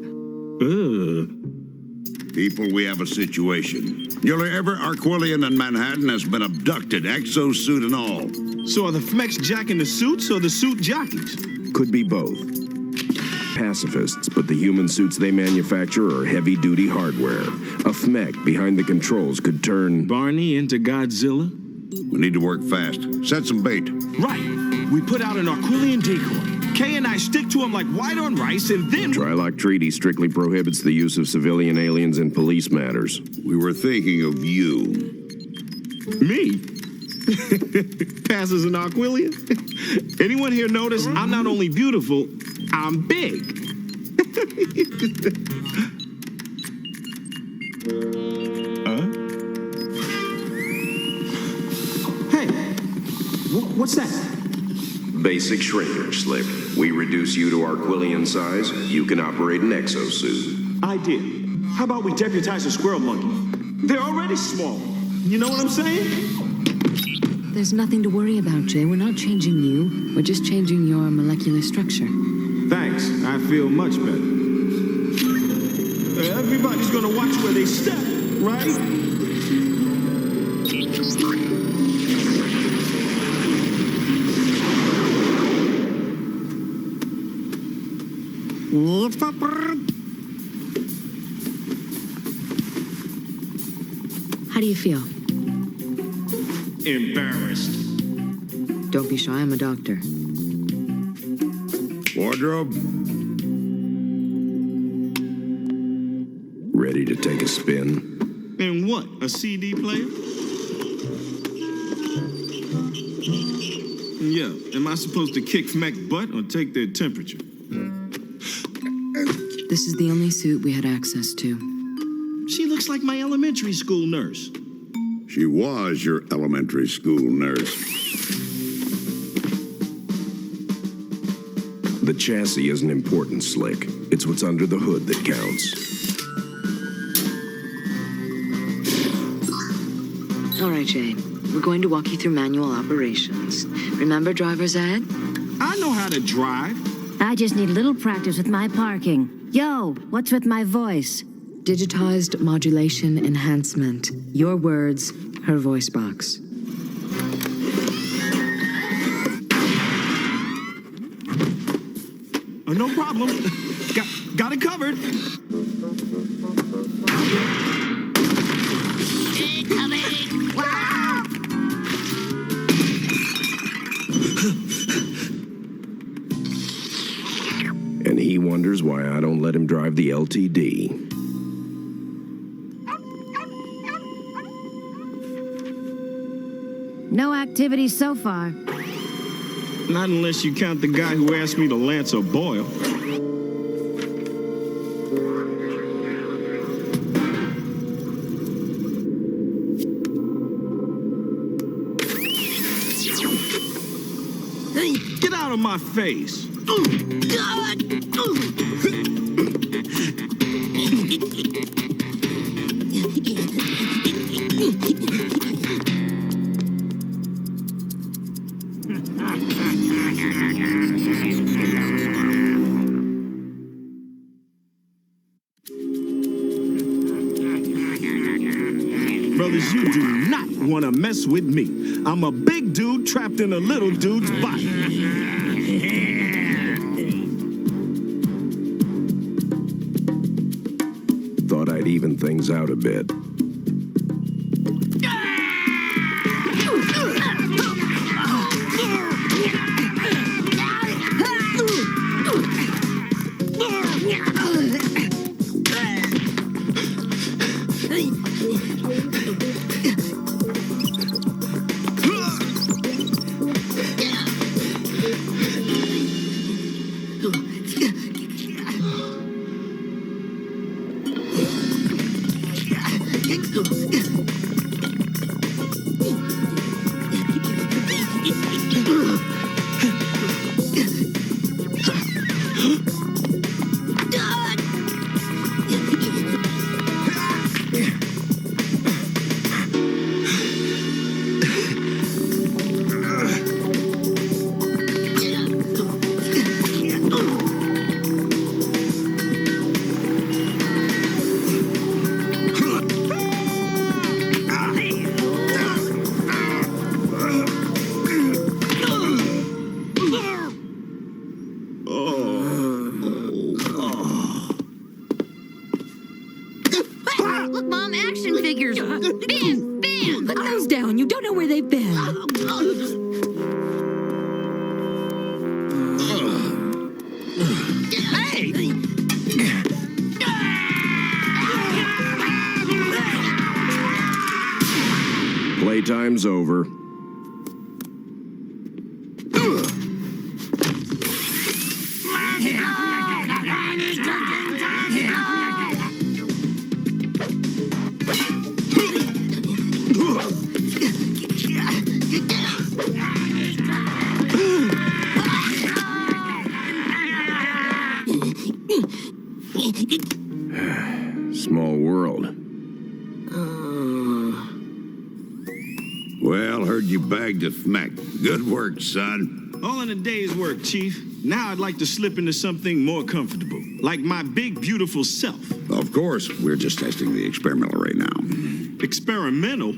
People, we have a situation. Nearly every Arquillian in Manhattan has been abducted, exosuit and all. So are the Fmeks jacking the suits or the suit jockeys? Could be both. Pacifists, but the human suits they manufacture are heavy-duty hardware. A Fmek behind the controls could turn... Barney into Godzilla? We need to work fast. Set some bait. Right. We put out an Arquillian decoy. Kay and I stick to him like white on rice, and then... Trilock Treaty strictly prohibits the use of civilian aliens in police matters. We were thinking of you. Me? Passes an Arquillian? Anyone here notice I'm not only beautiful, I'm big? Hey, what's that? Basic shrinkage, Slick. We reduce you to Arquillian size, you can operate an exosuit. Idea. How about we deputize a squirrel monkey? They're already small. You know what I'm saying? There's nothing to worry about, Jay. We're not changing you. We're just changing your molecular structure. Thanks. I feel much better. Everybody's gonna watch where they step, right? How do you feel? Embarrassed. Don't be shy, I'm a doctor. Wardrobe? Ready to take a spin? And what, a CD player? Yeah, am I supposed to kick Fmeck butt or take their temperature? This is the only suit we had access to. She looks like my elementary school nurse. She was your elementary school nurse. The chassis isn't important, Slick. It's what's under the hood that counts. All right, Jay. We're going to walk you through manual operations. Remember driver's ed? I know how to drive. I just need a little practice with my parking. Yo, what's with my voice? Digitized modulation enhancement. Your words, her voice box. Oh, no problem. Got it covered. And he wonders why I don't let him drive the LTD. No activity so far. Not unless you count the guy who asked me to lance a boil. Hey, get out of my face. Brothers, you do not want to mess with me. I'm a big dude trapped in a little dude's body. Thought I'd even things out a bit. Look, Mom, action figures. Bam, bam. Put those down. You don't know where they've been. Hey! Playtime's over. Small world. Well, her heard you bagged a FMEC. Good work, son. All in a day's work, Chief. Now I'd like to slip into something more comfortable, like my big, beautiful self. Of course, we're just testing the experimental right now. Experimental?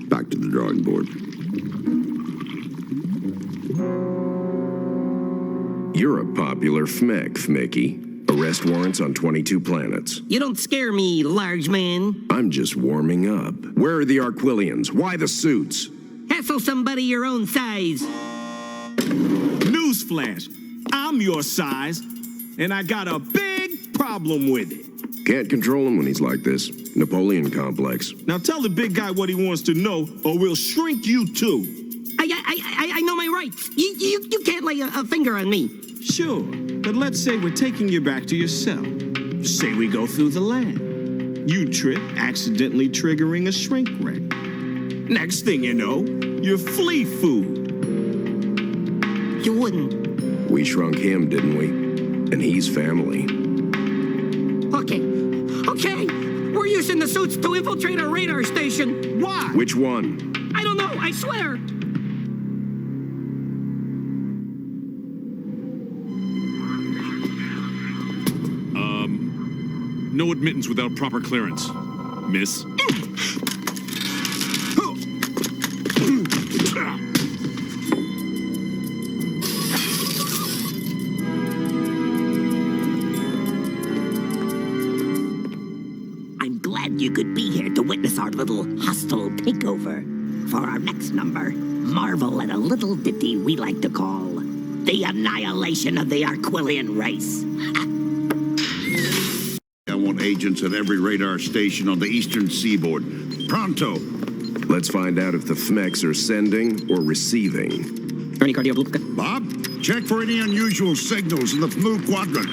Back to the drawing board. You're a popular FMEC, Mickey. Arrest warrants on 22 planets. You don't scare me, large man. I'm just warming up. Where are the Arquillians? Why the suits? Hassle somebody your own size. Newsflash, I'm your size, and I got a big problem with it. Can't control him when he's like this. Napoleon complex. Now tell the big guy what he wants to know, or we'll shrink you too. I know my rights. You can't lay a finger on me. Sure, but let's say we're taking you back to your cell. Say we go through the lab. You trip, accidentally triggering a shrink ray. Next thing you know, you're flea food. You wouldn't. We shrunk him, didn't we? And he's family. Okay. We're using the suits to infiltrate our radar station. Why? Which one? I don't know, I swear. No admittance without proper clearance. Miss? I'm glad you could be here to witness our little hostile takeover. For our next number, marvel at a little ditty we like to call The Annihilation of the Arquillian Race. I want agents at every radar station on the eastern seaboard. Pronto! Let's find out if the FMECs are sending or receiving. Bob, check for any unusual signals in the blue quadrant.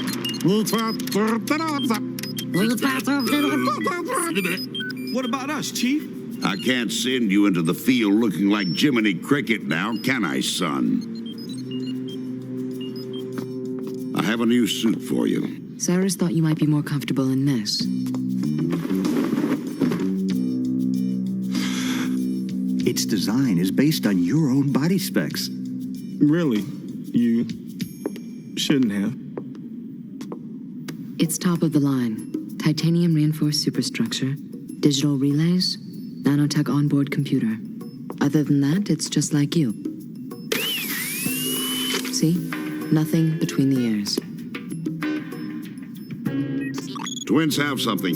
What about us, Chief? I can't send you into the field looking like Jiminy Cricket now, can I, son? I have a new suit for you. Cyrus thought you might be more comfortable in this. Its design is based on your own body specs. Really? You shouldn't have. It's top of the line. Titanium reinforced superstructure, digital relays, nanotech onboard computer. Other than that, it's just like you. See? Nothing between the ears. Twins have something.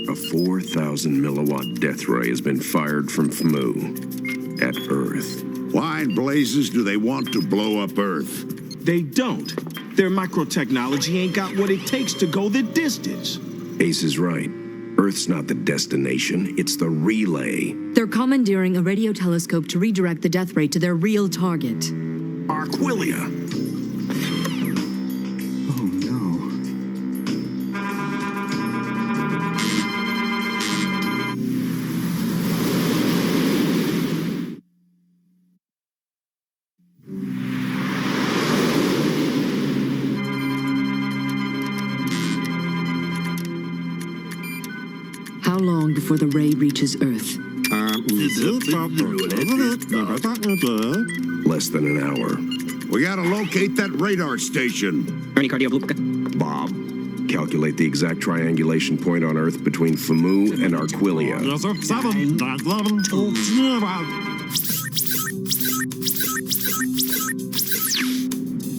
A 4,000 milliwatt death ray has been fired from FMU at Earth. Why in blazes do they want to blow up Earth? They don't. Their microtechnology ain't got what it takes to go the distance. Ace is right. Earth's not the destination, it's the relay. They're commandeering a radio telescope to redirect the death ray to their real target. Arquilia. Oh, no. How long before the ray reaches Earth? Less than an hour. We gotta locate that radar station. Bob, calculate the exact triangulation point on Earth between FMU and Arquilia.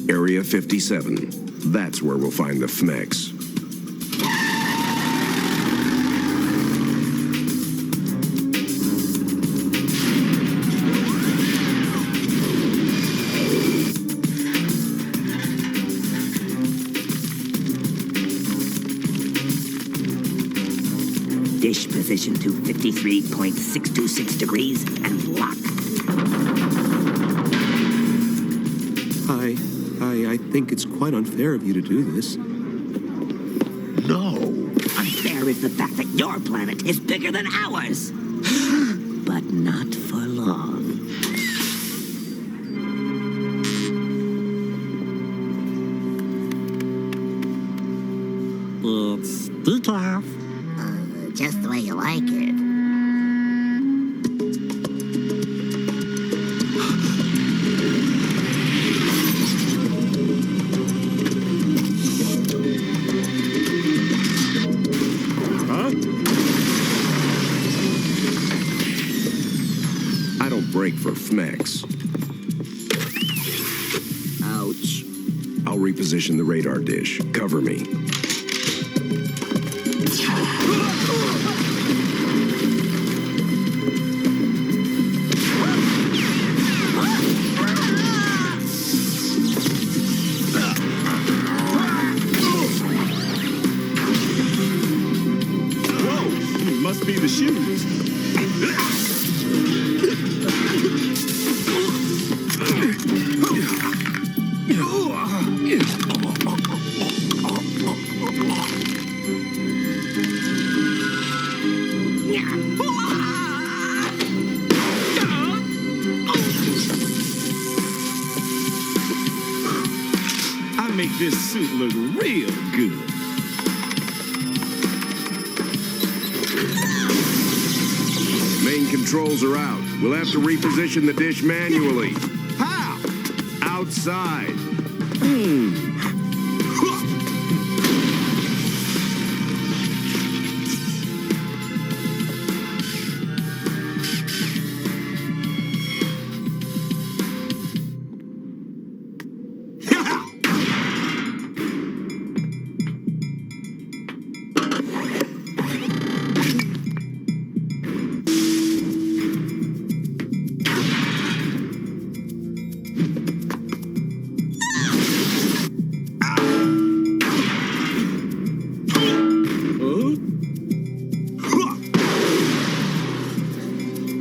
Area 57. That's where we'll find the FMECs. Dish position to 53.626 degrees and lock. I think it's quite unfair of you to do this. matter is the fact that your planet is bigger than ours. But not for long. It's decaf. Just the way you like it. I don't break for FMEX. Ouch. I'll reposition the radar dish. Cover me. Whoa, must be the shoes. I make this suit look real good. Main controls are out. We'll have to reposition the dish manually. How? Outside.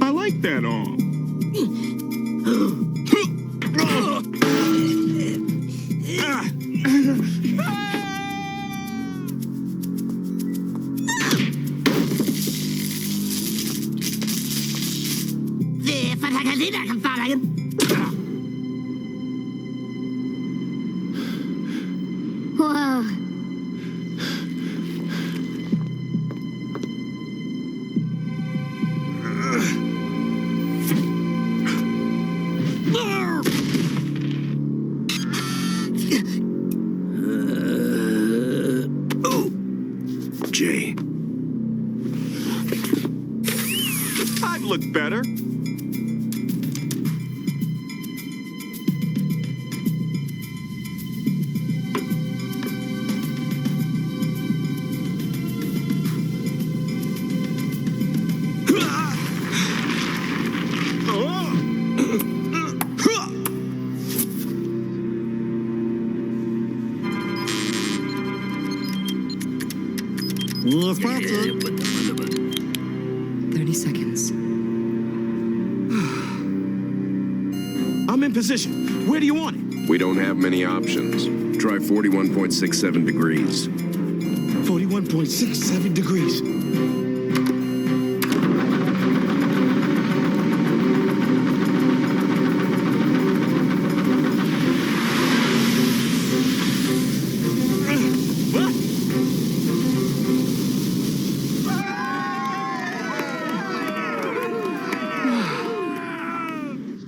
I like that arm. Whoa. Jay. I'd look better. Yes, that's it. 30 seconds. I'm in position. Where do you want it? We don't have many options. Try 41.67 degrees. 41.67 degrees.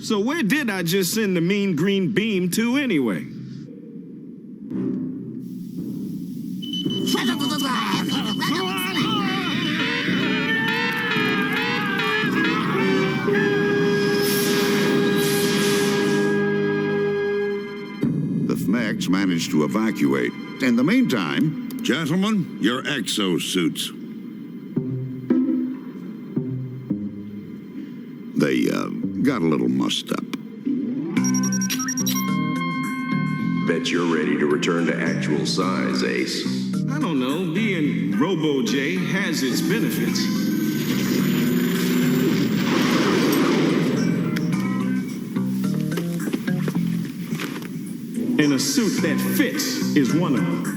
So where did I just send the mean green beam to anyway? The FMEX managed to evacuate. In the meantime, gentlemen, your exosuits. They, got a little mussed up. Bet you're ready to return to actual size, Ace. I don't know. Being Robo-J has its benefits. And a suit that fits is one of them.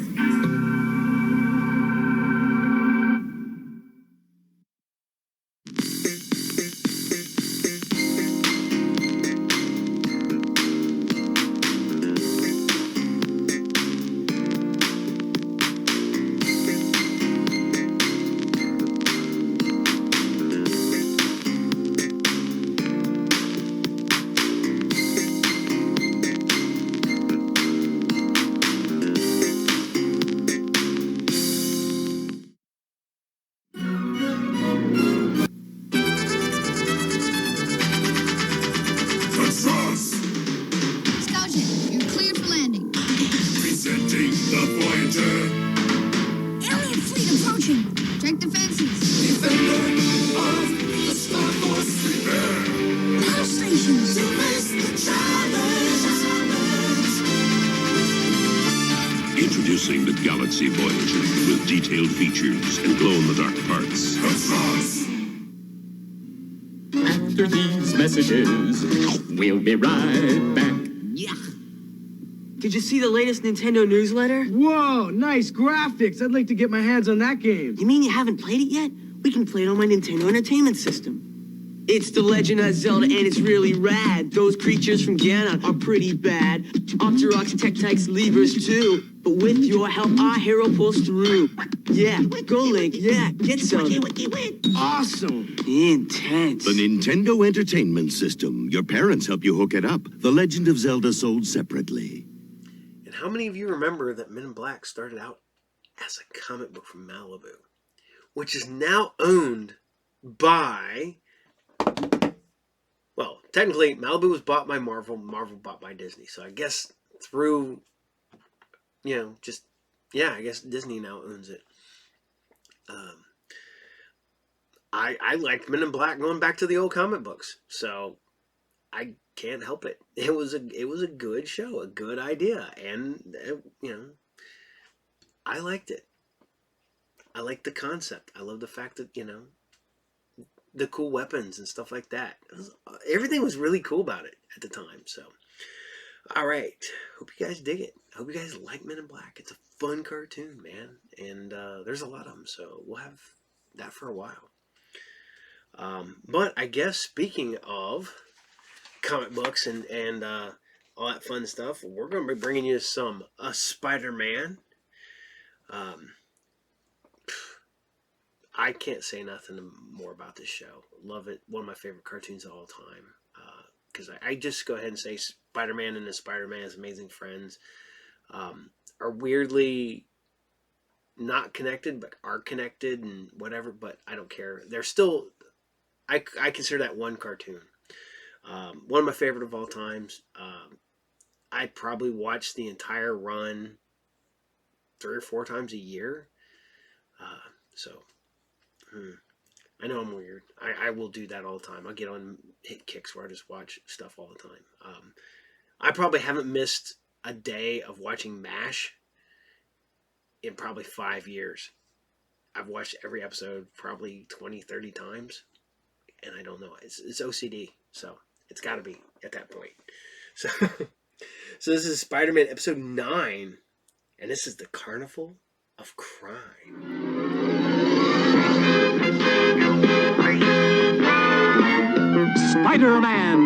Introducing the Galaxy Voyager with detailed features and glow-in-the-dark parts. After these messages, we'll be right back. Yeah. Did you see the latest Nintendo newsletter? Whoa, nice graphics. I'd like to get my hands on that game. You mean you haven't played it yet? We can play it on my Nintendo Entertainment System. It's The Legend of Zelda, and it's really rad. Those creatures from Ganon are pretty bad. Octoroks, Tektites, Levers too. But with your help, our hero pulls through. Yeah, go Link, yeah, get Zelda. Awesome. Intense. The Nintendo Entertainment System. Your parents help you hook it up. The Legend of Zelda sold separately. And how many of you remember that Men in Black started out as a comic book from Malibu, which is now owned by... Well, technically, Malibu was bought by Marvel. Marvel bought by Disney. So I guess through, I guess Disney now owns it. I liked Men in Black going back to the old comic books. So I can't help it. It was a good show, a good idea, and I liked it. I liked the concept. I love the fact that the cool weapons and stuff like that. Everything was really cool about it at the time. So, all right. Hope you guys dig it. Hope you guys like Men in Black. It's a fun cartoon, man. And there's a lot of them. So we'll have that for a while. But I guess speaking of comic books and all that fun stuff, we're going to be bringing you some Spider-Man. I can't say nothing more about this show. Love it. One of my favorite cartoons of all time. Because I just go ahead and say Spider-Man and the Spider-Man's Amazing Friends are weirdly not connected, but are connected and whatever. But I don't care. They're still... I consider that one cartoon. One of my favorite of all times. I probably watch the entire run 3 or 4 times a year. I know I'm weird. I will do that all the time. I'll get on hit kicks where I just watch stuff all the time. I probably haven't missed a day of watching MASH in probably 5 years. I've watched every episode probably 20, 30 times. And I don't know. It's OCD. So it's got to be at that point. So this is Spider-Man episode 9. And this is the Carnival of Crime. Spider-Man!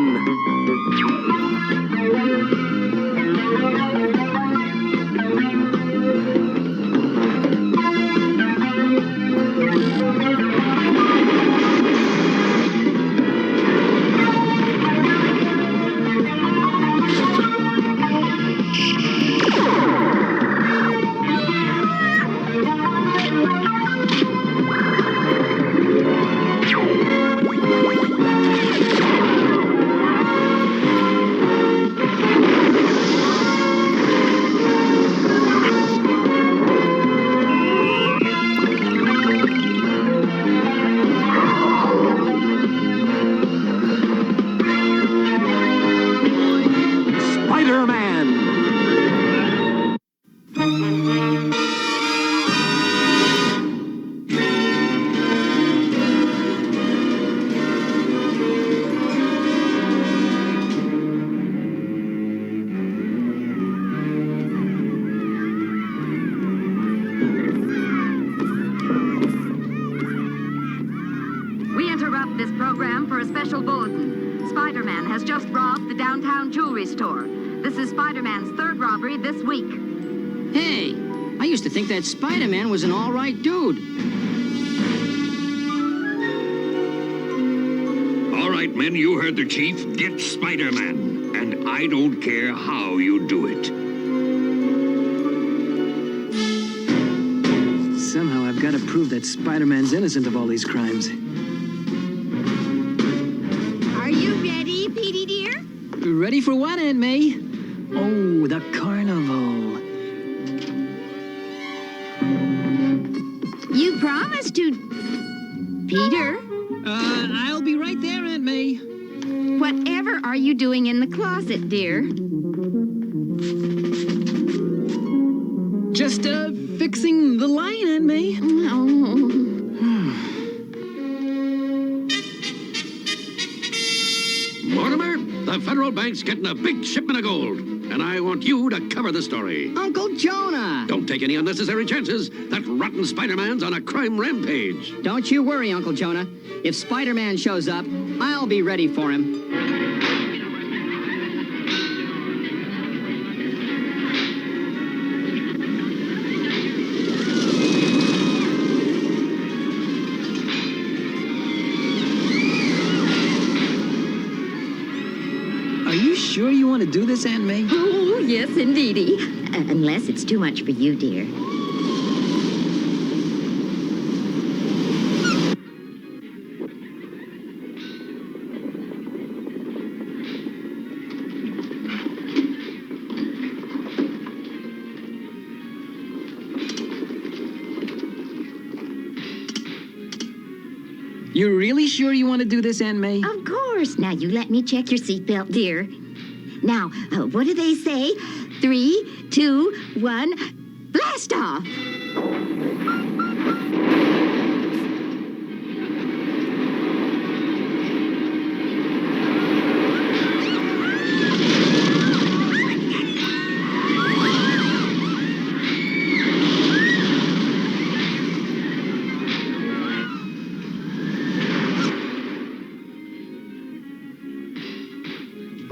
This program for a special bulletin. Spider-Man has just robbed the downtown jewelry store. This is Spider-Man's 3rd robbery this week. Hey, I used to think that Spider-Man was an all-right dude. All right, men, you heard the chief. Get Spider-Man. And I don't care how you do it. Somehow I've got to prove that Spider-Man's innocent of all these crimes. Ready for what, Aunt May? Oh, the carnival. You promised to... Peter? I'll be right there, Aunt May. Whatever are you doing in the closet, dear? Just, fixing the line, Aunt May. Mortimer, the federal bank's getting a big shipment of gold, and I want you to cover the story. Uncle Jonah! Don't take any unnecessary chances. That rotten Spider-Man's on a crime rampage. Don't you worry, Uncle Jonah. If Spider-Man shows up, I'll be ready for him. Are you sure you want to do this, Aunt May? Oh, yes, indeedy. Unless it's too much for you, dear. You really sure you want to do this, Aunt May? Of course. Now, you let me check your seatbelt, dear. Now, what do they say? 3, 2, 1, blast off!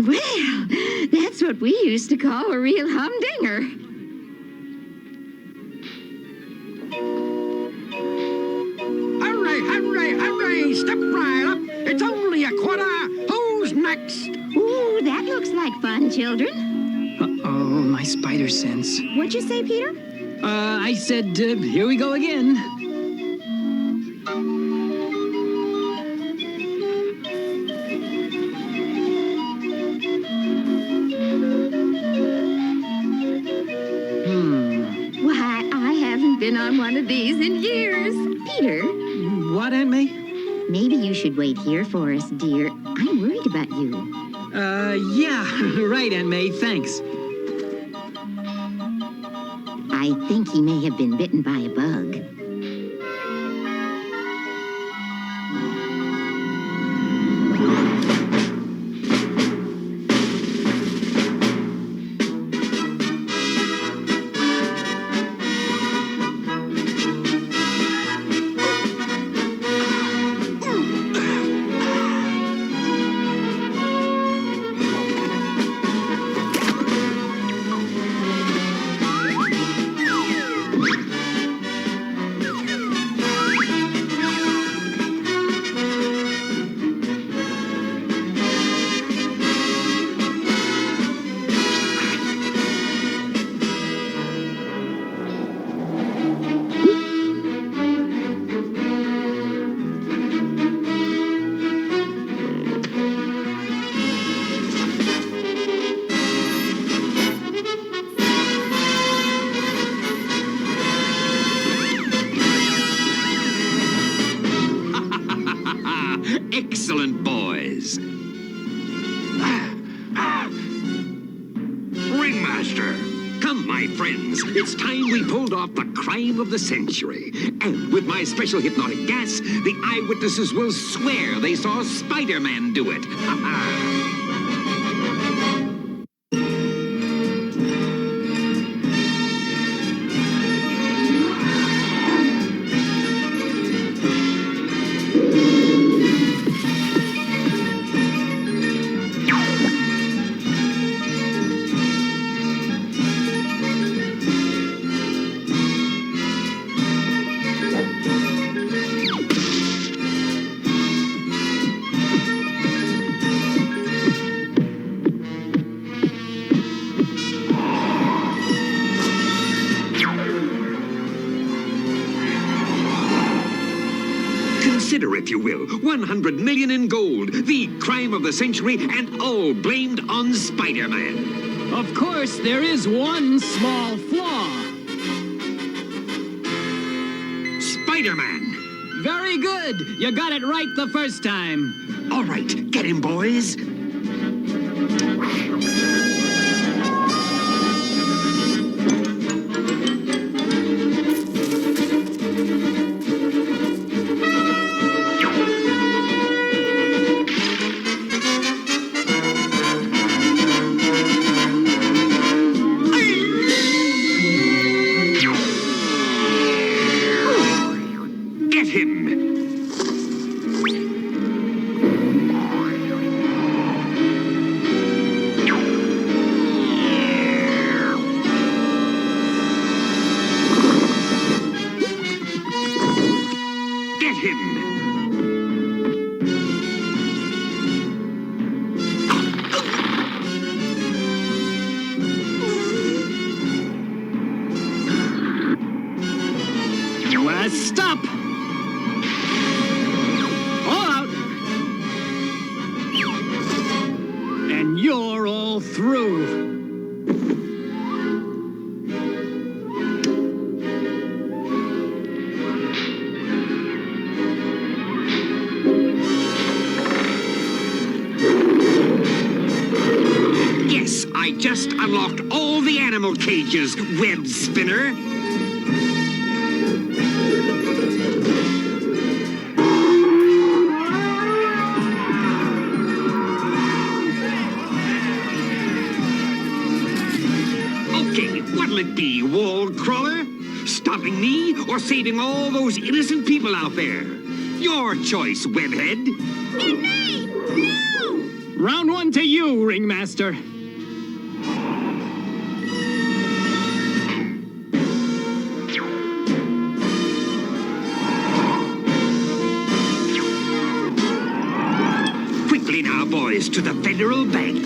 Well, that's what we used to call a real humdinger. Hurry, hurry, hurry! Step right up! It's only a quarter! Who's next? Ooh, that looks like fun, children. Uh-oh, my spider sense. What'd you say, Peter? I said, here we go again. Why, I haven't been on one of these in years. Peter. What, Aunt May? Maybe you should wait here for us, dear. I'm worried about you. Yeah, right, Aunt May, thanks. I think he may have been bitten by a bug. Excellent boys. Ringmaster, come, my friends. It's time we pulled off the crime of the century. And with my special hypnotic gas, the eyewitnesses will swear they saw Spider-Man do it. Consider, if you will, 100 million in gold, the crime of the century, and all blamed on Spider-Man. Of course, there is one small flaw. Spider-Man! Very good. You got it right the first time. All right, get him, boys. I just unlocked all the animal cages, web spinner. Okay, what'll it be, wall crawler? Stopping me or saving all those innocent people out there? Your choice, webhead. Round one to you, Ringmaster. Quickly now, boys, to the Federal Bank.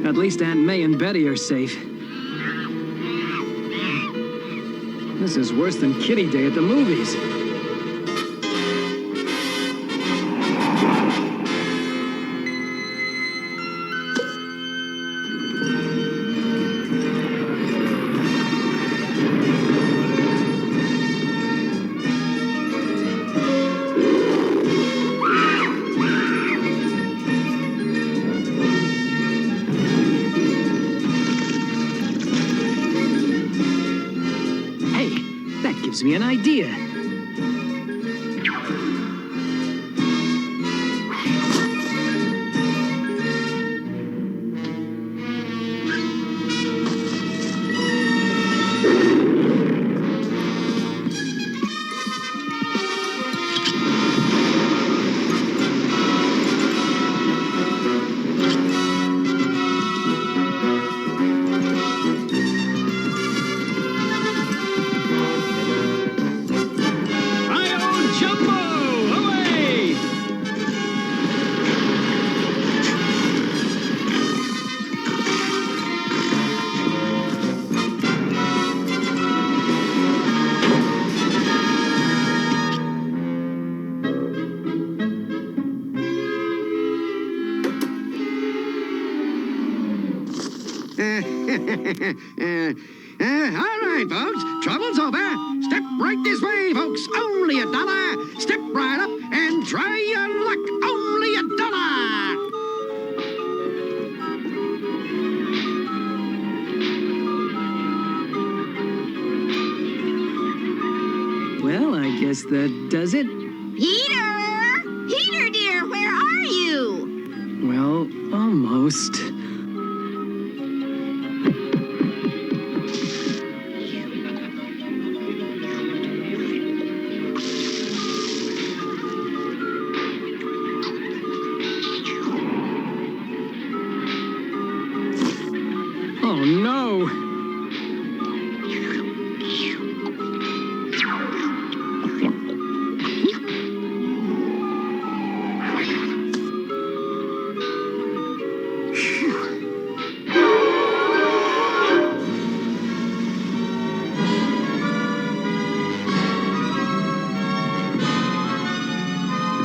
At least Aunt May and Betty are safe. This is worse than Kitty Day at the movies. Gives me an idea. All right, folks, trouble's over. Step right this way, folks. Only $1. Step right up and try your luck. Only $1. Well, I guess that does it. Heater! Heater, dear, where are you? Well, almost. Oh, no!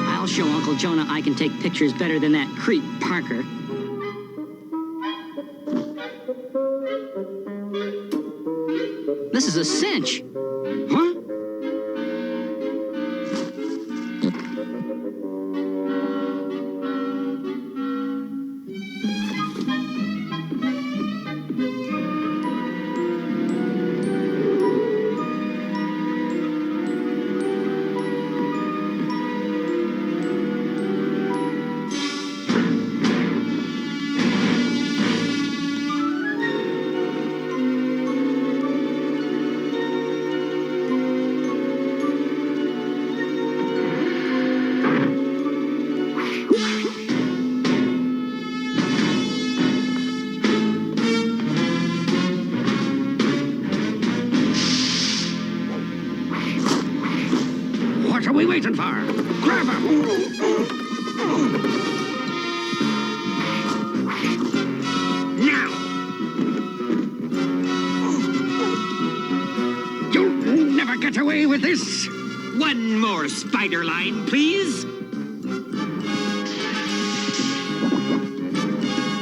I'll show Uncle Jonah I can take pictures better than that creep Parker. This is a cinch. Huh? are we waiting for? Grab him! Now! You'll never get away with this! One more spider line, please.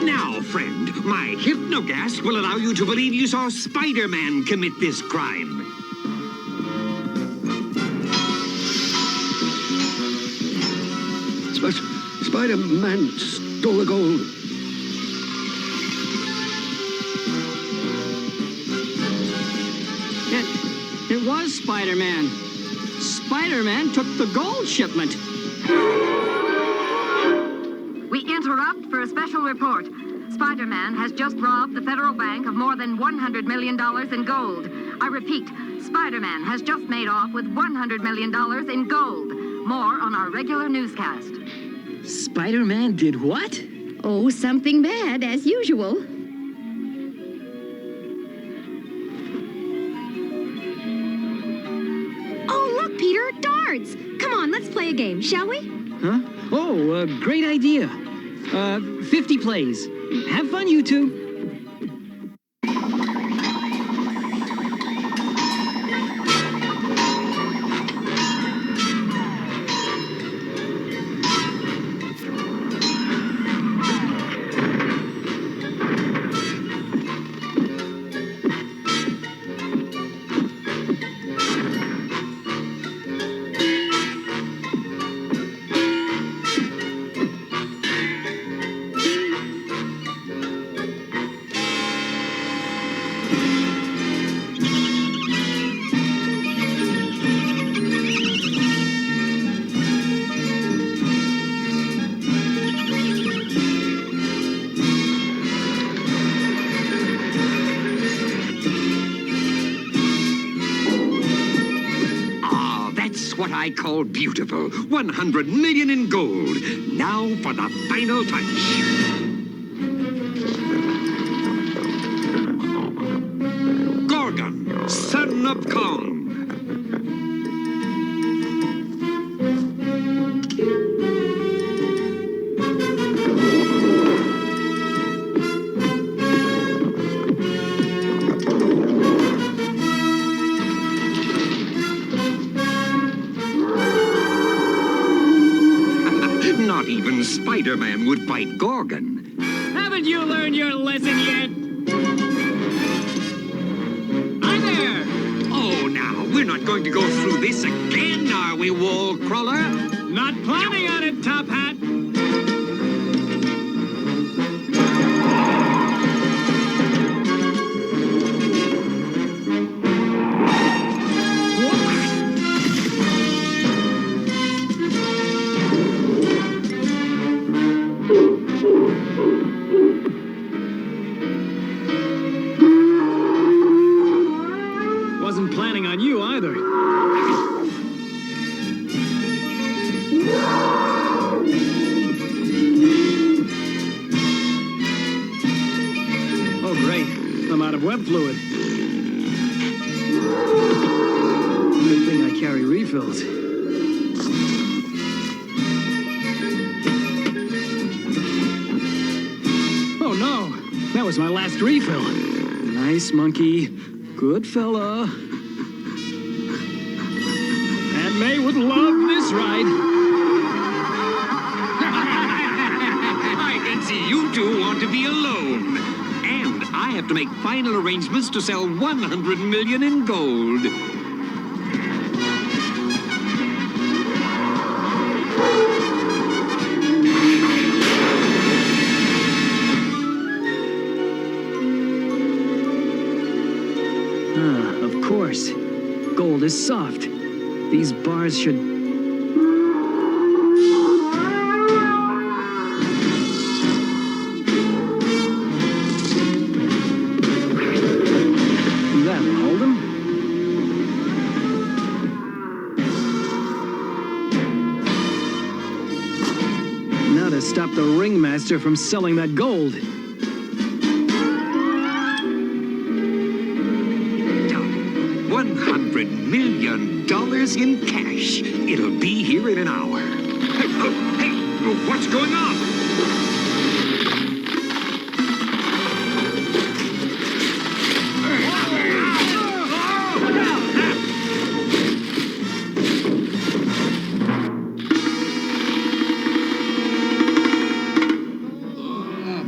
Now, friend, my hypnogas will allow you to believe you saw Spider-Man commit this crime. Spider-Man stole the gold. It was Spider-Man. Spider-Man took the gold shipment. We interrupt for a special report. Spider-Man has just robbed the Federal Bank of more than $100 million in gold. I repeat, Spider-Man has just made off with $100 million in gold. More on our regular newscast. Spider-Man did what? Oh, something bad, as usual. Oh, look, Peter, darts! Come on, let's play a game, shall we? Huh? Oh, great idea. 50 plays. Have fun, you two. What I call beautiful. 100 million in gold. Now for the final touch. Gorgon, son of Kong. Not even Spider-Man would fight Gorgon. Haven't you learned your lesson yet? Hi there! Oh, now, we're not going to go through this again, are we, wall crawler? Not planning on it, Top Hat. Wasn't planning on you either. Oh, great. I'm out of web fluid. Good thing I carry refills. Oh, no. That was my last refill. Nice monkey. Good fella. Aunt May would love this ride. I can see you two want to be alone. And I have to make final arrangements to sell 100 million in gold. Of course. Gold is soft. These bars should... That'll hold them. Now to stop the ringmaster from selling that gold. $100 million in cash. It'll be here in an hour. Hey, what's going on?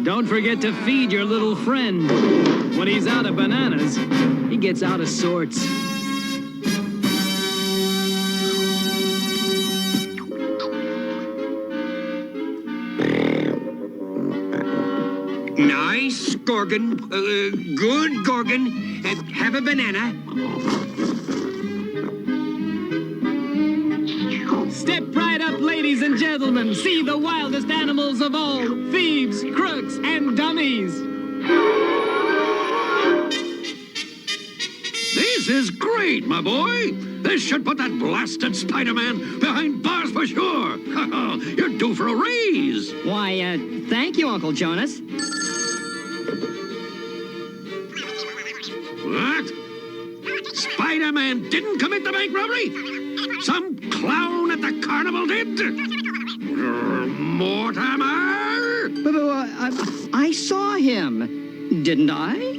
Don't forget to feed your little friend. When he's out of bananas, he gets out of sorts. Nice, Gorgon. Good, Gorgon. Have a banana. Step right up, ladies and gentlemen. See the wildest animals of all. Thieves, crooks, and dummies. This is great, my boy. This should put that blasted Spider-Man behind bars for sure. You're due for a raise. Why, thank you, Uncle Jonas. What? Spider-Man didn't commit the bank robbery? Some clown at the carnival did? Mortimer? But, I saw him, didn't I?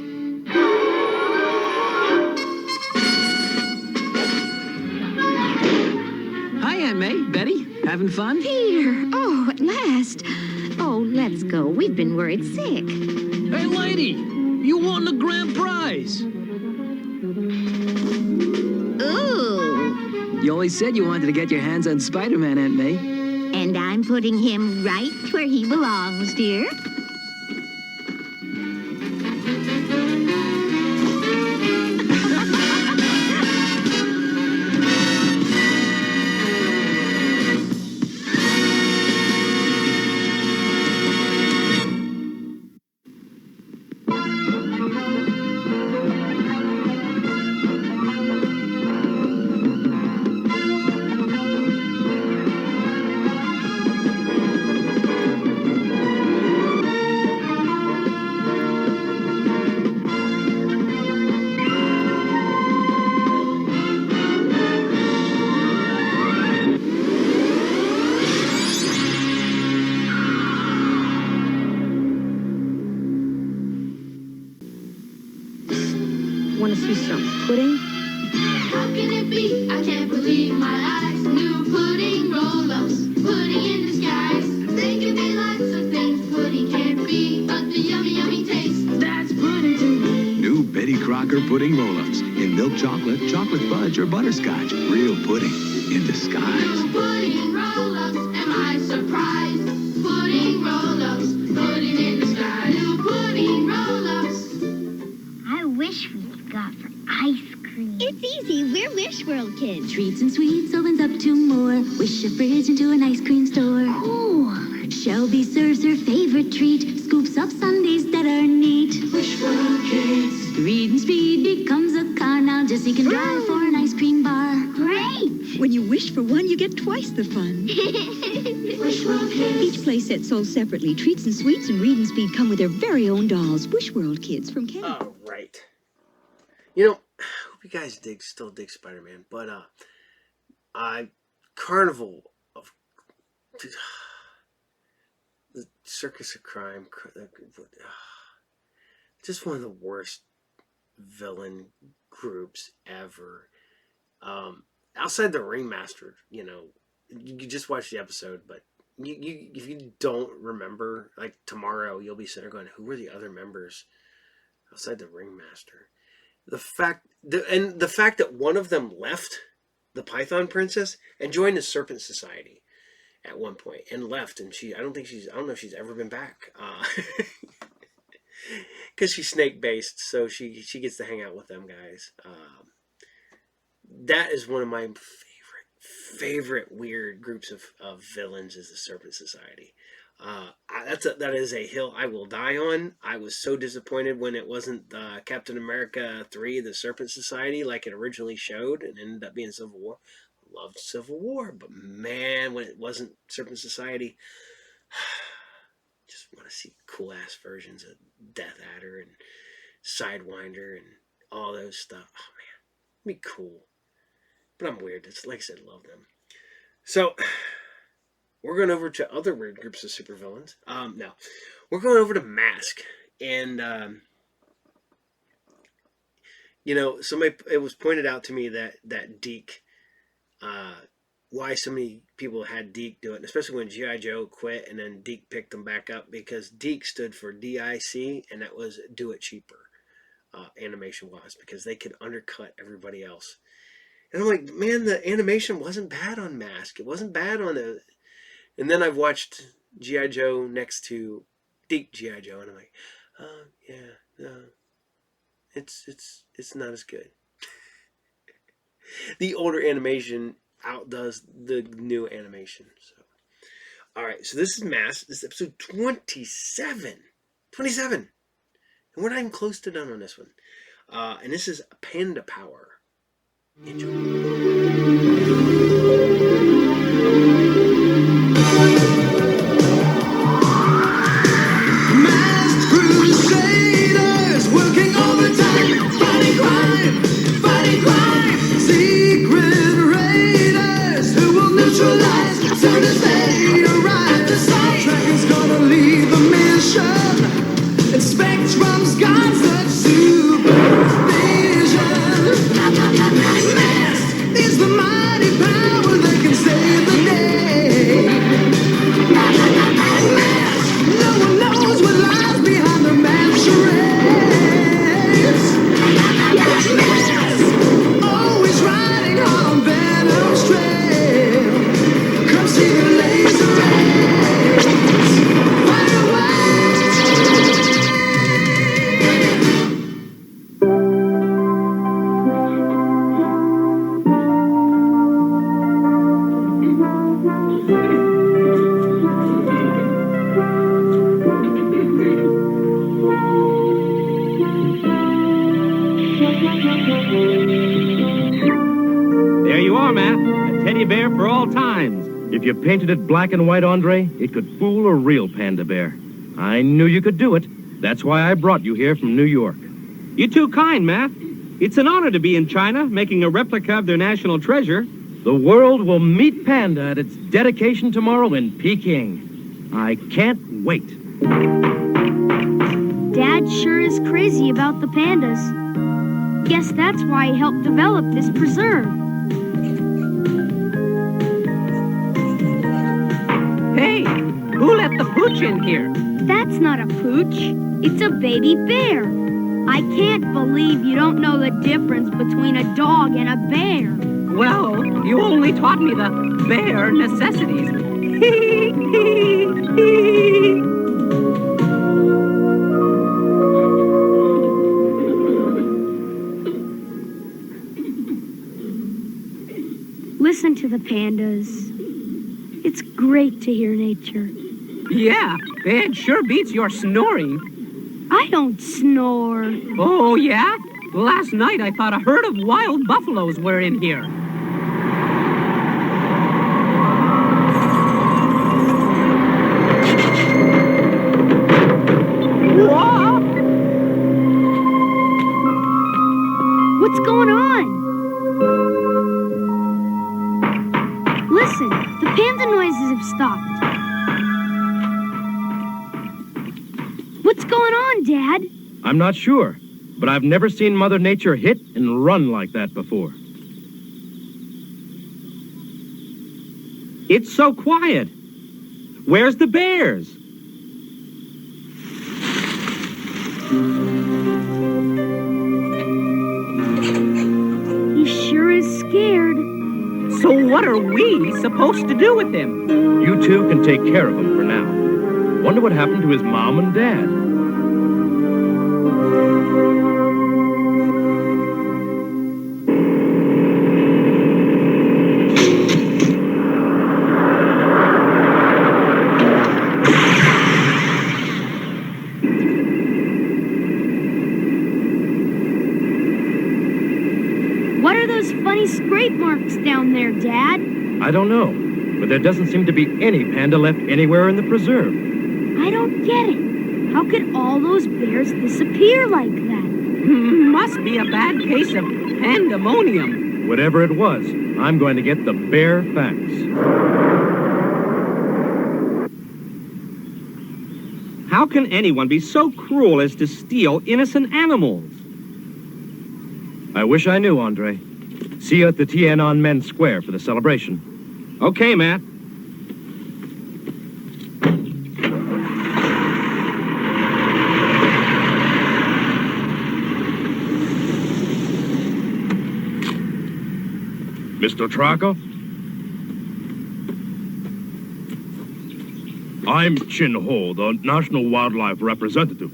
Hi, Aunt May. Betty, having fun? Peter! Oh, at last. Oh, let's go. We've been worried sick. Hey, lady! You won the grand prize! Ooh! You always said you wanted to get your hands on Spider-Man, Aunt May. And I'm putting him right where he belongs, dear. Want to see some pudding? How can it be? I can't believe my eyes. New pudding roll-ups, pudding in disguise. They can be lots of things pudding can't be, but the yummy, yummy taste, that's pudding to me. New Betty Crocker pudding roll-ups in milk chocolate, chocolate fudge, or butterscotch. Real pudding in disguise. New pudding roll-ups, am I surprised? Pudding roll-ups, pudding in disguise. New pudding roll-ups. I wish we got for ice cream. It's easy. We're Wish World kids. Treats and sweets opens up to more. Wish a fridge into an ice cream store. Ooh. Shelby serves her favorite treat. Scoops up sundaes that are neat. Wish World kids. Read and speed becomes a car. Now Jessie can drive for an ice cream bar. Great. When you wish for one, you get twice the fun. Wish World kids. Each playset sold separately. Treats and sweets and Read and Speed come with their very own dolls. Wish World kids from Canada. Oh, right. You know, I hope you guys still dig Spider-Man, but Carnival of the Circus of Crime, just one of the worst villain groups ever. Outside the Ringmaster, you know, you just watch the episode, but you if you don't remember, like tomorrow, you'll be sitting there going, "Who were the other members outside the Ringmaster?" The fact that one of them left the Python Princess and joined the Serpent Society at one point and left, and I don't know if she's ever been back, because she's snake based, so she gets to hang out with them guys. That is one of my favorite weird groups of villains, is the Serpent Society. That is a hill I will die on. I was so disappointed when it wasn't Captain America 3, the Serpent Society, like it originally showed, and ended up being Civil War. I loved Civil War, but man, when it wasn't Serpent Society, just want to see cool ass versions of Death Adder and Sidewinder and all those stuff. Oh man, be cool. But I'm weird. It's like I said, love them. So, we're going over to other weird groups of supervillains. No. We're going over to Mask. And, you know, it was pointed out to me that Deke, why so many people had Deke do it, and especially when G.I. Joe quit and then Deke picked them back up, because Deke stood for DIC, and that was do it cheaper, animation-wise, because they could undercut everybody else. And I'm like, man, the animation wasn't bad on Mask. It wasn't bad on it. And then I've watched G.I. Joe next to Deke G.I. Joe, and I'm like, yeah, no, it's not as good. The older animation outdoes the new animation. So, all right, so this is Mask. This is episode 27. 27. And we're not even close to done on this one. And this is Panda Power. Enjoy. Masked crusaders working overtime, fighting crime, secret raiders who will neutralize soon as they arrive. The Tracker's gonna lead the mission, and Spectrum's got such supervision. Mask is the mighty power that can save the day. Mask, no one knows what lies behind the mask charades. Mask, always riding on Venom's trail. Come see the laser rays. Fire away. There you are, Matt. A teddy bear for all times. If you painted it black and white, Andre, it could fool a real panda bear. I knew you could do it. That's why I brought you here from New York. You're too kind, Matt. It's an honor to be in China, making a replica of their national treasure. The world will meet Panda at its dedication tomorrow in Peking. I can't wait. Dad sure is crazy about the pandas. Guess that's why he helped develop this preserve. Hey, who let the pooch in here? That's not a pooch. It's a baby bear. I can't believe you don't know the difference between a dog and a bear. Well, you only taught me the bare necessities. Listen to the pandas. It's great to hear nature. Yeah, it sure beats your snoring. I don't snore. Oh, yeah? Last night I thought a herd of wild buffaloes were in here. Whoa! What's going on? Listen, the panda noises have stopped. What's going on, Dad? I'm not sure, but I've never seen Mother Nature hit and run like that before. It's so quiet. Where's the bears? He sure is scared. So what are we supposed to do with him? You two can take care of him for now. Wonder what happened to his mom and dad. What are those funny scrape marks down there, Dad? I don't know, but there doesn't seem to be any panda left anywhere in the preserve. I don't get it. How could all those bears disappear like that? Must be a bad case of pandemonium. Whatever it was, I'm going to get the bare facts. How can anyone be so cruel as to steal innocent animals? I wish I knew, Andre. See you at the Tiananmen Square for the celebration. Okay, Matt. Mr. Tracker? I'm Chin Ho, the National Wildlife Representative.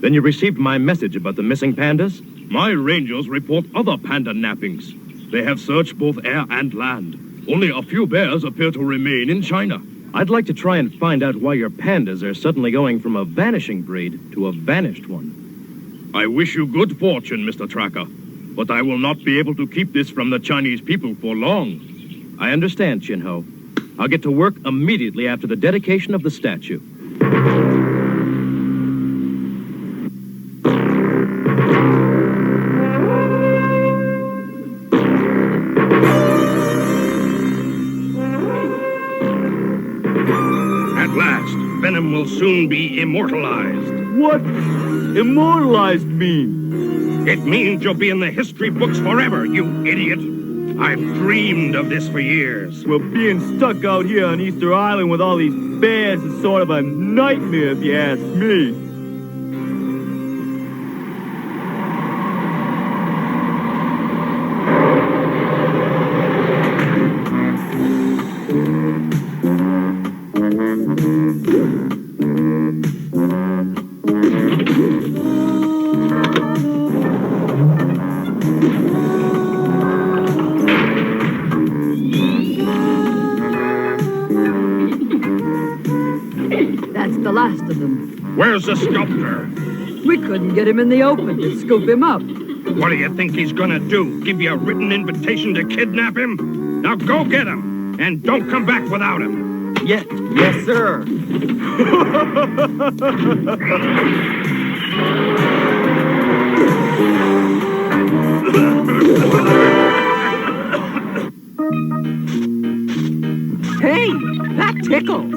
Then you received my message about the missing pandas? My rangers report other panda nappings. They have searched both air and land. Only a few bears appear to remain in China. I'd like to try and find out why your pandas are suddenly going from a vanishing breed to a vanished one. I wish you good fortune, Mr. Tracker. But I will not be able to keep this from the Chinese people for long. I understand, Chin Ho. I'll get to work immediately after the dedication of the statue. At last, Venom will soon be immortalized. What immortalized mean? It means you'll be in the history books forever, you idiot. I've dreamed of this for years. Well, being stuck out here on Easter Island with all these bears is sort of a nightmare, if you ask me. The last of them. Where's the sculptor? We couldn't get him in the open to scoop him up. What do you think he's gonna do? Give you a written invitation to kidnap him? Now go get him, and don't come back without him. Yes, sir. Hey, that tickles.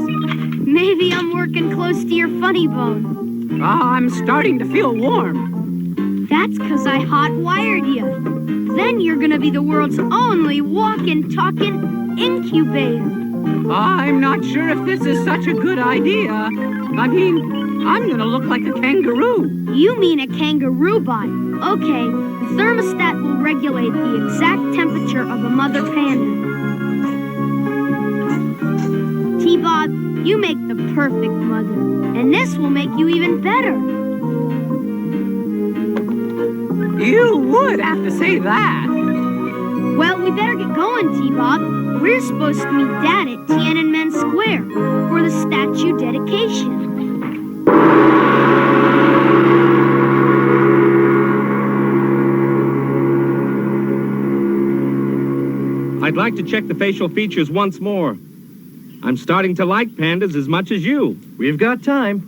Maybe I'm working close to your funny bone. I'm starting to feel warm. That's 'cause I hot-wired you. Then you're gonna be the world's only walking, talking incubator. I'm not sure if this is such a good idea. I mean, I'm gonna look like a kangaroo. You mean a kangaroo bot. Okay, the thermostat will regulate the exact temperature of a mother panda. T-Bob, you make the perfect mother, and this will make you even better. You would have to say that. Well, we better get going, T-Bob. We're supposed to meet Dad at Tiananmen Square for the statue dedication. I'd like to check the facial features once more. I'm starting to like pandas as much as you. We've got time.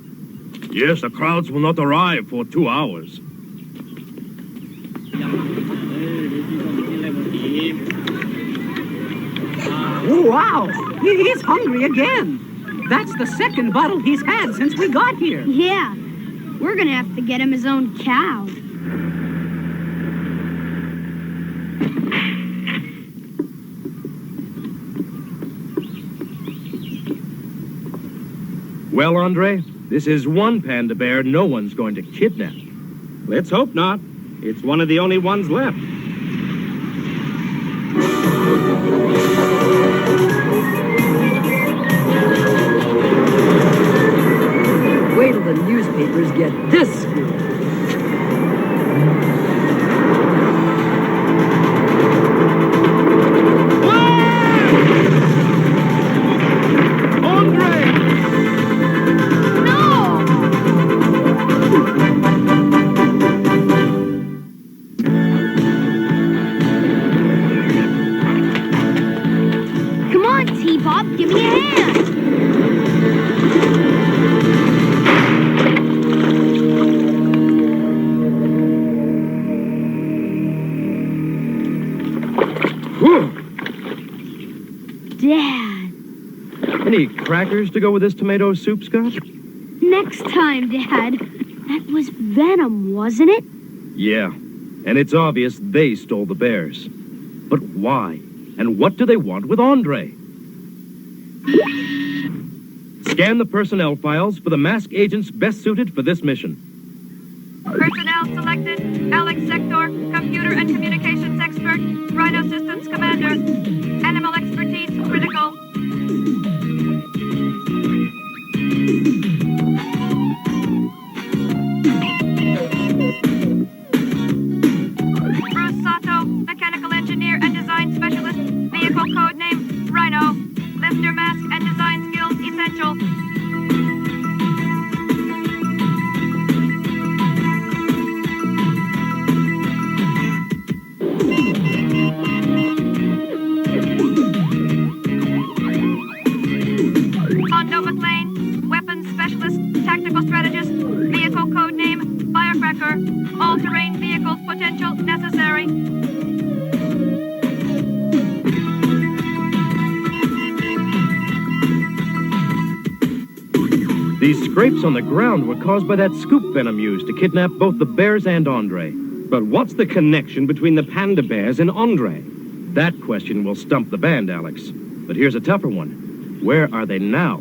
Yes, the crowds will not arrive for 2 hours. Oh, wow, he's hungry again. That's the second bottle he's had since we got here. Yeah, we're gonna have to get him his own cow. Well, Andre, this is one panda bear no one's going to kidnap. Let's hope not. It's one of the only ones left. Wait till the newspapers get this scoop. Give me a hand! Dad. Any crackers to go with this tomato soup, Scott? Next time, Dad. That was Venom, wasn't it? Yeah, and it's obvious they stole the bears. But why? And what do they want with Andre? Scan the personnel files for the mask agents best suited for this mission. Personnel selected. Alex Sector, computer and communications expert. Rhino Systems commander. Animal expertise critical. Bruce Sato, mechanical engineer and design specialist. Vehicle code name Rhino. Lifter mask and design skills essential. Novus Lane, weapons specialist, tactical strategist, vehicle code name, firecracker, all-terrain vehicles potential necessary. These scrapes on the ground were caused by that scoop venom used to kidnap both the bears and Andre. But what's the connection between the panda bears and Andre? That question will stump the band, Alex. But here's a tougher one. Where are they now?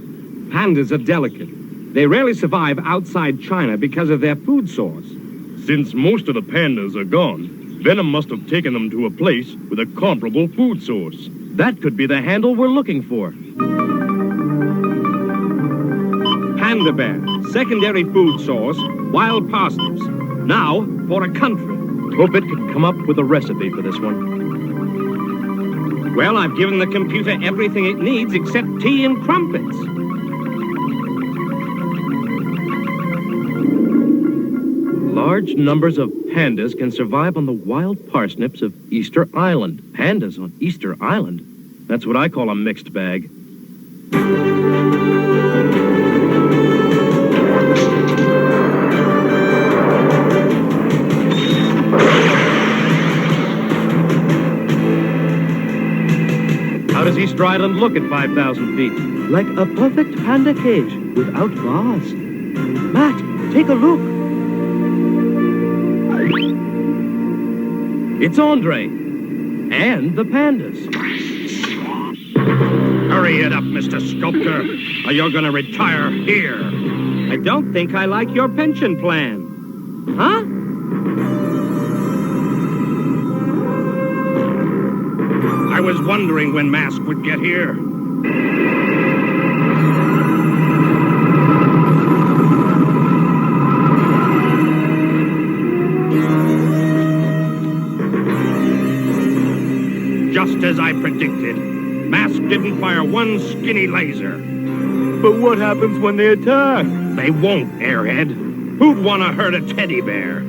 Pandas are delicate. They rarely survive outside China because of their food source. Since most of the pandas are gone, Venom must have taken them to a place with a comparable food source. That could be the handle we're looking for. Panda bear, secondary food source, wild parsnips. Now for a country. Hope it can come up with a recipe for this one. Well, I've given the computer everything it needs except tea and crumpets. Large numbers of pandas can survive on the wild parsnips of Easter Island. Pandas on Easter Island? That's what I call a mixed bag. How does Easter Island look at 5,000 feet? Like a perfect panda cage without bars. Matt, take a look. It's Andre. And the pandas. Hurry it up, Mr. Sculptor, or you're gonna retire here. I don't think I like your pension plan. Huh? I was wondering when Mask would get here. Just as I predicted, Mask didn't fire one skinny laser. But what happens when they attack? They won't, airhead. Who'd want to hurt a teddy bear?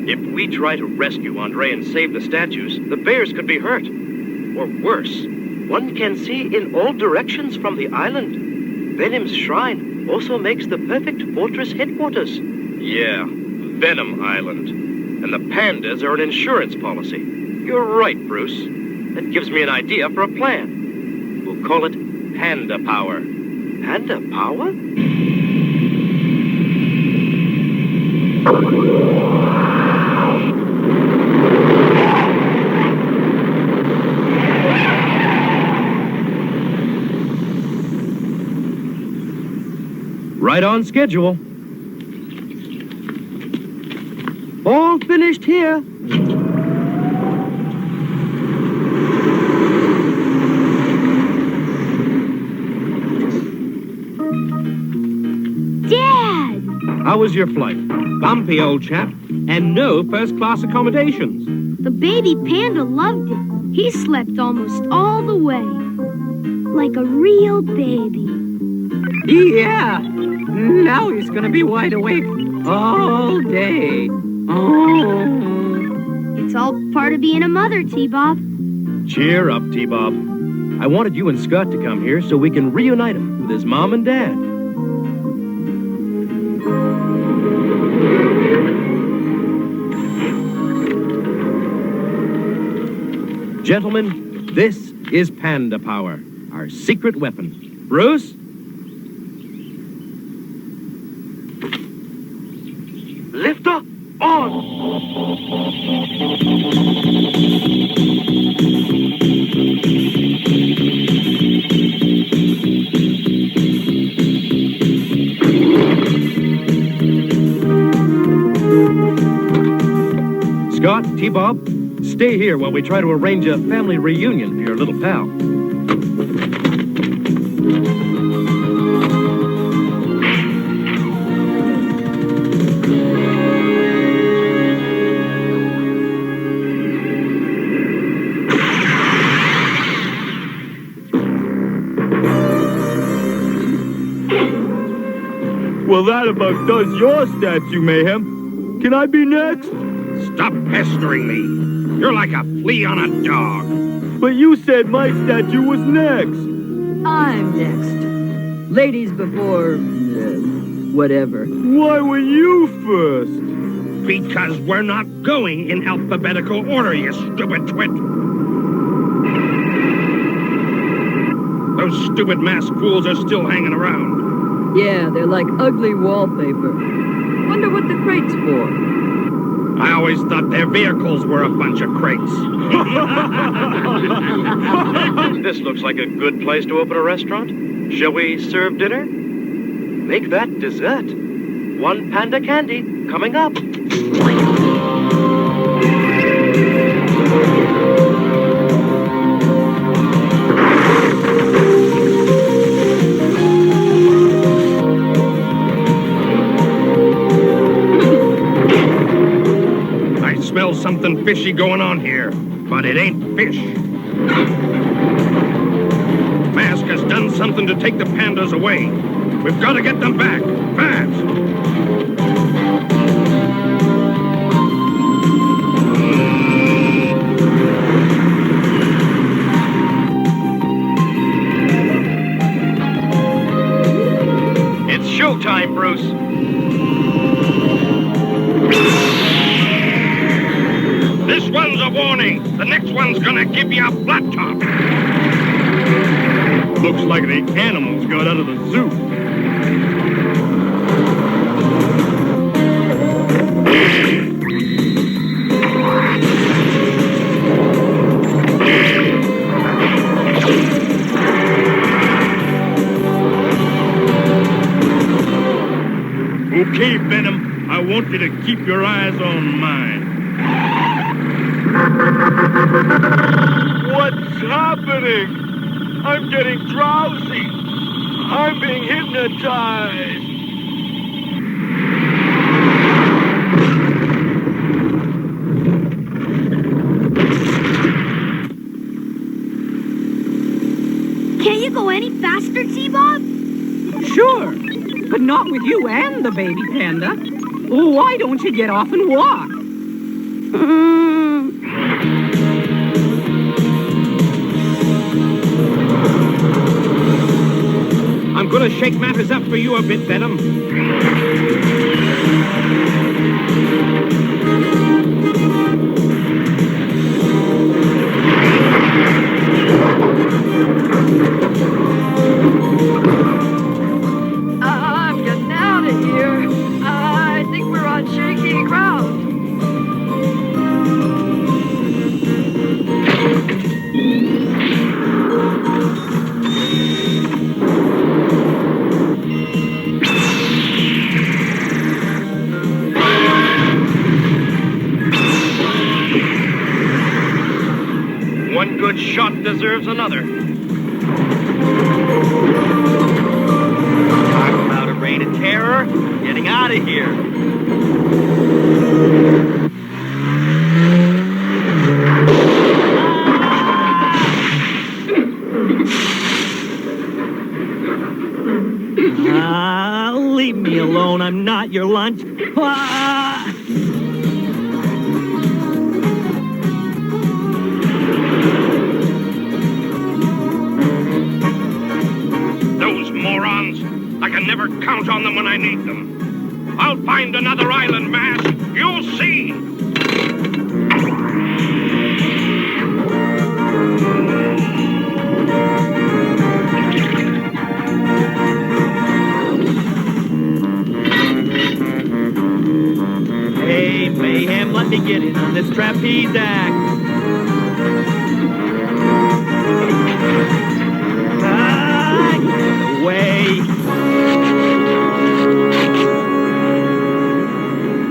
If we try to rescue Andre and save the statues, the bears could be hurt. Or worse, one can see in all directions from the island. Venom's shrine also makes the perfect fortress headquarters. Yeah, Venom Island. And the pandas are an insurance policy. You're right, Bruce. That gives me an idea for a plan. We'll call it Panda Power. Panda Power? Right on schedule. All finished here. Dad! How was your flight? Bumpy, old chap, and no first-class accommodations. The baby panda loved it. He slept almost all the way. Like a real baby. Yeah! Now he's gonna be wide awake all day. Oh. It's all part of being a mother, T-Bob. Cheer up, T-Bob. I wanted you and Scott to come here so we can reunite him with his mom and dad. Gentlemen, this is Panda Power, our secret weapon. Bruce? Lifter on! Scott, T-Bob, stay here while we try to arrange a family reunion for your little pal. Well, that about does your statue, Mayhem. Can I be next? Stop pestering me. You're like a flea on a dog. But you said my statue was next. I'm next. Ladies before... whatever. Why were you first? Because we're not going in alphabetical order, you stupid twit. Those stupid masked fools are still hanging around. Yeah, they're like ugly wallpaper. Wonder what the crate's for. I always thought their vehicles were a bunch of crates. This looks like a good place to open a restaurant. Shall we serve dinner? Make that dessert. 1 panda candy coming up. Smell something fishy going on here, but it ain't fish. Mask has done something to take the pandas away. We've got to get them back, fast. It's showtime, Bruce. This one's a warning. The next one's gonna give you a flat top. Looks like the animals got out of the zoo. Okay, Venom. I want you to keep your eyes on mine. What's happening? I'm getting drowsy. I'm being hypnotized. Can't you go any faster, T-Bob? Sure, but not with you and the baby panda. Why don't you get off and walk? I'm gonna shake matters up for you a bit, Venom. I'm getting out of here. I think we're on shaky ground. One good shot deserves another. Talk about a reign of terror. Getting out of here. Leave me alone. I'm not your lunch. Those morons. I can never count on them when I need them. I'll find another island, Mask. You'll see. let me get in on this trapeze act. Get away.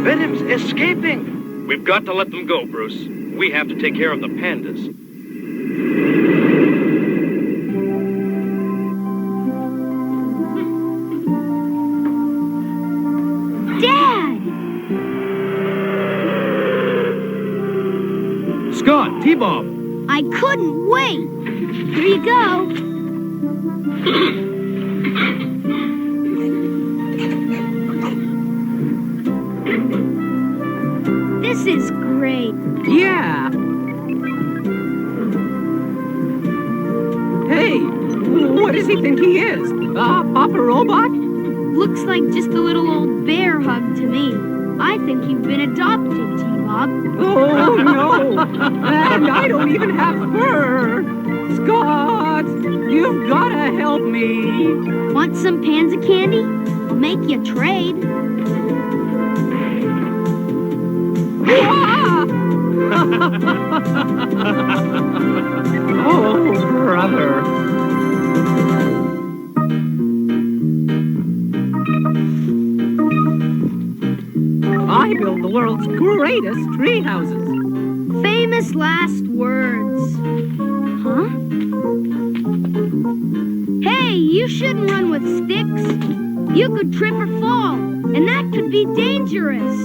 Venom's escaping. We've got to let them go, Bruce. We have to take care of the pandas. Dad! Scott, T-Bob. I couldn't wait. Here you go. This is great. Yeah. Hey, what does he think he is? Papa Robot? Looks like just a little old bear hug to me. I think you've been adopted, T-Bob. Oh, no. And I don't even have fur. Scott, you've got to help me. Want some Panza candy? I'll make you trade. Oh, brother. I build the world's greatest tree houses. Famous last words. Huh? Hey, you shouldn't run with sticks. You could trip or fall, and that could be dangerous.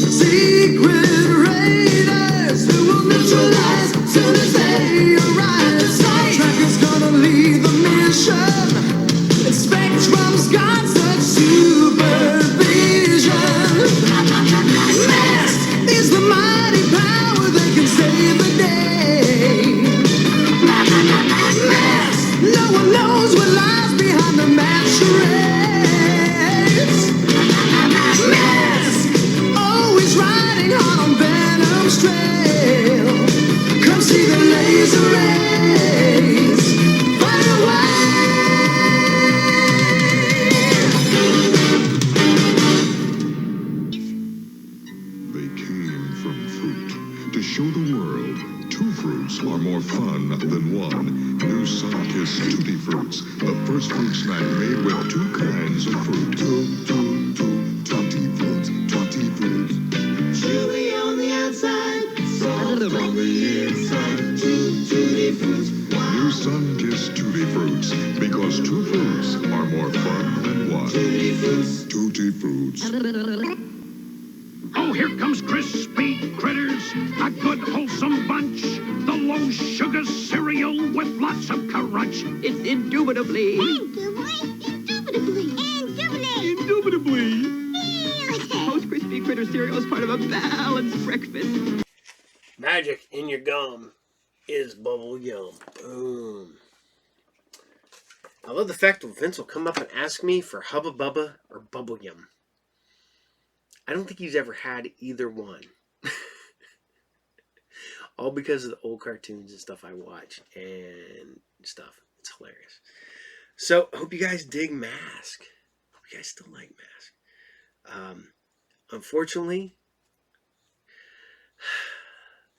Secret raiders who will neutralize soon as they arrive. Tracker's gonna lead the mission. Spectrum's got such supervision. Masked is the mighty power that can save the day. Masked, no one knows what lies behind the masquerades. Masked, always riding hard on Venom's trail. Come see the laser rays. Fight away. They came from fruit. To show the world, two fruits are more fun than one. New Sunkist Tutti Fruits, the first fruit snack made with two kinds of fruit. Tutti Fruits, Tutti Fruits. Chewy on the outside, soft on the inside. Tutti Fruits. New Sunkist Tutti Fruits, because two fruits are more fun than one. Tutti Fruits. Tutti Fruits. Oh, here comes crispy critters, a good wholesome bunch. The low sugar cereal with lots of crunch. It's indubitably. Indubitably. Post Crispy Critter cereal is part of a balanced breakfast. Magic in your gum is bubble gum. Boom. I love the fact that Vince will come up and ask me for Hubba Bubba or Bubble Yum. I don't think he's ever had either one. All because of the old cartoons and stuff I watch and stuff. It's hilarious. So, I hope you guys dig Mask. Hope you guys still like Mask. Unfortunately,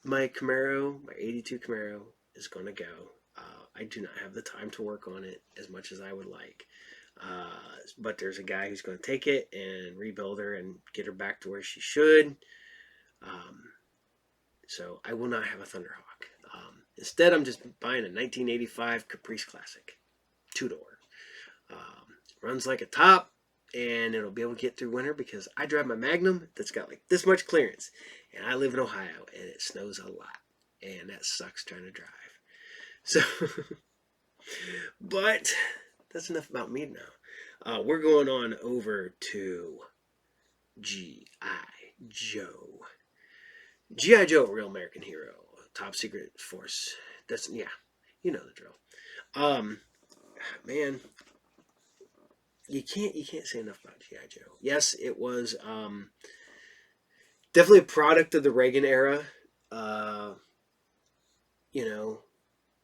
my Camaro, my 82 Camaro, is going to go. I do not have the time to work on it as much as I would like. But there's a guy who's going to take it and rebuild her and get her back to where she should. So I will not have a Thunderhawk. Instead, I'm just buying a 1985 Caprice Classic. 2-door. Runs like a top, and it'll be able to get through winter because I drive my Magnum that's got like this much clearance. And I live in Ohio, and it snows a lot. And that sucks trying to drive. So, but that's enough about me now. We're going on over to G.I. Joe. G.I. Joe, real American hero, top secret force. That's, yeah, you know the drill. Man, you can't say enough about G.I. Joe. Yes, it was Definitely a product of the Reagan era.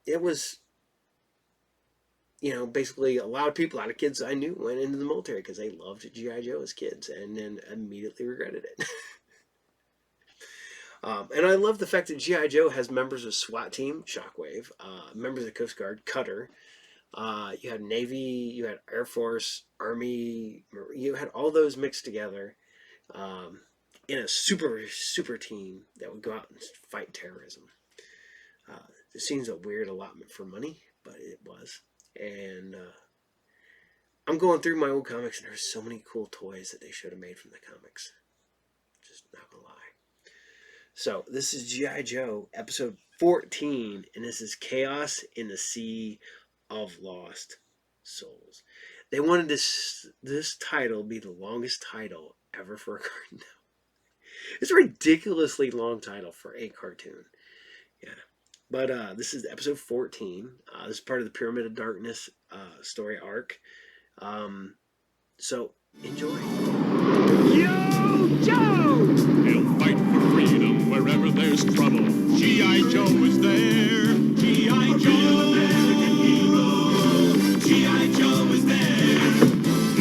It was, basically a lot of of kids I knew went into the military because they loved G.I. Joe as kids and then immediately regretted it. And I love the fact that G.I. Joe has members of SWAT team, Shockwave, members of the Coast Guard, Cutter. You had Navy, you had Air Force, Army, you had all those mixed together in a super, super team that would go out and fight terrorism. It seems a weird allotment for money, but it was. And I'm going through my old comics, and there's so many cool toys that they should have made from the comics. Just not gonna lie. So this is G.I. Joe, episode 14, and this is Chaos in the Sea of Lost Souls. They wanted this title be the longest title ever for a cartoon. It's a ridiculously long title for a cartoon. Yeah. But this is episode 14. This is part of the Pyramid of Darkness story arc. So, enjoy. Yo, Joe! He'll fight for freedom wherever there's trouble. G.I. Joe is there. G.I. Joe, American hero. G.I. Joe is there.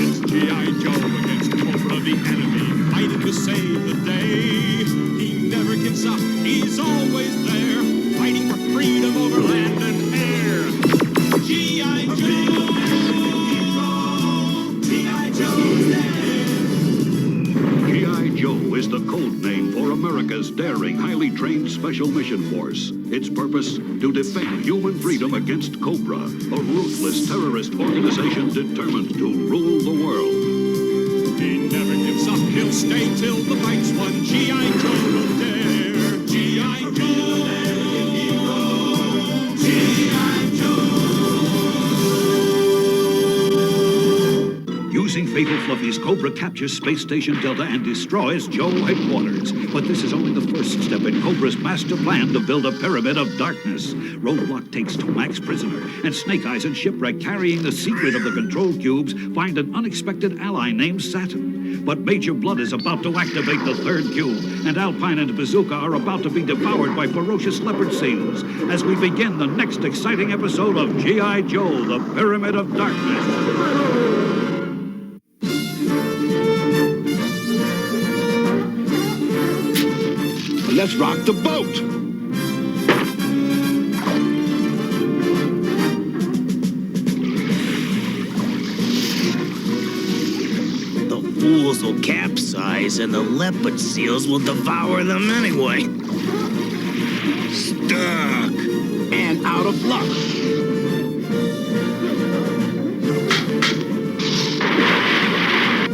It's G.I. Joe against Cobra the enemy, fighting to save the day. He never gives up. He's always there, fighting for freedom over land and air. G.I. Joe, G.I. Joe is there. G.I. Joe is the code name for America's daring, highly trained Special Mission Force. Its purpose, to defend human freedom against Cobra, a ruthless terrorist organization determined to rule the world. He never gives up. He'll stay till the fight's won. G.I. Joe will dare. G.I. Joe, American hero. G.I. Joe. Using Fatal Fluffy's, Cobra captures Space Station Delta and destroys Joe headquarters. But this is only the first step in Cobra's master plan to build a pyramid of darkness. Roadblock takes Tomax prisoner, and Snake Eyes and Shipwreck, carrying the secret of the control cubes, find an unexpected ally named Saturn. But Major Blood is about to activate the third cube, and Alpine and Bazooka are about to be devoured by ferocious leopard seals as we begin the next exciting episode of G.I. Joe, the Pyramid of Darkness. Let's rock the boat! The fools will capsize and the leopard seals will devour them anyway. Stuck. And out of luck.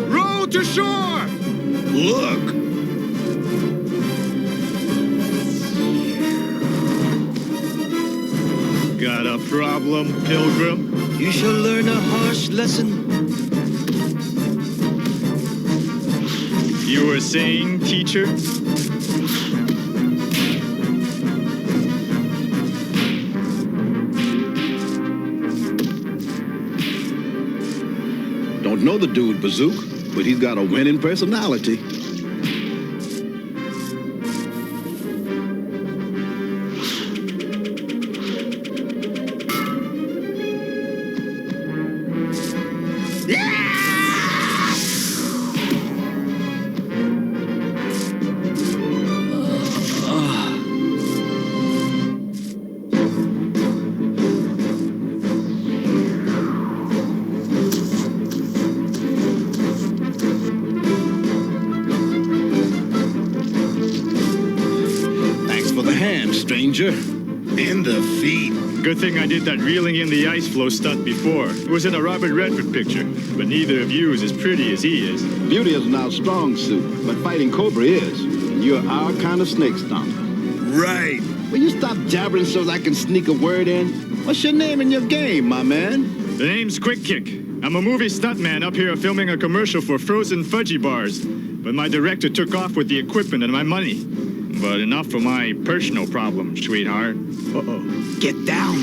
Row to shore! Look! Got a problem, Pilgrim? You shall learn a harsh lesson. You were saying, teacher? Don't know the dude, Bazook, but he's got a winning personality. Stranger. In the feet. Good thing I did that reeling in the ice flow stunt before. It was in a Robert Redford picture, but neither of you is as pretty as he is. Beauty isn't our strong suit, but fighting Cobra is. And you're our kind of snake stomper. Right. Will you stop jabbering so I can sneak a word in? What's your name and your game, my man? The name's Quick Kick. I'm a movie stuntman up here filming a commercial for frozen fudgy bars. But my director took off with the equipment and my money. But enough for my personal problems, sweetheart. Uh-oh. Get down.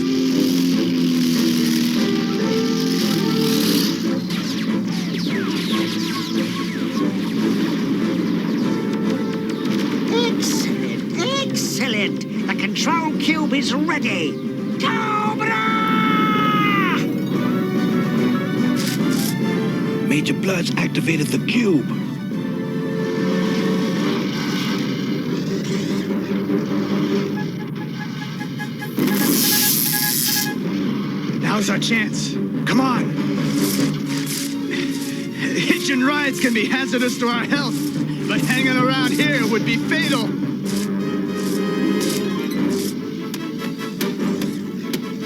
command. The control cube is ready. Cobra! Major Blood's activated the cube. Now's our chance. Come on. Hitching rides can be hazardous to our health, but hanging around here would be fatal.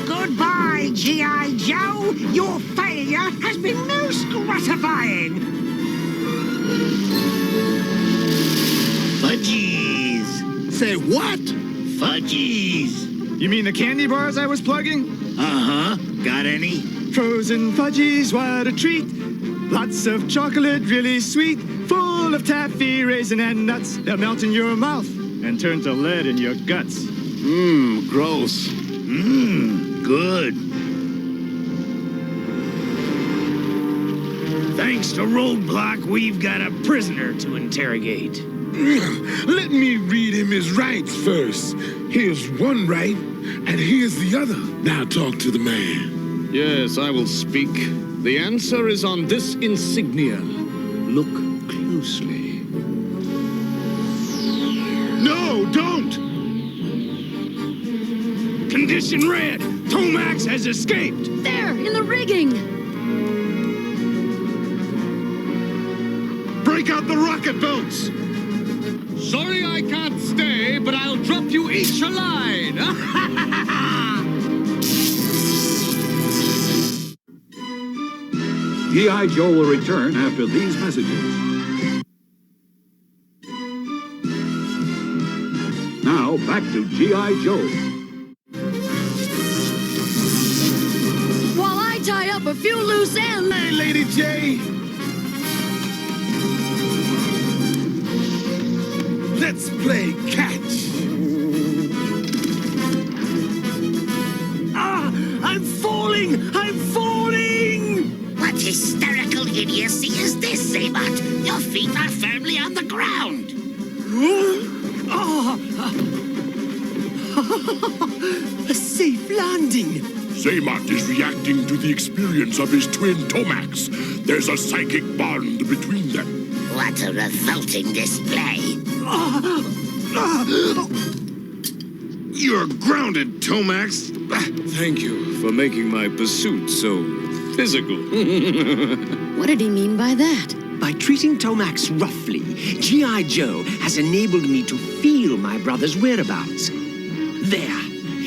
Goodbye, G.I. Joe. Your failure has been most gratifying. Fudgies. Say what? Fudgies. You mean the candy bars I was plugging? Uh-huh. Got any? Frozen fudgies, what a treat. Lots of chocolate, really sweet. Full of taffy, raisin, and nuts. They'll melt in your mouth and turn to lead in your guts. Mmm, gross. Mmm, good. Thanks to Roadblock, we've got a prisoner to interrogate. Let me read him his rights first. Here's one right, and here's the other. Now talk to the man. Yes, I will speak. The answer is on this insignia. Look closely. No, don't! Condition red. Tomax has escaped. There, in the rigging. Break out the rocket boats! Sorry I can't stay, but I'll drop you each a line. G.I. Joe will return after these messages. Now, back to G.I. Joe. While I tie up a few loose ends. Hey, Lady J! Let's play catch. Ah! I'm falling! I'm falling! What hysterical idiocy is this, Zabot? Your feet are firmly on the ground. A safe landing. Zaymot is reacting to the experience of his twin Tomax. There's a psychic bond between them. What a revolting display. You're grounded, Tomax. Thank you for making my pursuit so physical. What did he mean by that? By treating Tomax roughly, G.I. Joe has enabled me to feel my brother's whereabouts. There,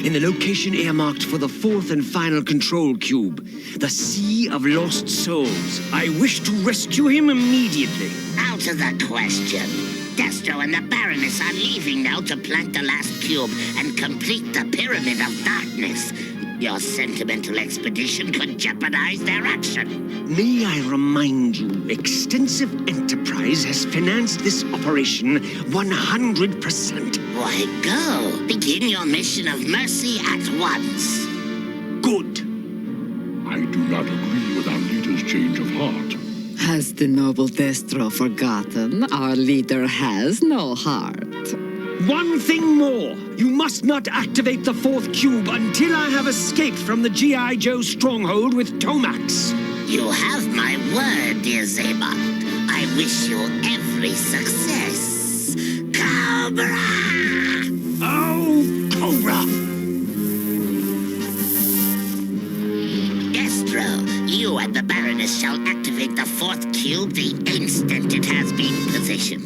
in the location earmarked for the fourth and final control cube, the Sea of Lost Souls. I wish to rescue him immediately. Out of the question. Destro and the Baroness are leaving now to plant the last cube and complete the Pyramid of Darkness. Your sentimental expedition could jeopardize their action. May I remind you, extensive enterprise has financed this operation 100%. Why, go. Begin your mission of mercy at once. Good. I do not agree with our leader's change of heart. Has the noble Destro forgotten our leader has no heart? One thing more. You must not activate the fourth cube until I have escaped from the G.I. Joe stronghold with Tomax. You have my word, dear Zabot. I wish you every success. Cobra! Oh, Cobra! Destro, you and the Baroness shall activate the fourth cube the instant it has been positioned.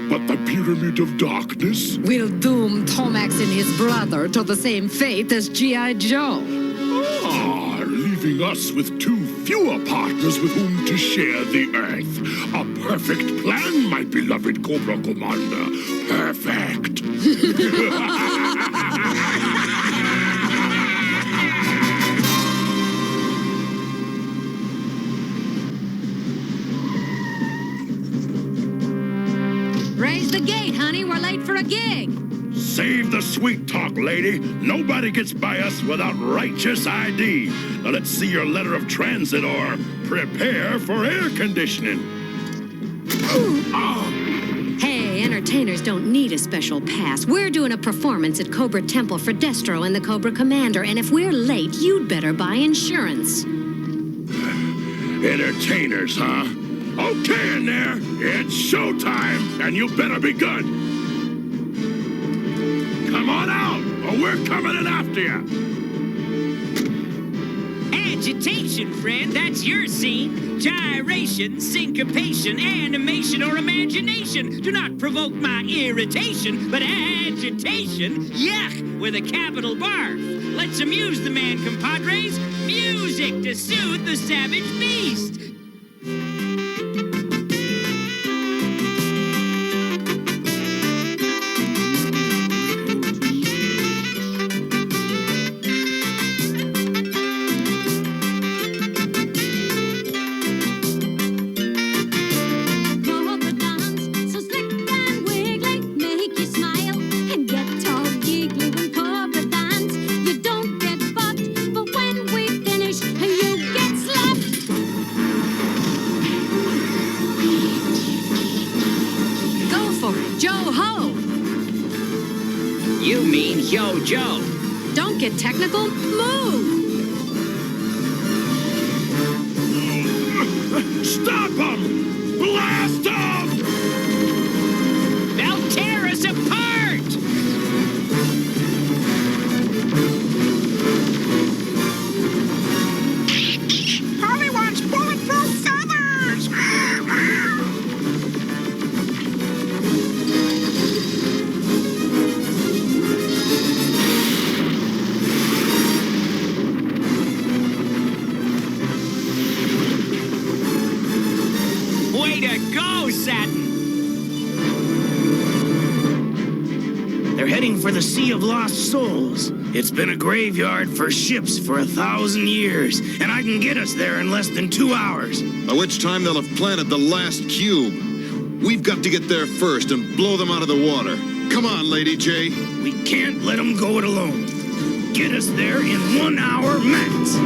But the Pyramid of Darkness? Will doom Tomax and his brother to the same fate as G.I. Joe. Ah, leaving us with too fewer partners with whom to share the Earth. A perfect plan, my beloved Cobra Commander. Perfect. Raise the gate, honey. We're late for a gig. Save the sweet talk, lady. Nobody gets by us without righteous ID. Now let's see your letter of transit or prepare for air conditioning. Hey, Entertainers don't need a special pass. We're doing a performance at Cobra Temple for Destro and the Cobra Commander, and if we're late, you'd better buy insurance. Entertainers, huh? Okay in there. It's showtime, and you better be good. Come on out, or we're coming in after you. Agitation, friend, that's your scene. Gyration, syncopation, animation, or imagination. Do not provoke my irritation, but agitation, yuck, with a capital barf. Let's amuse the man, compadres. Music to soothe the savage beast. You mean Yo Joe. Don't get technical. Move! Stop them! Blast them! They'll tear us apart! Holly wants bulletproof feathers! Way to go, Satin! They're heading for the Sea of Lost Souls. It's been a graveyard for ships for 1,000 years, and I can get us there in less than 2 hours. By which time they'll have planted the last cube. We've got to get there first and blow them out of the water. Come on, Lady J. We can't let them go it alone. Get us there in 1 hour max.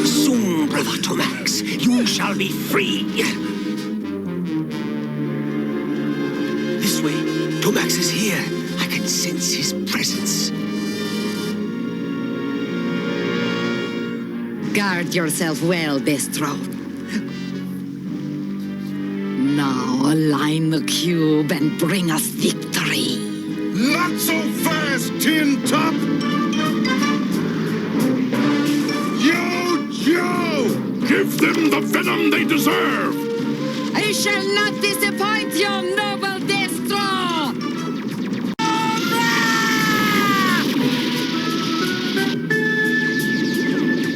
Soon, brother Tomax, you shall be free. This way, Tomax is here. I can sense his presence. Guard yourself well, Destro. Now align the cube and bring us victory. Not so fast, Tin Top! Yo, Joe! Give them the venom they deserve! I shall not disappoint you, noble Destro!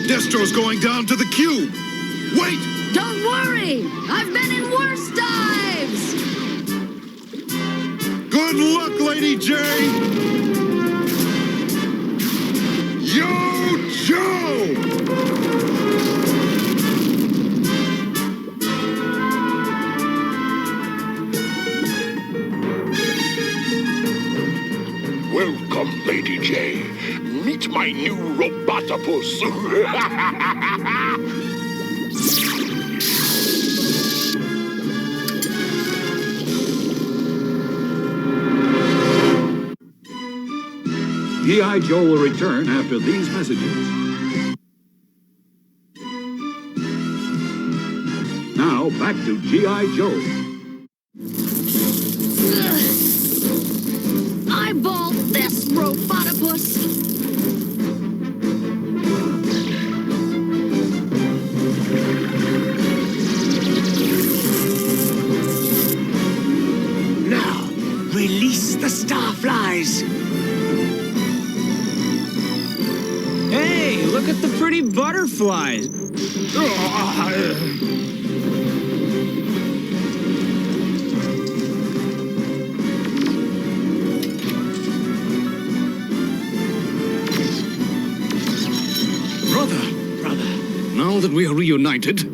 Destro's going down to the cube. Wait! Don't worry! I've been in worse dives! Good luck, Lady J! Yo, Joe! Welcome, Lady J. Meet my new Robotopus. G.I. Joe will return after these messages. Now, back to G.I. Joe. Eyeball this, Robotopus! Now, release the starflies. Hey, look at the pretty butterflies. Now that we are reunited,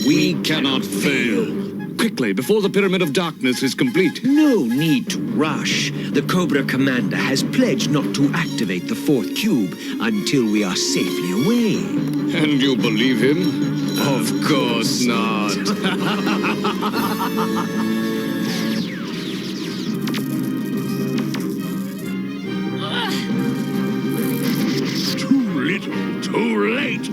we cannot fail. Quickly, before the Pyramid of Darkness is complete. No need to rush. The Cobra Commander has pledged not to activate the fourth cube until we are safely away. And you believe him? Of course not. Too little, too late.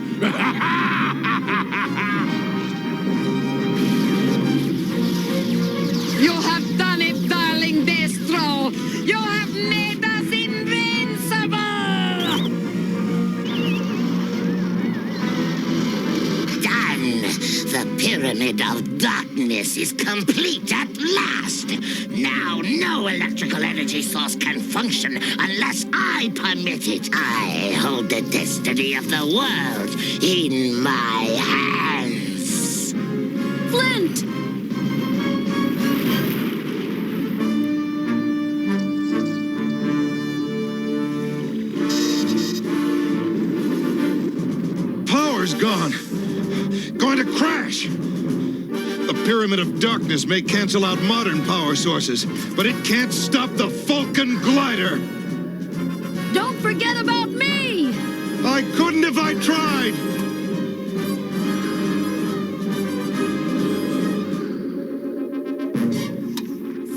You have done it, darling Destro! You have made us invincible! Done! The Pyramid of Darkness is complete at last! Now no electrical energy source can function unless I permit it. I hold the destiny of the world in my hands. Flint! Power's gone. Going to crash. The Pyramid of Darkness may cancel out modern power sources, but it can't stop the Falcon Glider. Don't forget about me! I couldn't if I tried.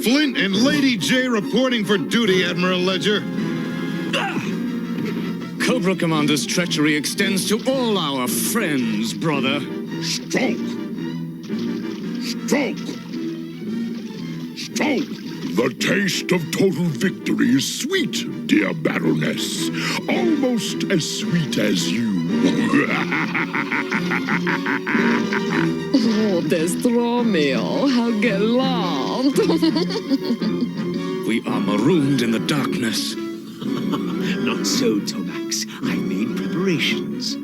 Flint and Lady J reporting for duty, Admiral Ledger. Cobra Commander's treachery extends to all our friends, brother. Stroke! Stroke! Stroke! The taste of total victory is sweet, dear Baroness. Almost as sweet as you. Oh, Destro mio, how gallant. We are marooned in the darkness. Not so, Tomax. I made preparations.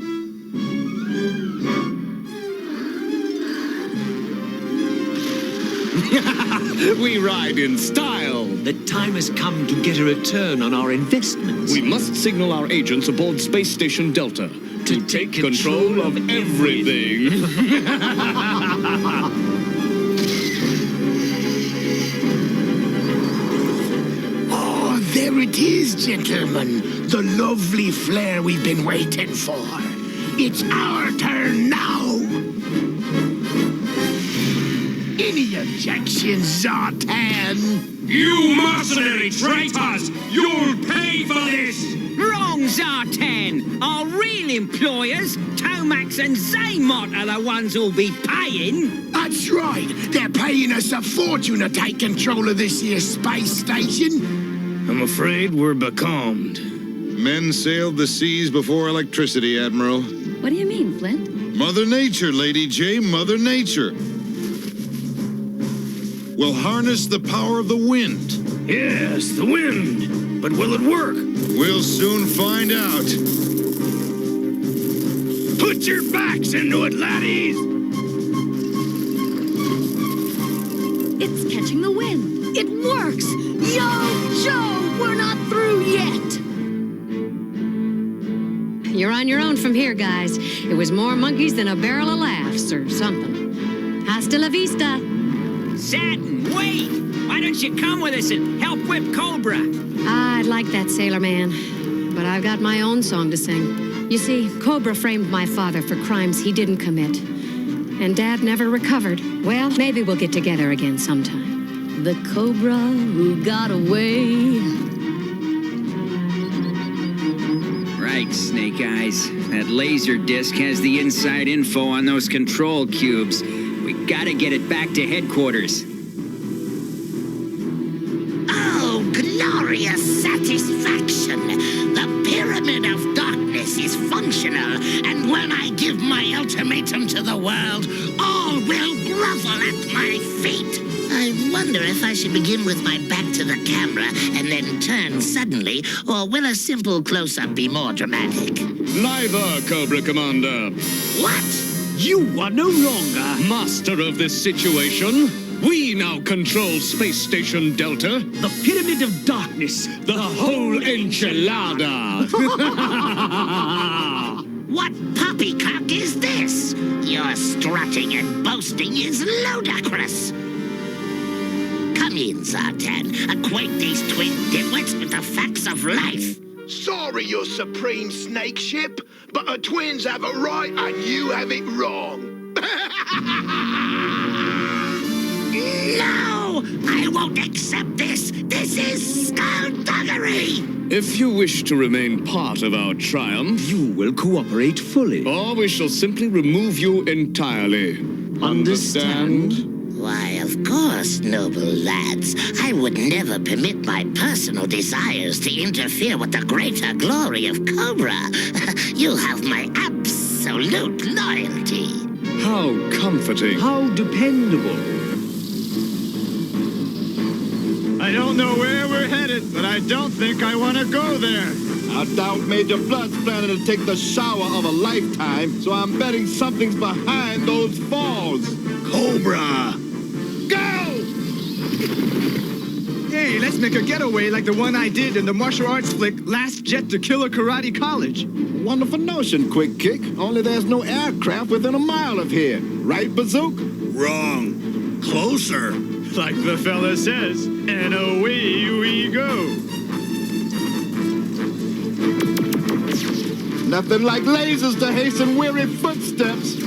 We ride in style. The time has come to get a return on our investments. We must signal our agents aboard Space Station Delta to take control of everything. Oh, there it is, gentlemen. The lovely flare we've been waiting for. It's our turn now. Any objections, Zartan? You mercenary traitors! You'll pay for this! Wrong, Zartan! Our real employers, Tomax and Zaymot, are the ones who'll be paying. That's right. They're paying us a fortune to take control of this here space station. I'm afraid we're becalmed. Men sailed the seas before electricity, Admiral. What do you mean, Flint? Mother Nature, Lady J, Mother Nature. We'll harness the power of the wind. Yes, the wind. But will it work? We'll soon find out. Put your backs into it, laddies! It's catching the wind. It works! Yo, Joe, we're not through yet! You're on your own from here, guys. It was more monkeys than a barrel of laughs or something. Hasta la vista. Satin, wait! Why don't you come with us and help whip Cobra? I'd like that, Sailor Man. But I've got my own song to sing. You see, Cobra framed my father for crimes he didn't commit. And Dad never recovered. Well, maybe we'll get together again sometime. The Cobra who got away. Right, Snake Eyes. That laser disc has the inside info on those control cubes. We gotta get it back to headquarters. Oh, glorious satisfaction! The Pyramid of Darkness is functional, and when I give my ultimatum to the world, all will grovel at my feet. I wonder if I should begin with my back to the camera and then turn suddenly, or will a simple close-up be more dramatic? Neither, Cobra Commander. What? You are no longer master of this situation. We now control Space Station Delta. The Pyramid of Darkness. The whole enchilada. What poppycock is this? Your strutting and boasting is ludicrous. Come in, Zartan. Acquaint these twin dimwits with the facts of life. Sorry, your supreme snake ship, but our twins have it right and you have it wrong. No! I won't accept this! This is skullduggery! If you wish to remain part of our triumph, You will cooperate fully. or we shall simply remove you entirely. Understand? Why, of course, noble lads. I would never permit my personal desires to interfere with the greater glory of Cobra. You have my absolute loyalty. How comforting. How dependable. I don't know where we're headed, but I don't think I want to go there. I doubt Major Blood's planning to take the shower of a lifetime, so I'm betting something's behind those falls. Cobra! Go! Hey, let's make a getaway like the one I did in the martial arts flick Last Jet to Killer Karate College. Wonderful notion, Quick Kick. Only there's no aircraft within a mile of here. Right, Bazook? Wrong. Closer. Like the fella says, and away we go. Nothing like lasers to hasten weary footsteps.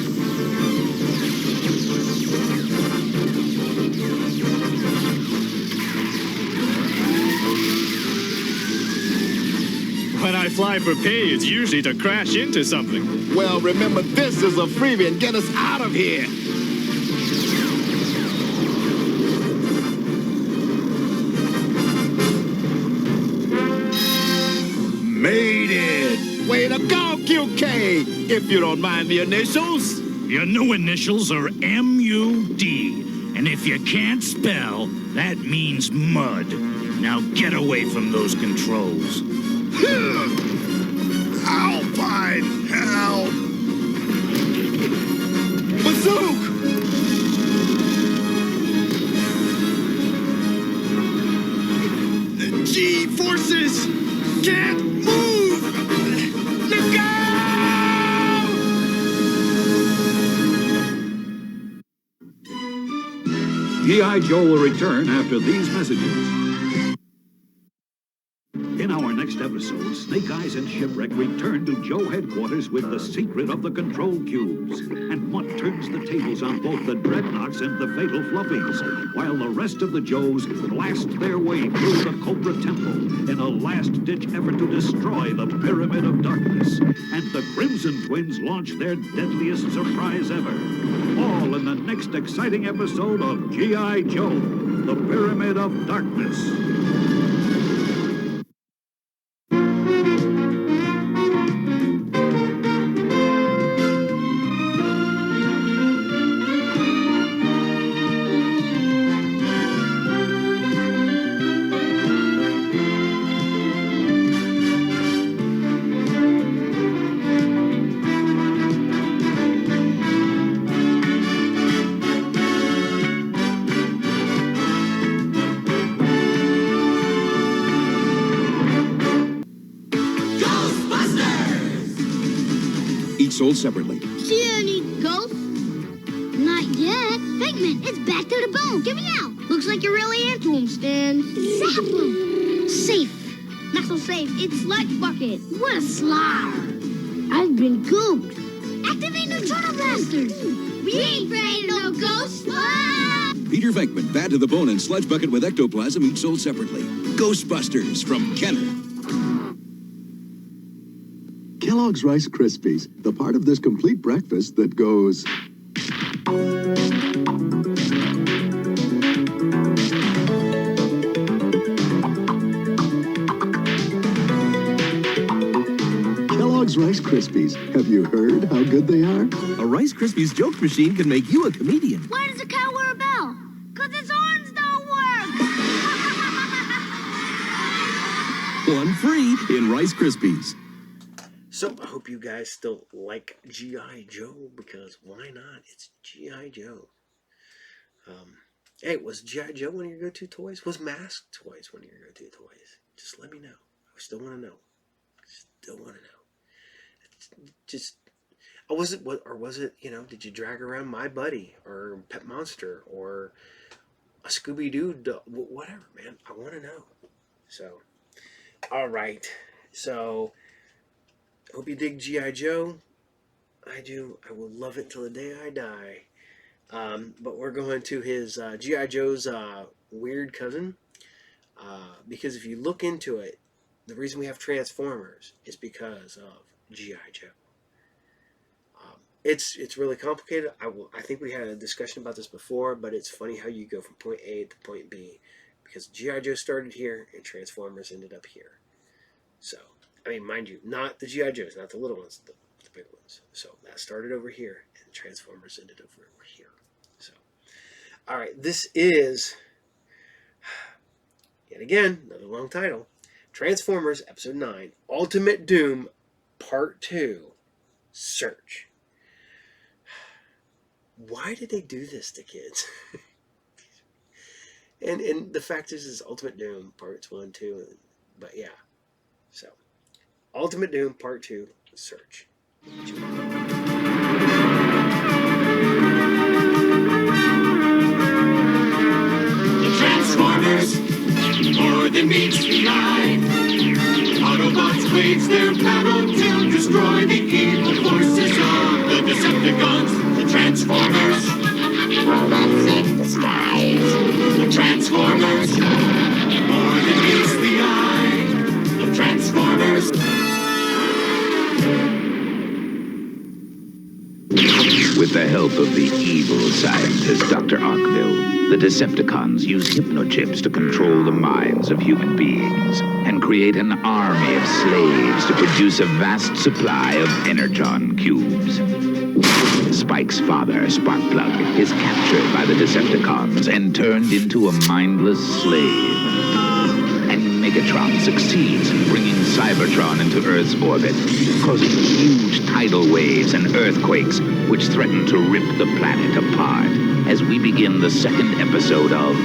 When I fly for pay, it's usually to crash into something. Well, remember, this is a freebie and get us out of here. Made it! Way to go, QK! If you don't mind the initials. Your new initials are M-U-D. And if you can't spell, that means mud. Now get away from those controls. Alpine hell! Bazook! G-forces! Can't move! Look out! G.I. Joe will return after these messages. In our next episode, Snake Eyes and Shipwreck return to Joe headquarters with the secret of the control cubes, and what turns the tables on both the Dreadnoughts and the Fatal Fluffies, while the rest of the Joes blast their way through the Cobra Temple in a last-ditch effort to destroy the Pyramid of Darkness, and the Crimson Twins launch their deadliest surprise ever. All in the next exciting episode of G.I. Joe, the Pyramid of Darkness. Sold separately. See any ghosts? Not yet. Figment, it's back to the bone. Give me out. Looks like you're really into him, Stan. Zap him. Safe. Not so safe. It's Sludge Bucket. What a slide. I've been gooped. Activate Neutrino Blasters. We ain't afraid of no ghosts. Ah! Peter Venkman, bad to the bone, and Sludge Bucket with ectoplasm, each sold separately. Ghostbusters from Kenner. Kellogg's Rice Krispies, the part of this complete breakfast that goes... Kellogg's Rice Krispies. Have you heard how good they are? A Rice Krispies joke machine can make you a comedian. Why does a cow wear a bell? 'Cause its horns don't work. One free in Rice Krispies. So I hope you guys still like G.I. Joe, because why not? It's G.I. Joe. Hey, was G.I. Joe one of your go-to toys? Was Mask toys one of your go-to toys? Just let me know. I still want to know. Still want to know. It's just, was it, did you drag around My Buddy or Pet Monster or a Scooby-Doo, whatever, man. I want to know. So, all right. So, hope you dig G.I. Joe. I do. I will love it till the day I die. But we're going to his G.I. Joe's weird cousin. Because if you look into it, the reason we have Transformers is because of G.I. Joe. It's really complicated. I think we had a discussion about this before, but it's funny how you go from point A to point B. Because G.I. Joe started here and Transformers ended up here. So, I mean, mind you, not the G.I. Joes, not the little ones, the big ones. So that started over here and Transformers ended over here. So, all right, this is, yet again, another long title. Transformers Episode 9, Ultimate Doom, Part 2, Search. Why did they do this to kids? and the fact is Ultimate Doom, Parts 1, 2, but yeah. So, Ultimate Doom, Part 2, Search. The Transformers, more than meets the eye. Autobots wage their battle to destroy the evil forces of the Decepticons. The Transformers, robots in disguise. The Transformers, more than meets the eye. The Transformers. With the help of the evil scientist Dr. Arkville, the Decepticons use hypnochips to control the minds of human beings and create an army of slaves to produce a vast supply of energon cubes. Spike's father, Sparkplug, is captured by the Decepticons and turned into a mindless slave. And Megatron succeeds in bringing Cybertron into Earth's orbit, causing huge tidal waves and earthquakes which threaten to rip the planet apart as we begin the second episode of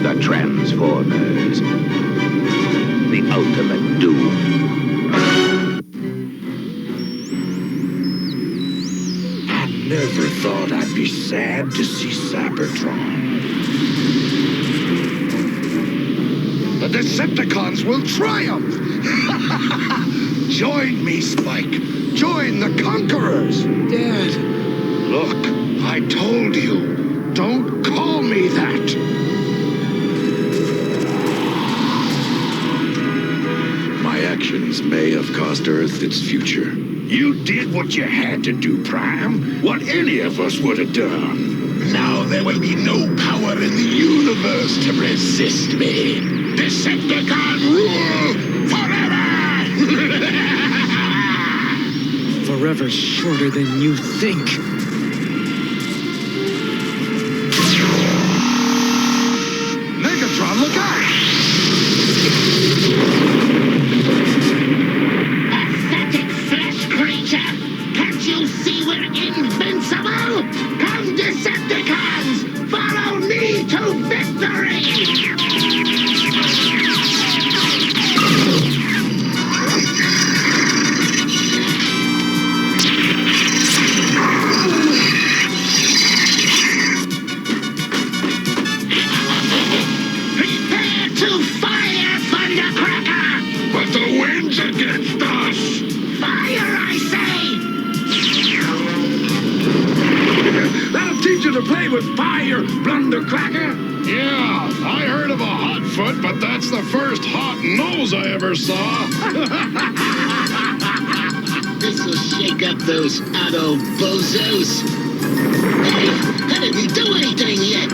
The Transformers, The Ultimate Doom. I never thought I'd be sad to see Cybertron. The Decepticons will triumph! Join me, Spike. Join the Conquerors. Dad. Look, I told you. Don't call me that. My actions may have cost Earth its future. You did what you had to do, Prime. What any of us would have done. Now there will be no power in the universe to resist me. Decepticon rule forever! Forever's shorter than you think. Megatron, look out! Pathetic flesh creature! Can't you see we're invincible? Come, Decepticons! Follow me to victory! Against us! Fire, I say! That'll teach you to play with fire, blundercracker! Yeah, I heard of a hot foot, but that's the first hot nose I ever saw. This'll shake up those auto bozos. Hey, I didn't do anything yet!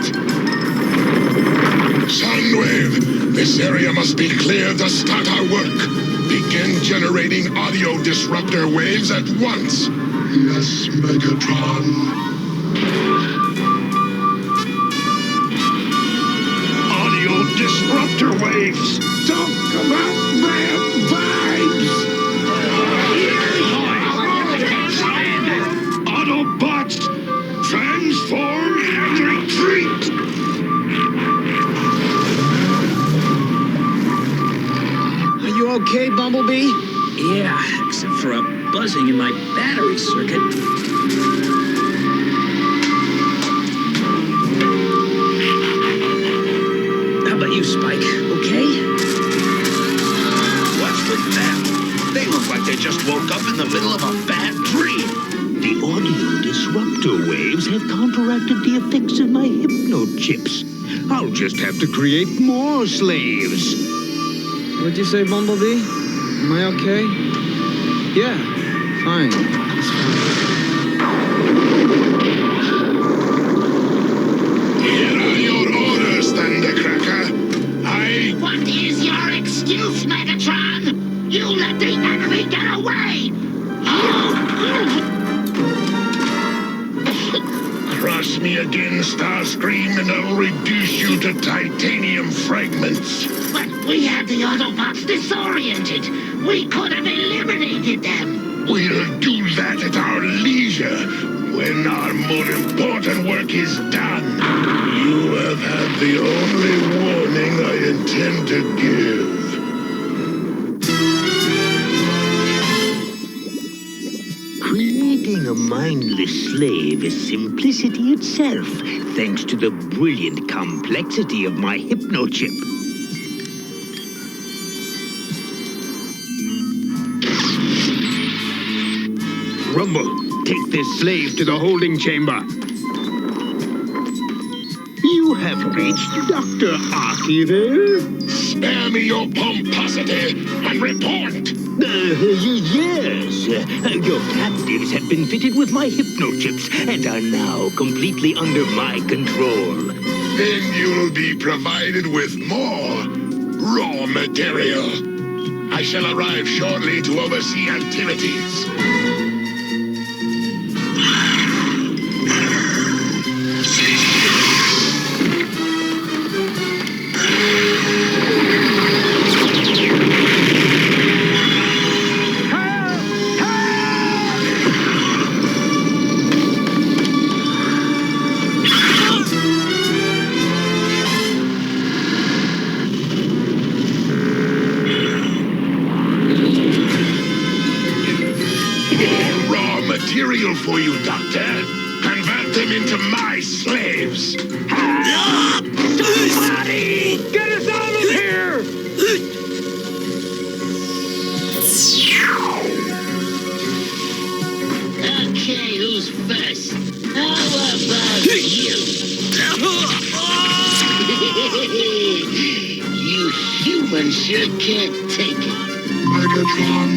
Soundwave, this area must be cleared to start our work. Begin generating audio disruptor waves at once. Yes, Megatron. Audio disruptor waves. Talk about bad vibes. Autobots, transform and retreat. You okay, Bumblebee? Yeah, except for a buzzing in my battery circuit. How about you, Spike? Okay? What's with them? They look like they just woke up in the middle of a bad dream. The audio disruptor waves have counteracted the effects of my hypnochips. I'll just have to create more slaves. What'd you say, Bumblebee? Am I okay? Yeah, fine. Here are your orders, Thundercracker. What is your excuse, Megatron? You let the enemy get away! Cross me again, Starscream, and I'll reduce you to titanium fragments. But we had the Autobots disoriented. We could have eliminated them. We'll do that at our leisure, when our more important work is done. You have had the only warning I intend to give. Creating a mindless slave is simplicity itself, thanks to the brilliant complexity of my hypnochip. Rumble, take this slave to the holding chamber. You have reached Dr. Arkeville. Spare me your pomposity and report. Yes. Your captives have been fitted with my hypnochips and are now completely under my control. Then you'll be provided with more raw material. I shall arrive shortly to oversee activities. Material for you, Doctor. Convert them into my slaves. Somebody! Get us out of here! Okay, who's first? How about you? You humans sure can't take it. Megatron,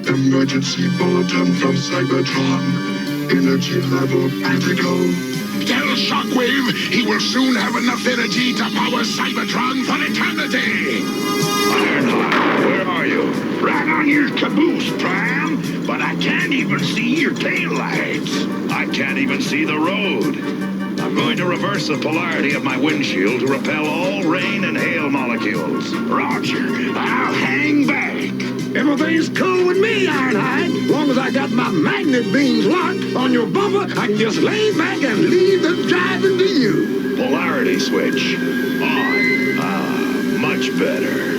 emergency bulletin from Cybertron. Energy level critical. Tell Shockwave he will soon have enough energy to power Cybertron for eternity. Ironheart, where are you? Right on your caboose, Prime. But I can't even see your taillights. I can't even see the road. I'm going to reverse the polarity of my windshield to repel all rain and hail molecules. Roger, I'll hang back. Everything's cool with me, Ironhide. As long as I got my magnet beams locked on your bumper, I can just lay back and leave the driving to you. Polarity switch on. Much better.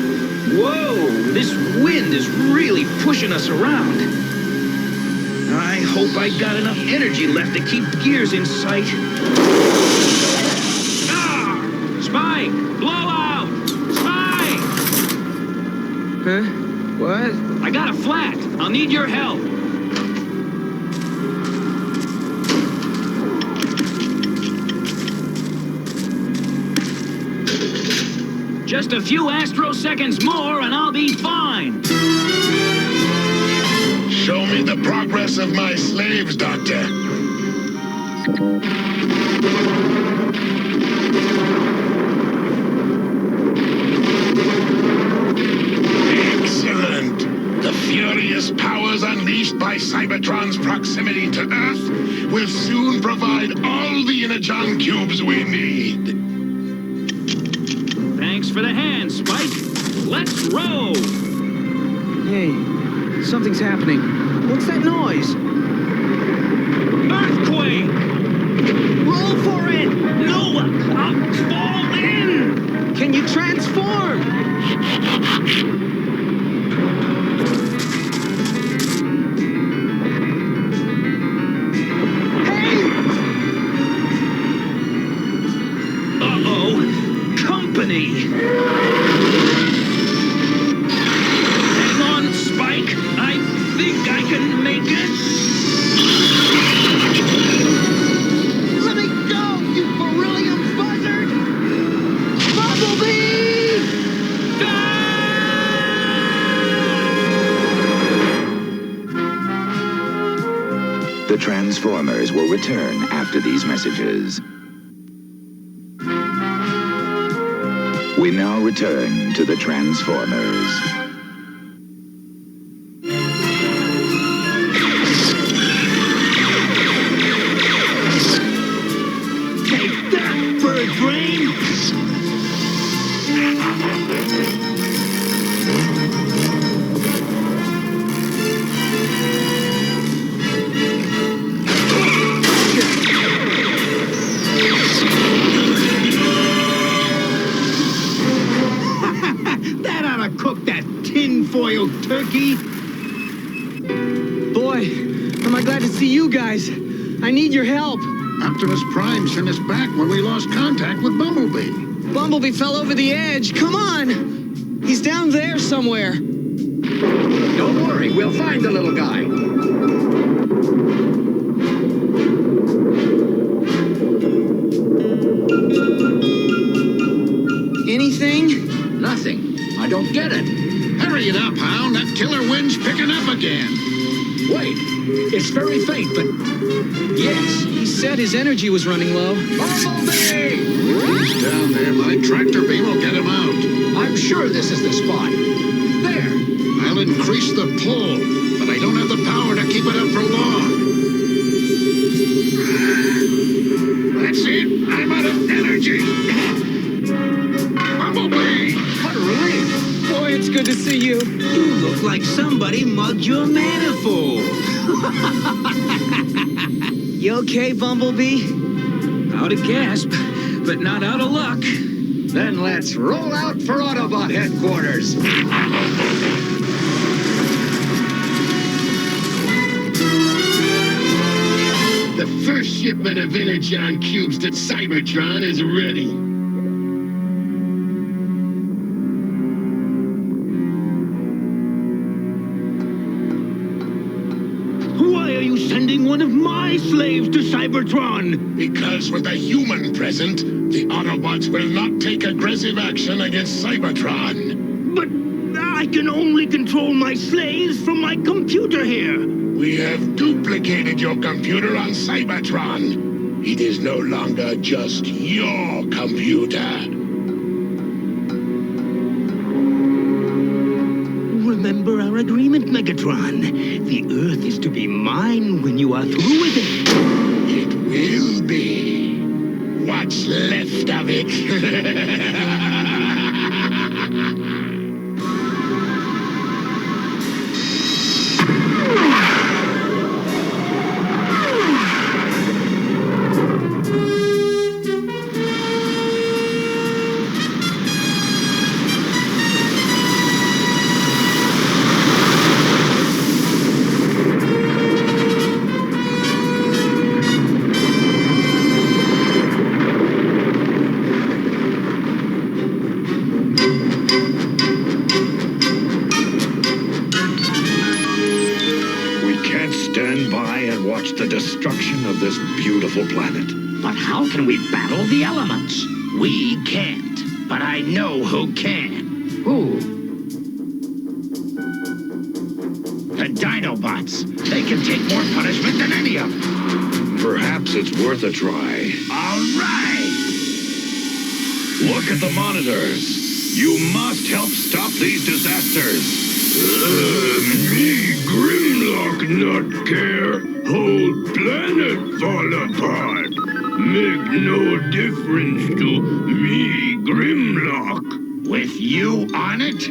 Whoa, this wind is really pushing us around. I hope I got enough energy left to keep gears in sight. Ah! Spike! Blowout! Spike! Huh? What? I got a flat. I'll need your help. Just a few astroseconds more and I'll be fine. Show me the progress of my slaves, Doctor. Excellent. The furious powers unleashed by Cybertron's proximity to Earth will soon provide all the Energon cubes we need. Thanks for the hand, Spike. Let's roll. Hey, something's happening. What's that noise? Earthquake! Roll for it! No! I'll fall in! Can you transform? Hey! Uh-oh! Company! Hang on, Spike. I think I can make it. The Transformers will return after these messages. We now return to the Transformers. Take that, bird brain! That ought to cook that tinfoil turkey. Boy, am I glad to see you guys. I need your help. Optimus Prime sent us back when we lost contact with Bumblebee. Bumblebee fell over the edge. Come on! He's down there somewhere. Don't worry, we'll find the little guy. Anything? Nothing. I don't get it. Hurry it up, Hound. That killer wind's picking up again. Wait, it's very faint, but yes. He said his energy was running low. Bumblebee! He's down there. My tractor beam will get him out. I'm sure this is the spot. There. I'll increase the pull, but I don't have the power to keep it up for long. That's it. I'm out of energy. Bumblebee! What a relief. Boy, it's good to see you. You look like somebody mugged your manifold. You okay, Bumblebee? Out of gasp, but not out of luck. Then let's roll out for Autobot headquarters. The first shipment of Energon cubes to Cybertron is ready. Why are you sending one of my slaves to Cybertron? Because with a human present, the Autobots will not take aggressive action against Cybertron. But I can only control my slaves from my computer here. We have duplicated your computer on Cybertron. It is no longer just your computer. Remember our agreement, Megatron. The Earth is to be mine when you are through with it. It will be. What's left of it. The destruction of this beautiful planet. But how can we battle the elements? We can't, but I know who can. Who? The Dinobots. They can take more punishment than any of them. Perhaps it's worth a try. All right! Look at the monitors. You must help stop these disasters. Me, Grimlock, not care. Whole planet fall apart. Make no difference to me, Grimlock. With you on it?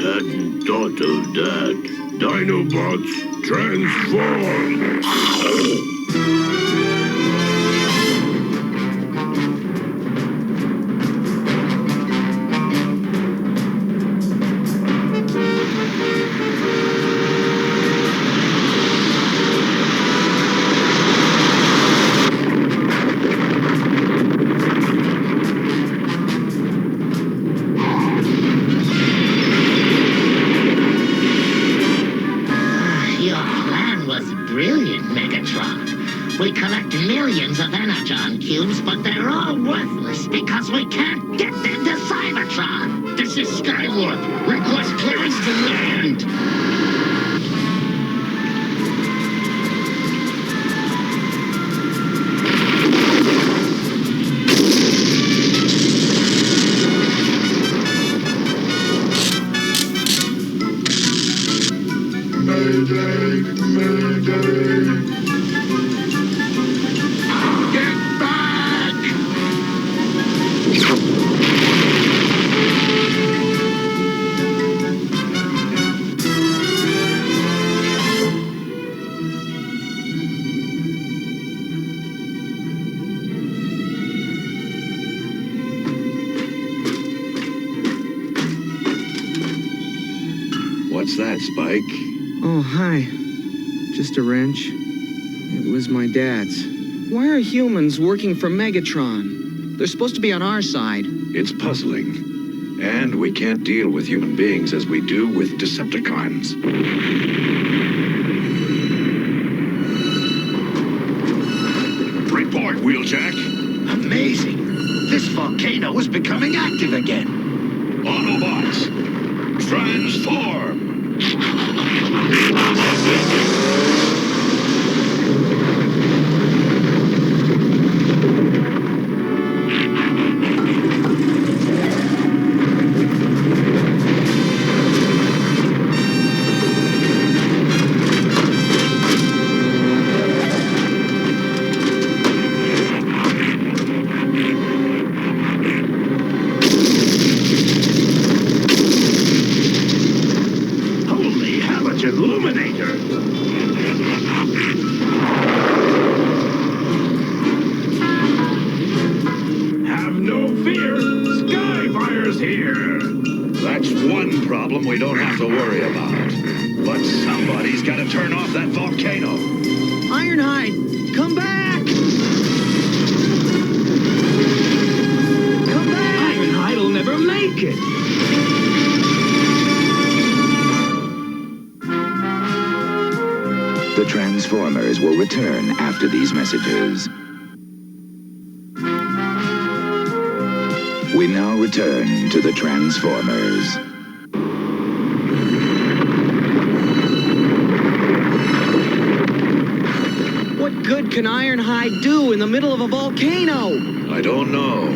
Hadn't thought of that. Dinobots, transform! We collect millions of Energon cubes, but they're all worthless because we can't get them to Cybertron. This is Skywarp. Request clearance to land. What's that, Spike? Oh, hi. Just a wrench. It was my dad's. Why are humans working for Megatron? They're supposed to be on our side. It's puzzling. And we can't deal with human beings as we do with Decepticons. Report, Wheeljack. Amazing. This volcano is becoming active again. Autobots, transform! Holy halogen illuminator! Have no fear, Skyfire's here! That's one problem we don't have to worry about. But somebody's got to turn off that volcano. Ironhide, come back! Come back! Ironhide will never make it. The Transformers will return after these messages. We now return to the Transformers. What good can Ironhide do in the middle of a volcano? I don't know.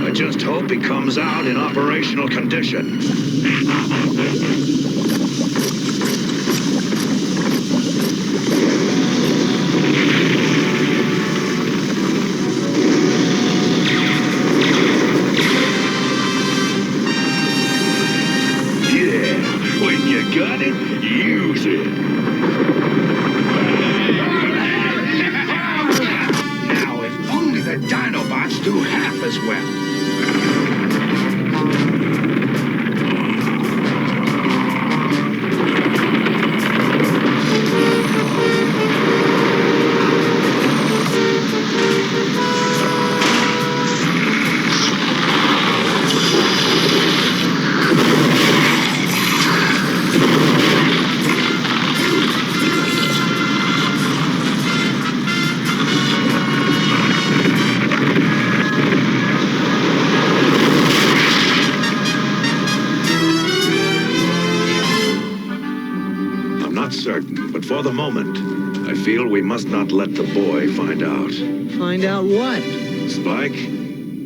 I just hope he comes out in operational condition. When you got it, use it. Now, if only the Dinobots do half as well. I'm not certain, but for the moment, I feel we must not let the boy find out. Find out what? Spike,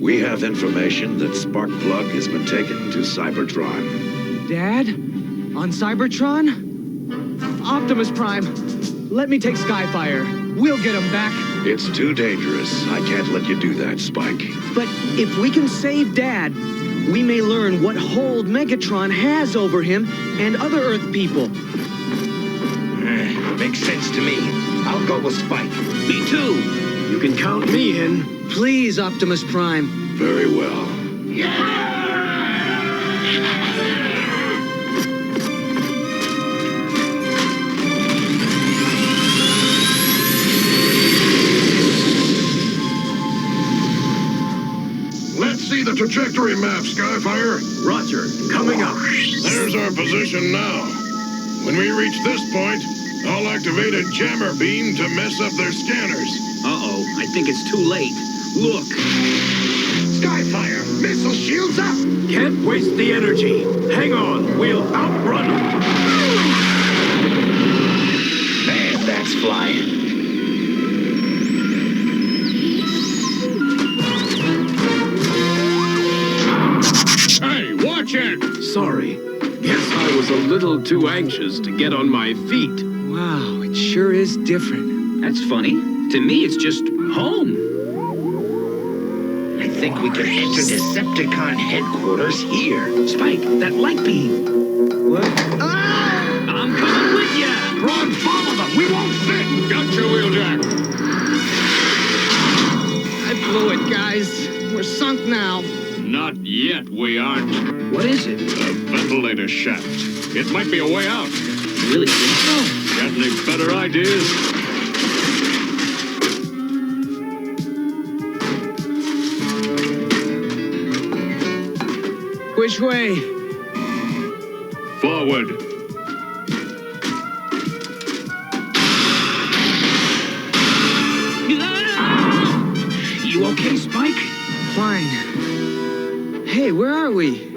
we have information that Sparkplug has been taken to Cybertron. Dad? On Cybertron? Optimus Prime, let me take Skyfire. We'll get him back. It's too dangerous. I can't let you do that, Spike. But if we can save Dad, we may learn what hold Megatron has over him and other Earth people. Makes sense to me. I'll go with Spike. Me too. You can count me in. Please, Optimus Prime. Very well. Let's see the trajectory map, Skyfire. Roger. Coming up. There's our position now. When we reach this point, I'll activate a jammer beam to mess up their scanners. Uh-oh. I think it's too late. Look. Skyfire, missile shields up! Can't waste the energy. Hang on. We'll outrun them. Man, that's flying. Hey, watch it! Sorry. Guess I was a little too anxious to get on my feet. Wow, it sure is different. That's funny. To me, it's just home. I think we can enter Decepticon headquarters here. Spike, that light beam. What? Ah! I'm coming with ya. Run, follow them. We won't fit. Gotcha, Wheeljack. I blew it, guys. We're sunk now. Not yet, we aren't. What is it? A ventilator shaft. It might be a way out. You really think so? Got any better ideas? Which way? Forward. You okay, Spike? Fine. Hey, where are we?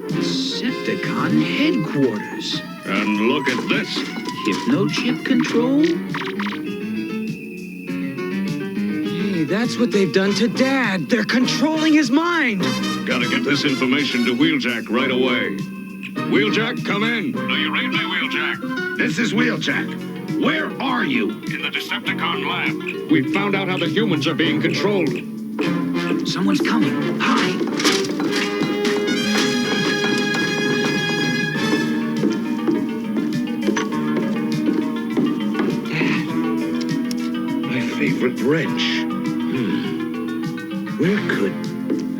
Decepticon headquarters. And look at this. Hypnochip control? Hey, that's what they've done to Dad. They're controlling his mind. Gotta get this information to Wheeljack right away. Wheeljack, come in. Do you read me, Wheeljack? This is Wheeljack. Where are you? In the Decepticon lab. We found out how the humans are being controlled. Someone's coming. Hi. My favorite wrench. Where could...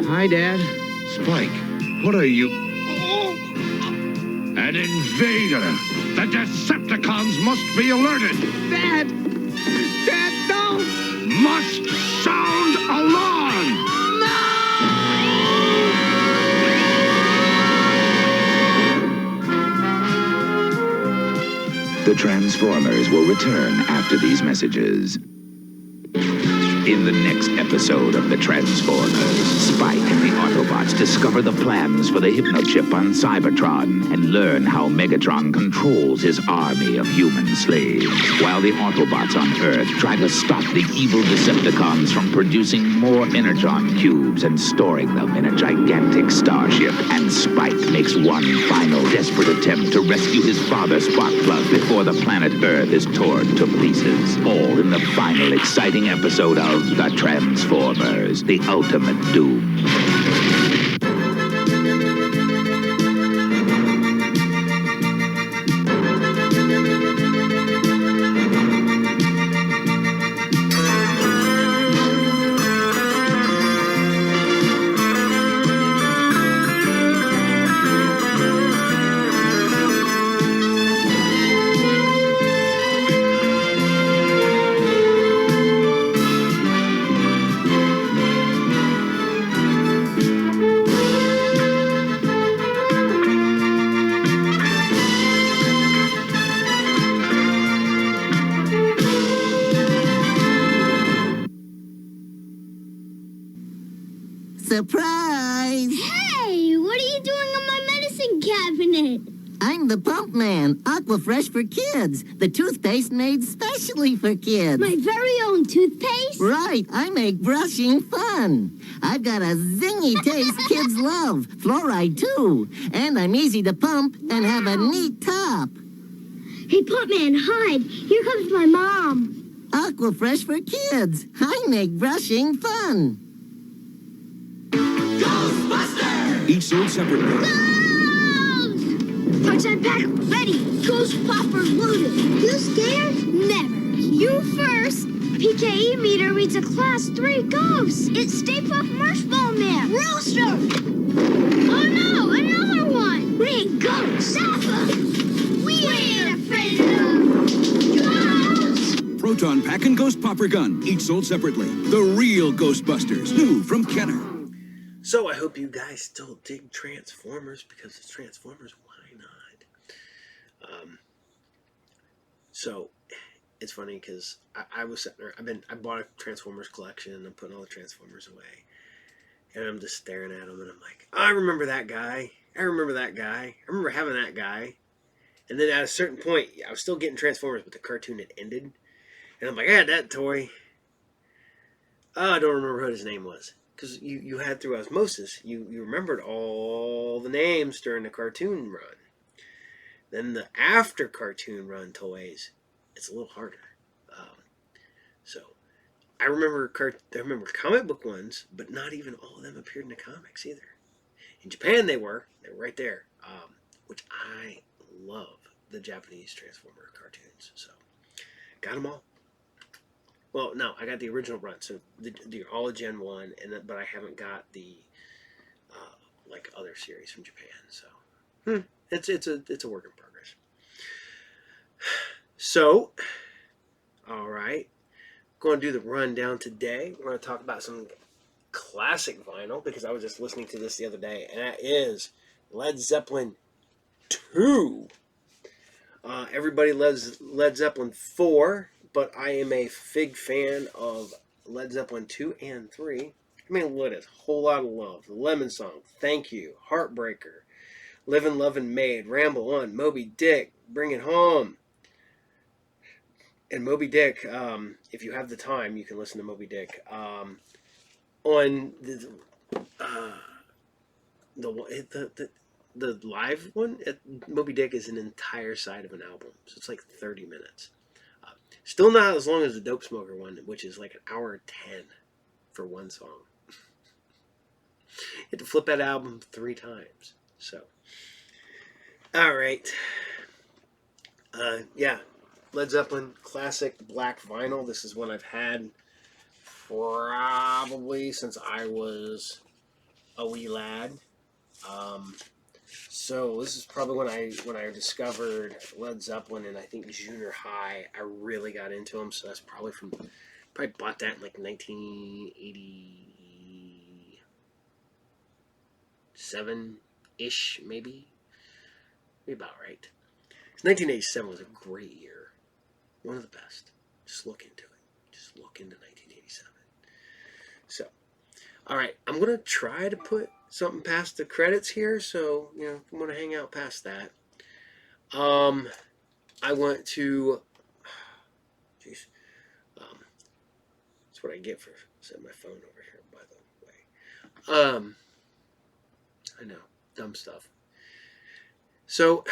Hi, Dad. Spike, what are you... An invader! The Decepticons must be alerted! Dad! Dad, no! Must sound alarm! The Transformers will return after these messages. In the next episode of The Transformers, Spike and the Autobots discover the plans for the Hypnochip on Cybertron and learn how Megatron controls his army of human slaves, while the Autobots on Earth try to stop the evil Decepticons from producing more Energon cubes and storing them in a gigantic starship. And Spike makes one final desperate attempt to rescue his father, Sparkplug, before the planet Earth is torn to pieces. All in the final exciting episode of The Transformers, the ultimate doom. Surprise! Hey, what are you doing on my medicine cabinet? I'm the Pump Man, Aqua Fresh for Kids, the toothpaste made specially for kids. My very own toothpaste? Right, I make brushing fun. I've got a zingy taste kids love, fluoride too, and I'm easy to pump and have a neat top. Hey, Pump Man, hide. Here comes my mom. Aqua Fresh for Kids. I make brushing fun. Each sold separately. Drak Pack ready. Ghost Poppers loaded. You scared? Never. You first. PKE meter reads a class 3 ghost. It's Stay Puft Marshmallow Man. Rooster. Oh no, another one. We ain't ghosts. Zappa. We ain't afraid of ghosts. Proton Pack and Ghost Popper Gun. Each sold separately. The real Ghostbusters. New from Kenner. So I hope you guys still dig Transformers, because it's Transformers. Why not? So it's funny because I was sitting there. I bought a Transformers collection and I'm putting all the Transformers away, and I'm just staring at them and I'm like, I remember that guy. I remember that guy. I remember having that guy. And then at a certain point, I was still getting Transformers, but the cartoon had ended, and I'm like, I had that toy. Oh, I don't remember what his name was. Because you had through osmosis, you remembered all the names during the cartoon run. Then the after cartoon run toys, it's a little harder. So I remember comic book ones, but not even all of them appeared in the comics either. In Japan, they were right there, which I love the Japanese Transformer cartoons. So got them all. Well, no, I got the original run, so the all of Gen 1, but I haven't got the like other series from Japan. So it's a work in progress. So, all right, going to do the rundown today. We're going to talk about some classic vinyl because I was just listening to this the other day, and that is Led Zeppelin 2. Everybody loves Led Zeppelin 4, but I am a big fan of Led Zeppelin 2 and 3. I mean, look at this. Whole Lot of Love, The Lemon Song, Thank You, Heartbreaker, Livin' Lovin' Maid, Ramble On, Moby Dick, Bring It Home. And Moby Dick, if you have the time, you can listen to Moby Dick. On the live one, Moby Dick is an entire side of an album, so it's like 30 minutes. Still not as long as the Dope Smoker one, which is like an hour 10 for one song. You had to flip that album 3 times. So, all right, yeah, Led Zeppelin classic black vinyl. This is one I've had probably since I was a wee lad. So this is probably when I discovered Led Zeppelin, and I think junior high I really got into them. So that's probably bought that in like 1987-ish, maybe about right. 1987 was a great year, one of the best. Just look into it. Just look into 1987. So, all right, I'm gonna try to put something past the credits here, so I'm gonna hang out past that. I want to. Jeez, that's what I get for setting my phone over here. By the way, I know, dumb stuff. So,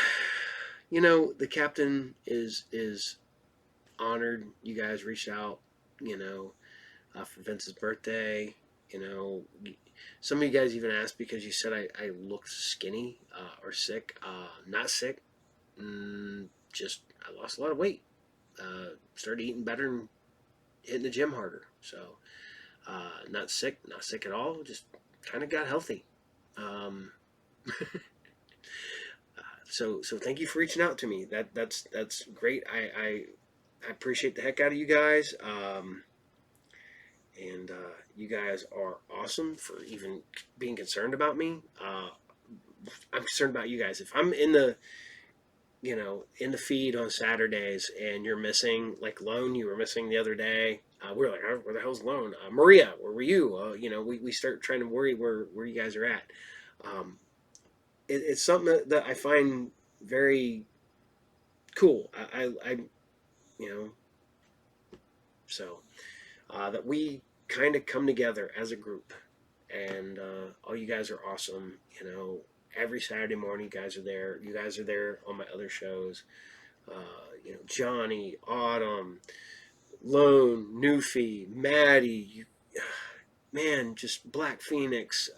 the captain is honored. You guys reached out, for Vince's birthday. Some of you guys even asked because you said I looked skinny or sick. Not sick. Just I lost a lot of weight. Started eating better and hitting the gym harder. So not sick at all. Just kind of got healthy. So thank you for reaching out to me. That's great. I appreciate the heck out of you guys. And you guys are awesome for even being concerned about me. I'm concerned about you guys. If I'm in the feed on Saturdays and you're missing, like Lone, you were missing the other day. We're like, where the hell's Lone? Maria, where were you? We start trying to worry where you guys are at. It's something that I find very cool. So that we kind of come together as a group, and all you guys are awesome. Every Saturday morning, you guys are there. You guys are there on my other shows. Johnny, Autumn, Lone, Newfie, Maddie, man, just Black Phoenix,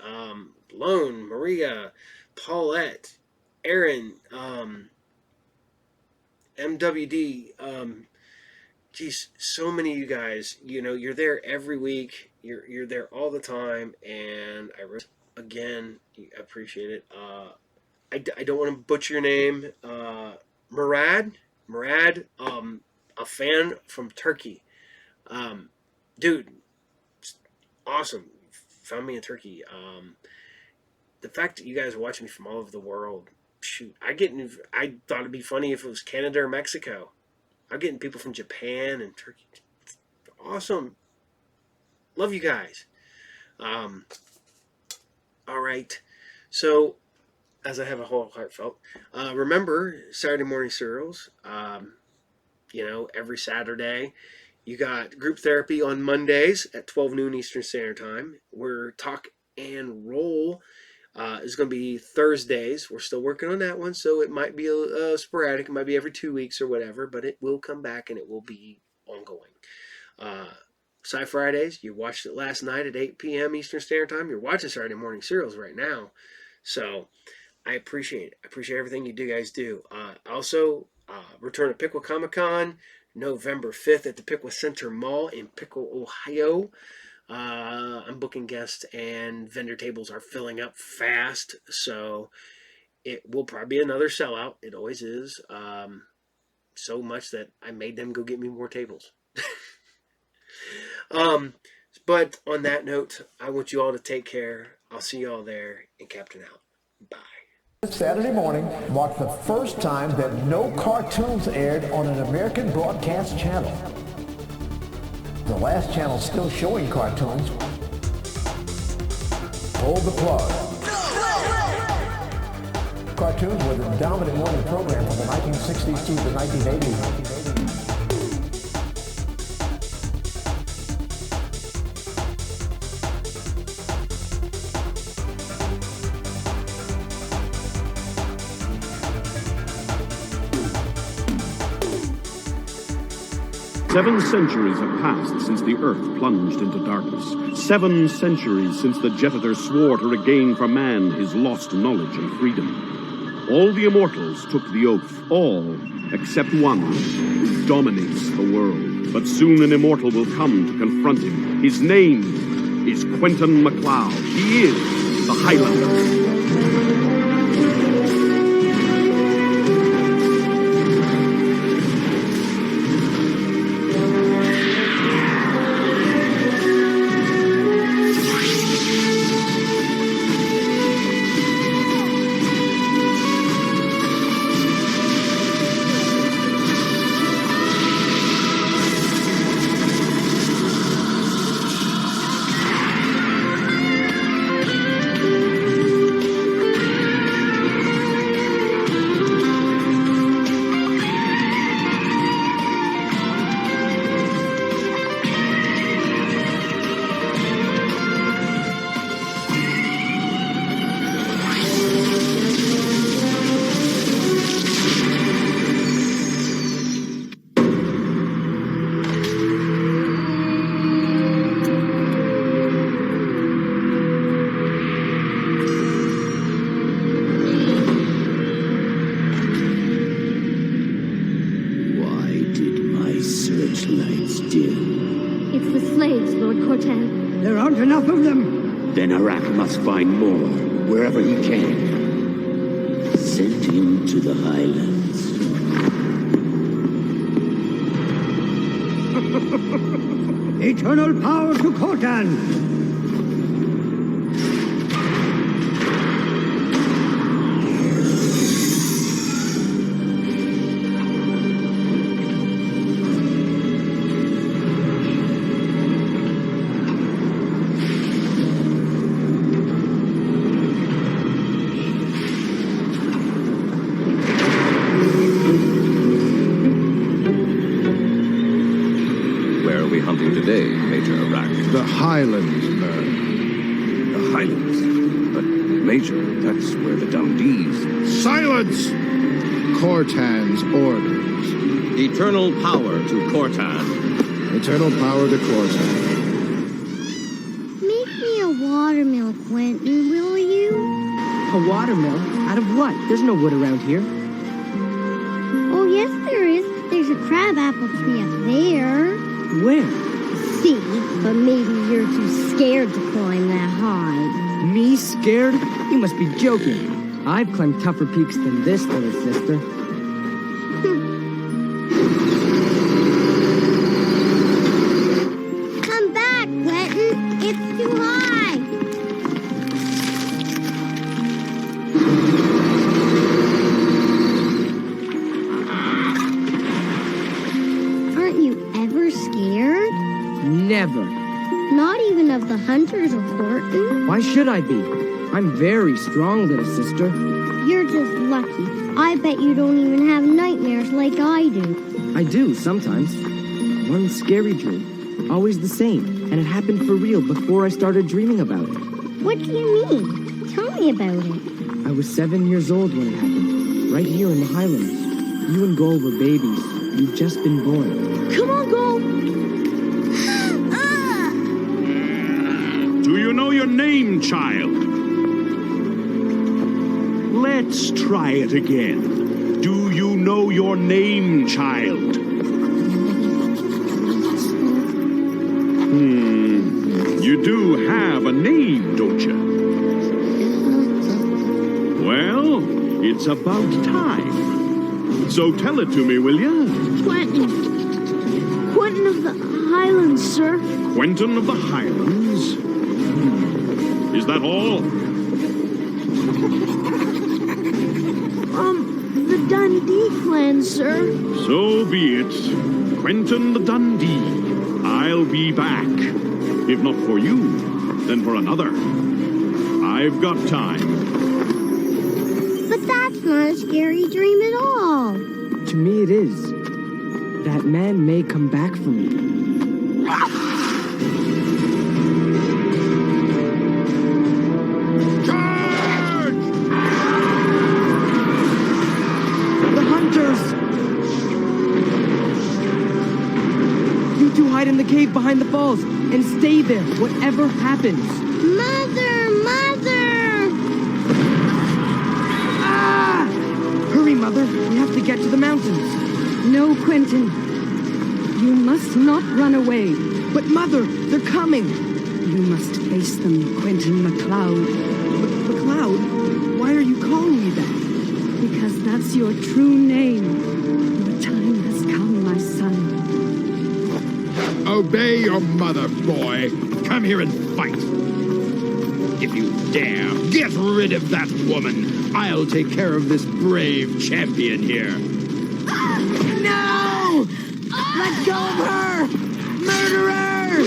Lone, Maria, Paulette, Aaron, MWD, geez, so many of you guys, you're there every week. You're there all the time, and I appreciate it. I don't want to butcher your name. Murad, a fan from Turkey. Dude, awesome. Found me in Turkey. The fact that you guys are watching me from all over the world, shoot, I thought it'd be funny if it was Canada or Mexico. I'm getting people from Japan and Turkey. It's awesome. Love you guys. All right. So, as I have a whole heartfelt, remember Saturday morning cereals. Every Saturday. You got group therapy on Mondays at 12 noon Eastern Standard Time. We're Talk and Roll is going to be Thursdays. We're still working on that one, so it might be sporadic. It might be every 2 weeks or whatever, but it will come back and it will be ongoing. Sci Fridays, you watched it last night at 8 p.m. Eastern Standard Time. You're watching Saturday morning cereals right now. So I appreciate it. I appreciate everything you guys do. Also, return to Piqua Comic Con, November 5th at the Piqua Center Mall in Piqua, Ohio. I'm booking guests, and vendor tables are filling up fast, so it will probably be another sellout. It always is. So much that I made them go get me more tables. But on that note, I want you all to take care. I'll see you all there, and Captain out. Bye. Saturday morning marked the first time that no cartoons aired on an American broadcast channel. The last channel still showing cartoons pulled the plug. Cartoons were the dominant morning program from the 1960s through the 1980s. Seven centuries have passed since the Earth plunged into darkness. 7 centuries since the Jetitor swore to regain for man his lost knowledge and freedom. All the immortals took the oath, all except one who dominates the world. But soon an immortal will come to confront him. His name is Quentin MacLeod. He is the Highlander. Then Arak must find more, wherever he can. Send him to the Highlands. Eternal power to Khotan! The Highlands, man. The Highlands? But, Major, that's where the Dundees... Silence! Cortan's orders. Eternal power to Cortan. Eternal power to Cortan. Make me a watermill, Quentin, will you? A watermill? Out of what? There's no wood around here. Oh, yes, there is. There's a crab apple tree up there. Where? See, but maybe you're too scared to climb that high. Me scared? You must be joking. I've climbed tougher peaks than this, little sister. Come back, Quentin. It's too high. Aren't you ever scared? Never. Not even of the hunters of Horton? Why should I be? I'm very strong, little sister. You're just lucky. I bet you don't even have nightmares like I do. I do, sometimes. One scary dream. Always the same. And it happened for real before I started dreaming about it. What do you mean? Tell me about it. I was 7 years old when it happened. Right here in the Highlands. You and Gull were babies. You've just been born. Come on, Gull! Do you know your name, child? Let's try it again. Do you know your name, child? You do have a name, don't you? Well, it's about time. So tell it to me, will you? Quentin. Quentin of the Highlands, sir. Quentin of the Highlands? Is that all? The Dundee clan, sir. So be it. Quentin the Dundee. I'll be back. If not for you, then for another. I've got time. But that's not a scary dream at all. To me it is. That man may come back for me. Hide in the cave behind the falls and stay there, whatever happens. Mother! Mother! Ah! Hurry, Mother. We have to get to the mountains. No, Quentin. You must not run away. But, Mother, they're coming. You must face them, Quentin MacLeod. MacLeod? Why are you calling me that? Because that's your true name. Your time has come, my son. Obey your mother, boy. Come here and fight. If you dare, get rid of that woman. I'll take care of this brave champion here. No! Let go of her! Murderer!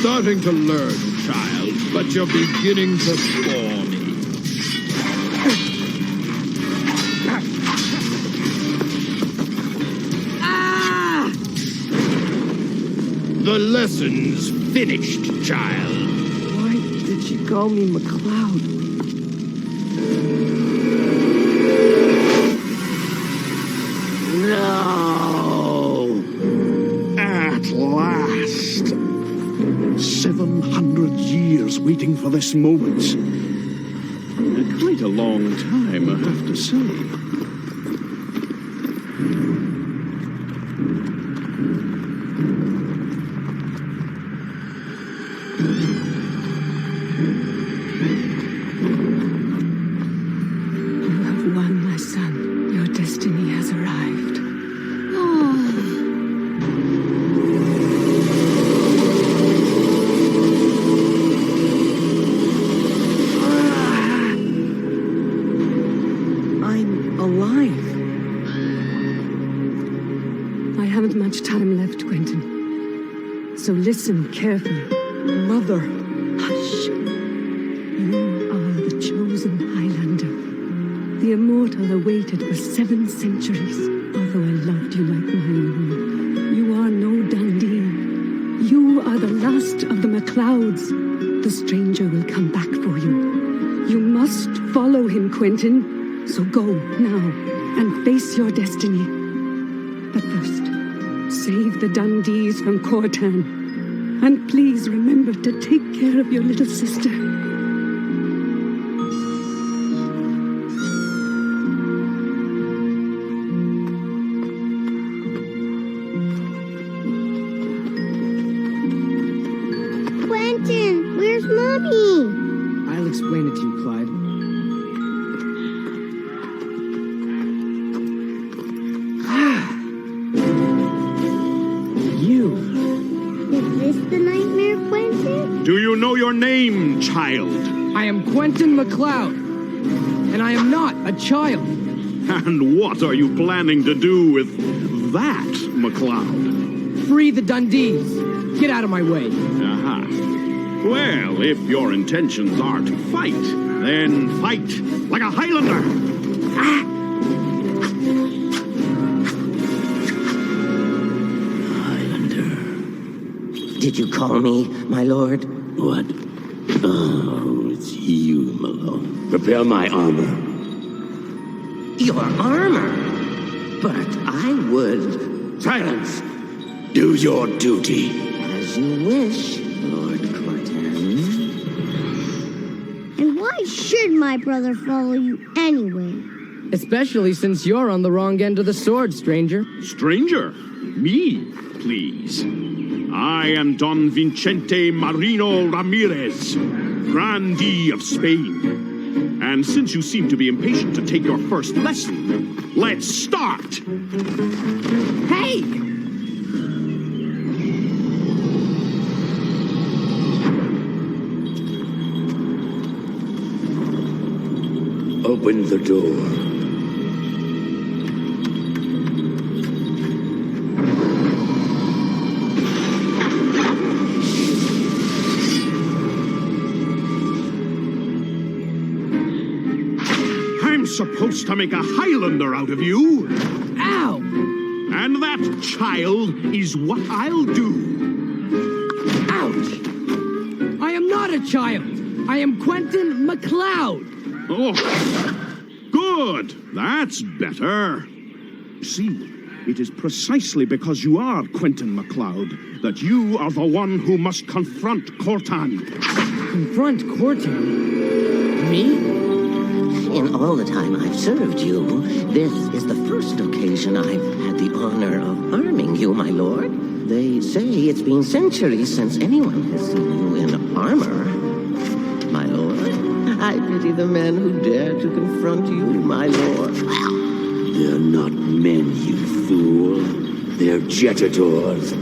Starting to learn, child, but you're beginning to bore me. The lesson's finished, child. Why did she call me MacLeod? No! At last! 700 years waiting for this moment. Quite a long time, I have to say. So listen carefully. Mother. Hush. You are the chosen Highlander. The immortal awaited for 7 centuries. Although I loved you like my own. You are no Dundee. You are the last of the MacLeods. The stranger will come back for you. You must follow him, Quentin. So go now and face your destiny. But first, save the Dundees from Cortan. And please remember to take care of your little sister. Quentin, where's Mommy? I'll explain it to you, Clyde. Do you know your name, child? I am Quentin MacLeod, and I am not a child. And what are you planning to do with that, MacLeod? Free the Dundees. Get out of my way. Aha. Well, if your intentions are to fight, then fight like a Highlander. Ah! Did you call me, my lord? What? Oh, it's you, Malone. Prepare my armor. Your armor? But I would... Silence! Do your duty. As you wish, Lord Cortan. And why should my brother follow you anyway? Especially since you're on the wrong end of the sword, stranger. Stranger? Me, please. I am Don Vicente Marino Ramirez, Grandee of Spain. And since you seem to be impatient to take your first lesson, let's start! Hey! Open the door. I'm supposed to make a Highlander out of you. Ow! And that, child, is what I'll do. Ouch! I am not a child. I am Quentin MacLeod. Oh, good. That's better. See, it is precisely because you are Quentin MacLeod that you are the one who must confront Cortan. Confront Cortan? Me? In all the time I've served you, this is the first occasion I've had the honor of arming you, my lord. They say it's been centuries since anyone has seen you in armor. My lord, I pity the men who dare to confront you, my lord. They're not men, you fool. They're jetadors.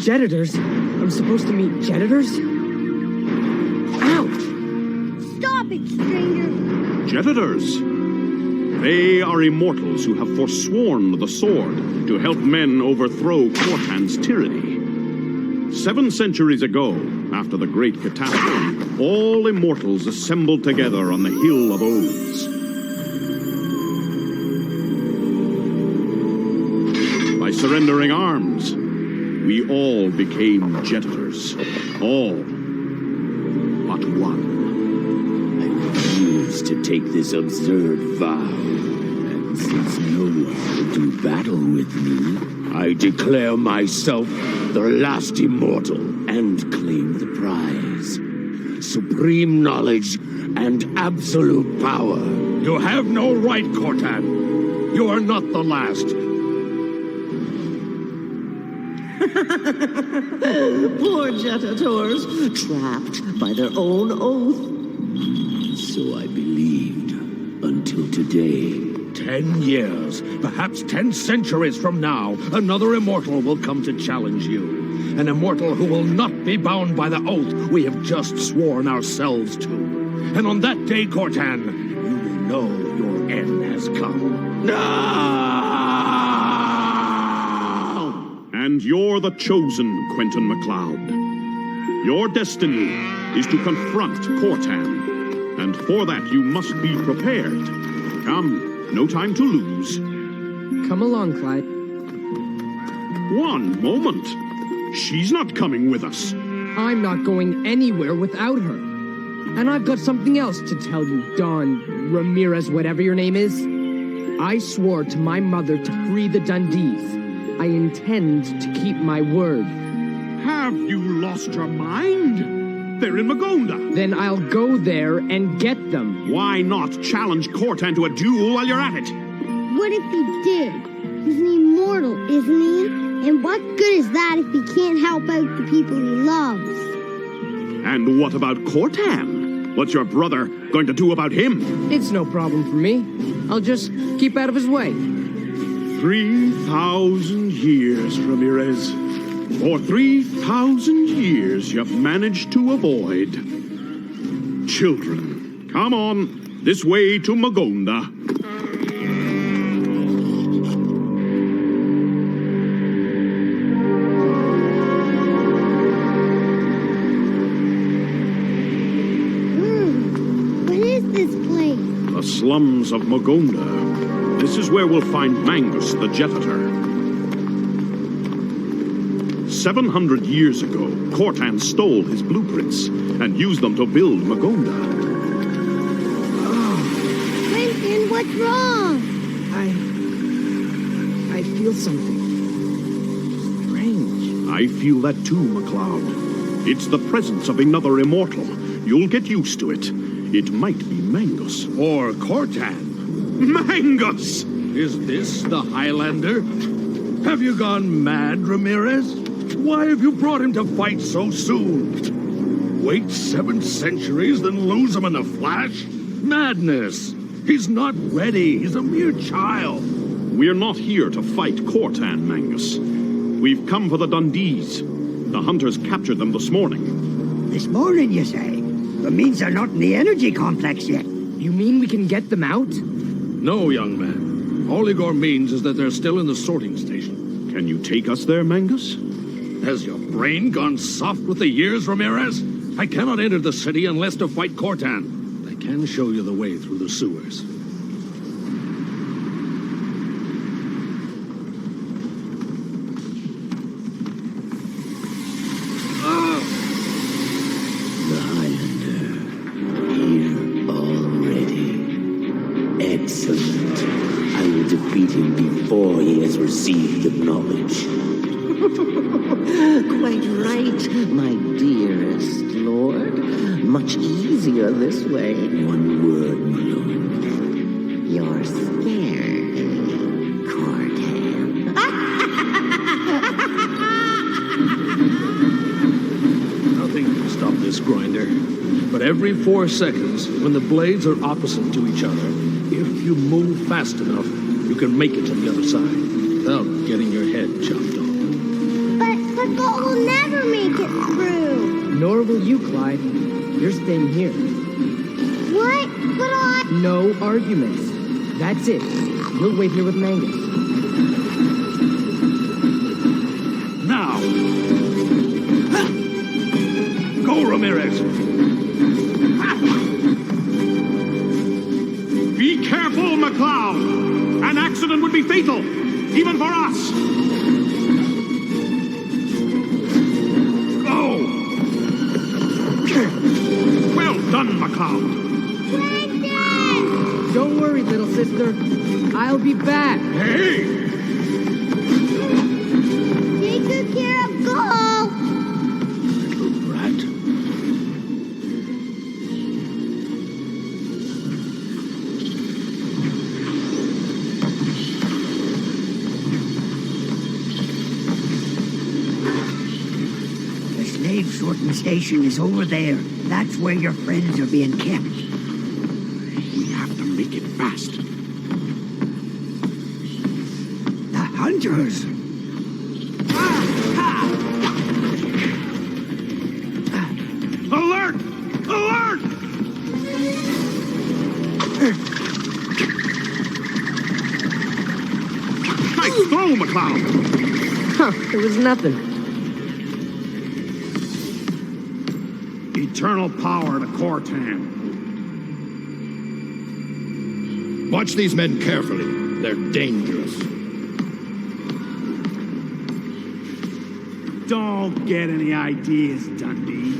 Jetadors? I'm supposed to meet jetadors? Ouch! Stop it, stranger! Jetadors. They are immortals who have forsworn the sword to help men overthrow Cortan's tyranny. 7 centuries ago, after the great catastrophe, all immortals assembled together on the Hill of Oaths. By surrendering arms, we all became jetadors. All but one. To take this absurd vow. And since no one will do battle with me, I declare myself the last immortal and claim the prize. Supreme knowledge and absolute power. You have no right, Cortan. You are not the last. Poor jetadors, trapped by their own oath. So I believed, until today. 10 years, perhaps 10 centuries from now, another immortal will come to challenge you. An immortal who will not be bound by the oath we have just sworn ourselves to. And on that day, Cortan, you will know your end has come. No! And you're the chosen, Quentin MacLeod. Your destiny is to confront Cortan. And for that, you must be prepared. Come, no time to lose. Come along, Clyde. One moment. She's not coming with us. I'm not going anywhere without her. And I've got something else to tell you, Don Ramirez, whatever your name is. I swore to my mother to free the Dundees. I intend to keep my word. Have you lost your mind? They're in Magonda. Then I'll go there and get them. Why not challenge Cortan to a duel while you're at it? What if he did? He's an immortal, isn't he? And what good is that if he can't help out the people he loves? And what about Cortan? What's your brother going to do about him? It's no problem for me. I'll just keep out of his way. 3,000 years, Ramirez. For 3,000 years, you've managed to avoid. Children, come on, this way to Magonda. What is this place? The slums of Magonda. This is where we'll find Mangus the Jetator. 700 years ago, Cortan stole his blueprints and used them to build Magonda. Quentin, what's wrong? I feel something strange. I feel that too, MacLeod. It's the presence of another immortal. You'll get used to it. It might be Mangus. Or Cortan. Mangus! Is this the Highlander? Have you gone mad, Ramirez? Why have you brought him to fight so soon? Wait 7 centuries, then lose him in a flash? Madness! He's not ready. He's a mere child. We're not here to fight Cortan, Mangus. We've come for the Dundees. The hunters captured them this morning. This morning, you say? That means they're not in the energy complex yet. You mean we can get them out? No, young man. All Igor means is that they're still in the sorting station. Can you take us there, Mangus? Has your brain gone soft with the years, Ramirez? I cannot enter the city unless to fight Cortan. I can show you the way through the sewers. The Highlander, here already. Excellent. I will defeat him before he has received the knowledge. Quite right, my dearest lord. Much easier this way. One word, my lord. You're scared, Cortan. Nothing can stop this grinder. But every 4 seconds, when the blades are opposite to each other, if you move fast enough, you can make it to the other side without getting your head chopped off. But we'll never make it through. Nor will you, Clyde. You're staying here. What? But I... No arguments. That's it. You'll wait here with Mangus. Now! Go, Ramirez! Be careful, McLeod! An accident would be fatal, even for us! Go! Well done, McLeod! Don't worry, little sister. I'll be back. Hey! Take good care of Go! Little brat. The slave sorting station is over there. That's where your friends are being kept. We have to make it fast. The hunters! Alert! Alert! Nice throw, McLeod! Huh, it was nothing. Eternal power to Cortan. Watch these men carefully. They're dangerous. Don't get any ideas, Dundee.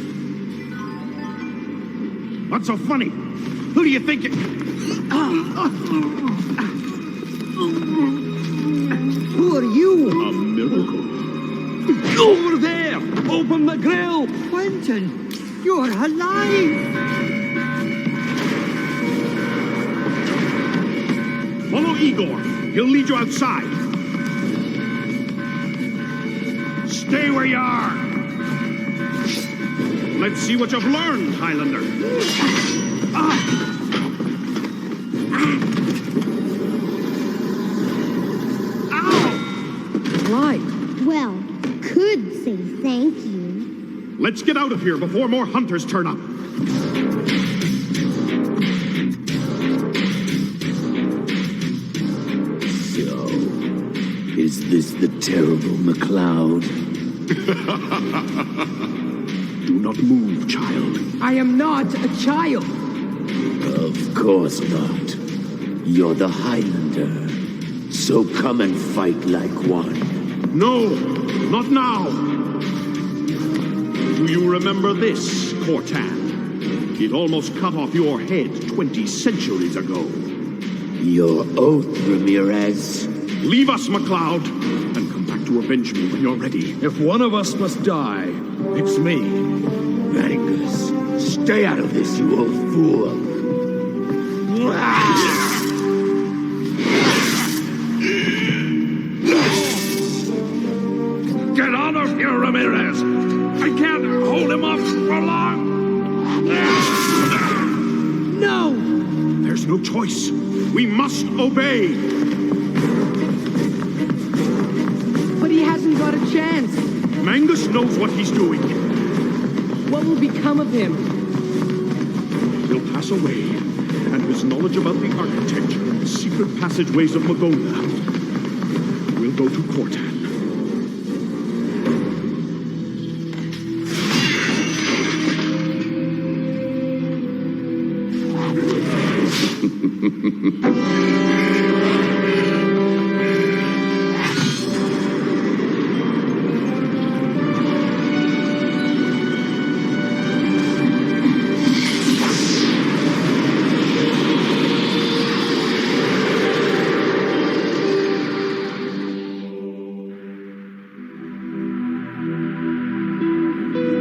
What's so funny? Who do you think you... Who are you? A miracle. Over there! Open the grill! Quentin, you're alive! Follow Igor. He'll lead you outside. Stay where you are. Let's see what you've learned, Highlander. Ow! Clyde. Well, could say thank you. Let's get out of here before more hunters turn up. So, is this the terrible McLeod? Do not move, child. I am not a child. Of course not. You're the Highlander. So come and fight like one. No, not now. Do you remember this, Cortan? It almost cut off your head 20 centuries ago. Your oath, Ramirez. Leave us, McLeod, and come back to avenge me when you're ready. If one of us must die, it's me. Mangus, stay out of this, you old fool. Ramirez! I can't hold him off for long! No! There's no choice. We must obey. But he hasn't got a chance. Mangus knows what he's doing. What will become of him? He'll pass away, and his knowledge about the architecture and the secret passageways of Magola will go to Cortan.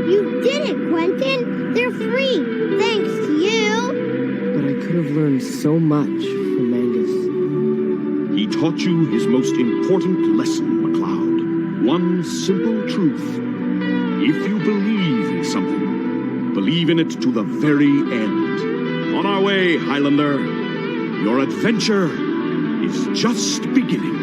You did it, Quentin! They're free, thanks to you! But I could have learned so much from Mangus. He taught you his most important lesson, MacLeod. One simple truth. If you believe in something, believe in it to the very end. On our way, Highlander. Your adventure is just beginning.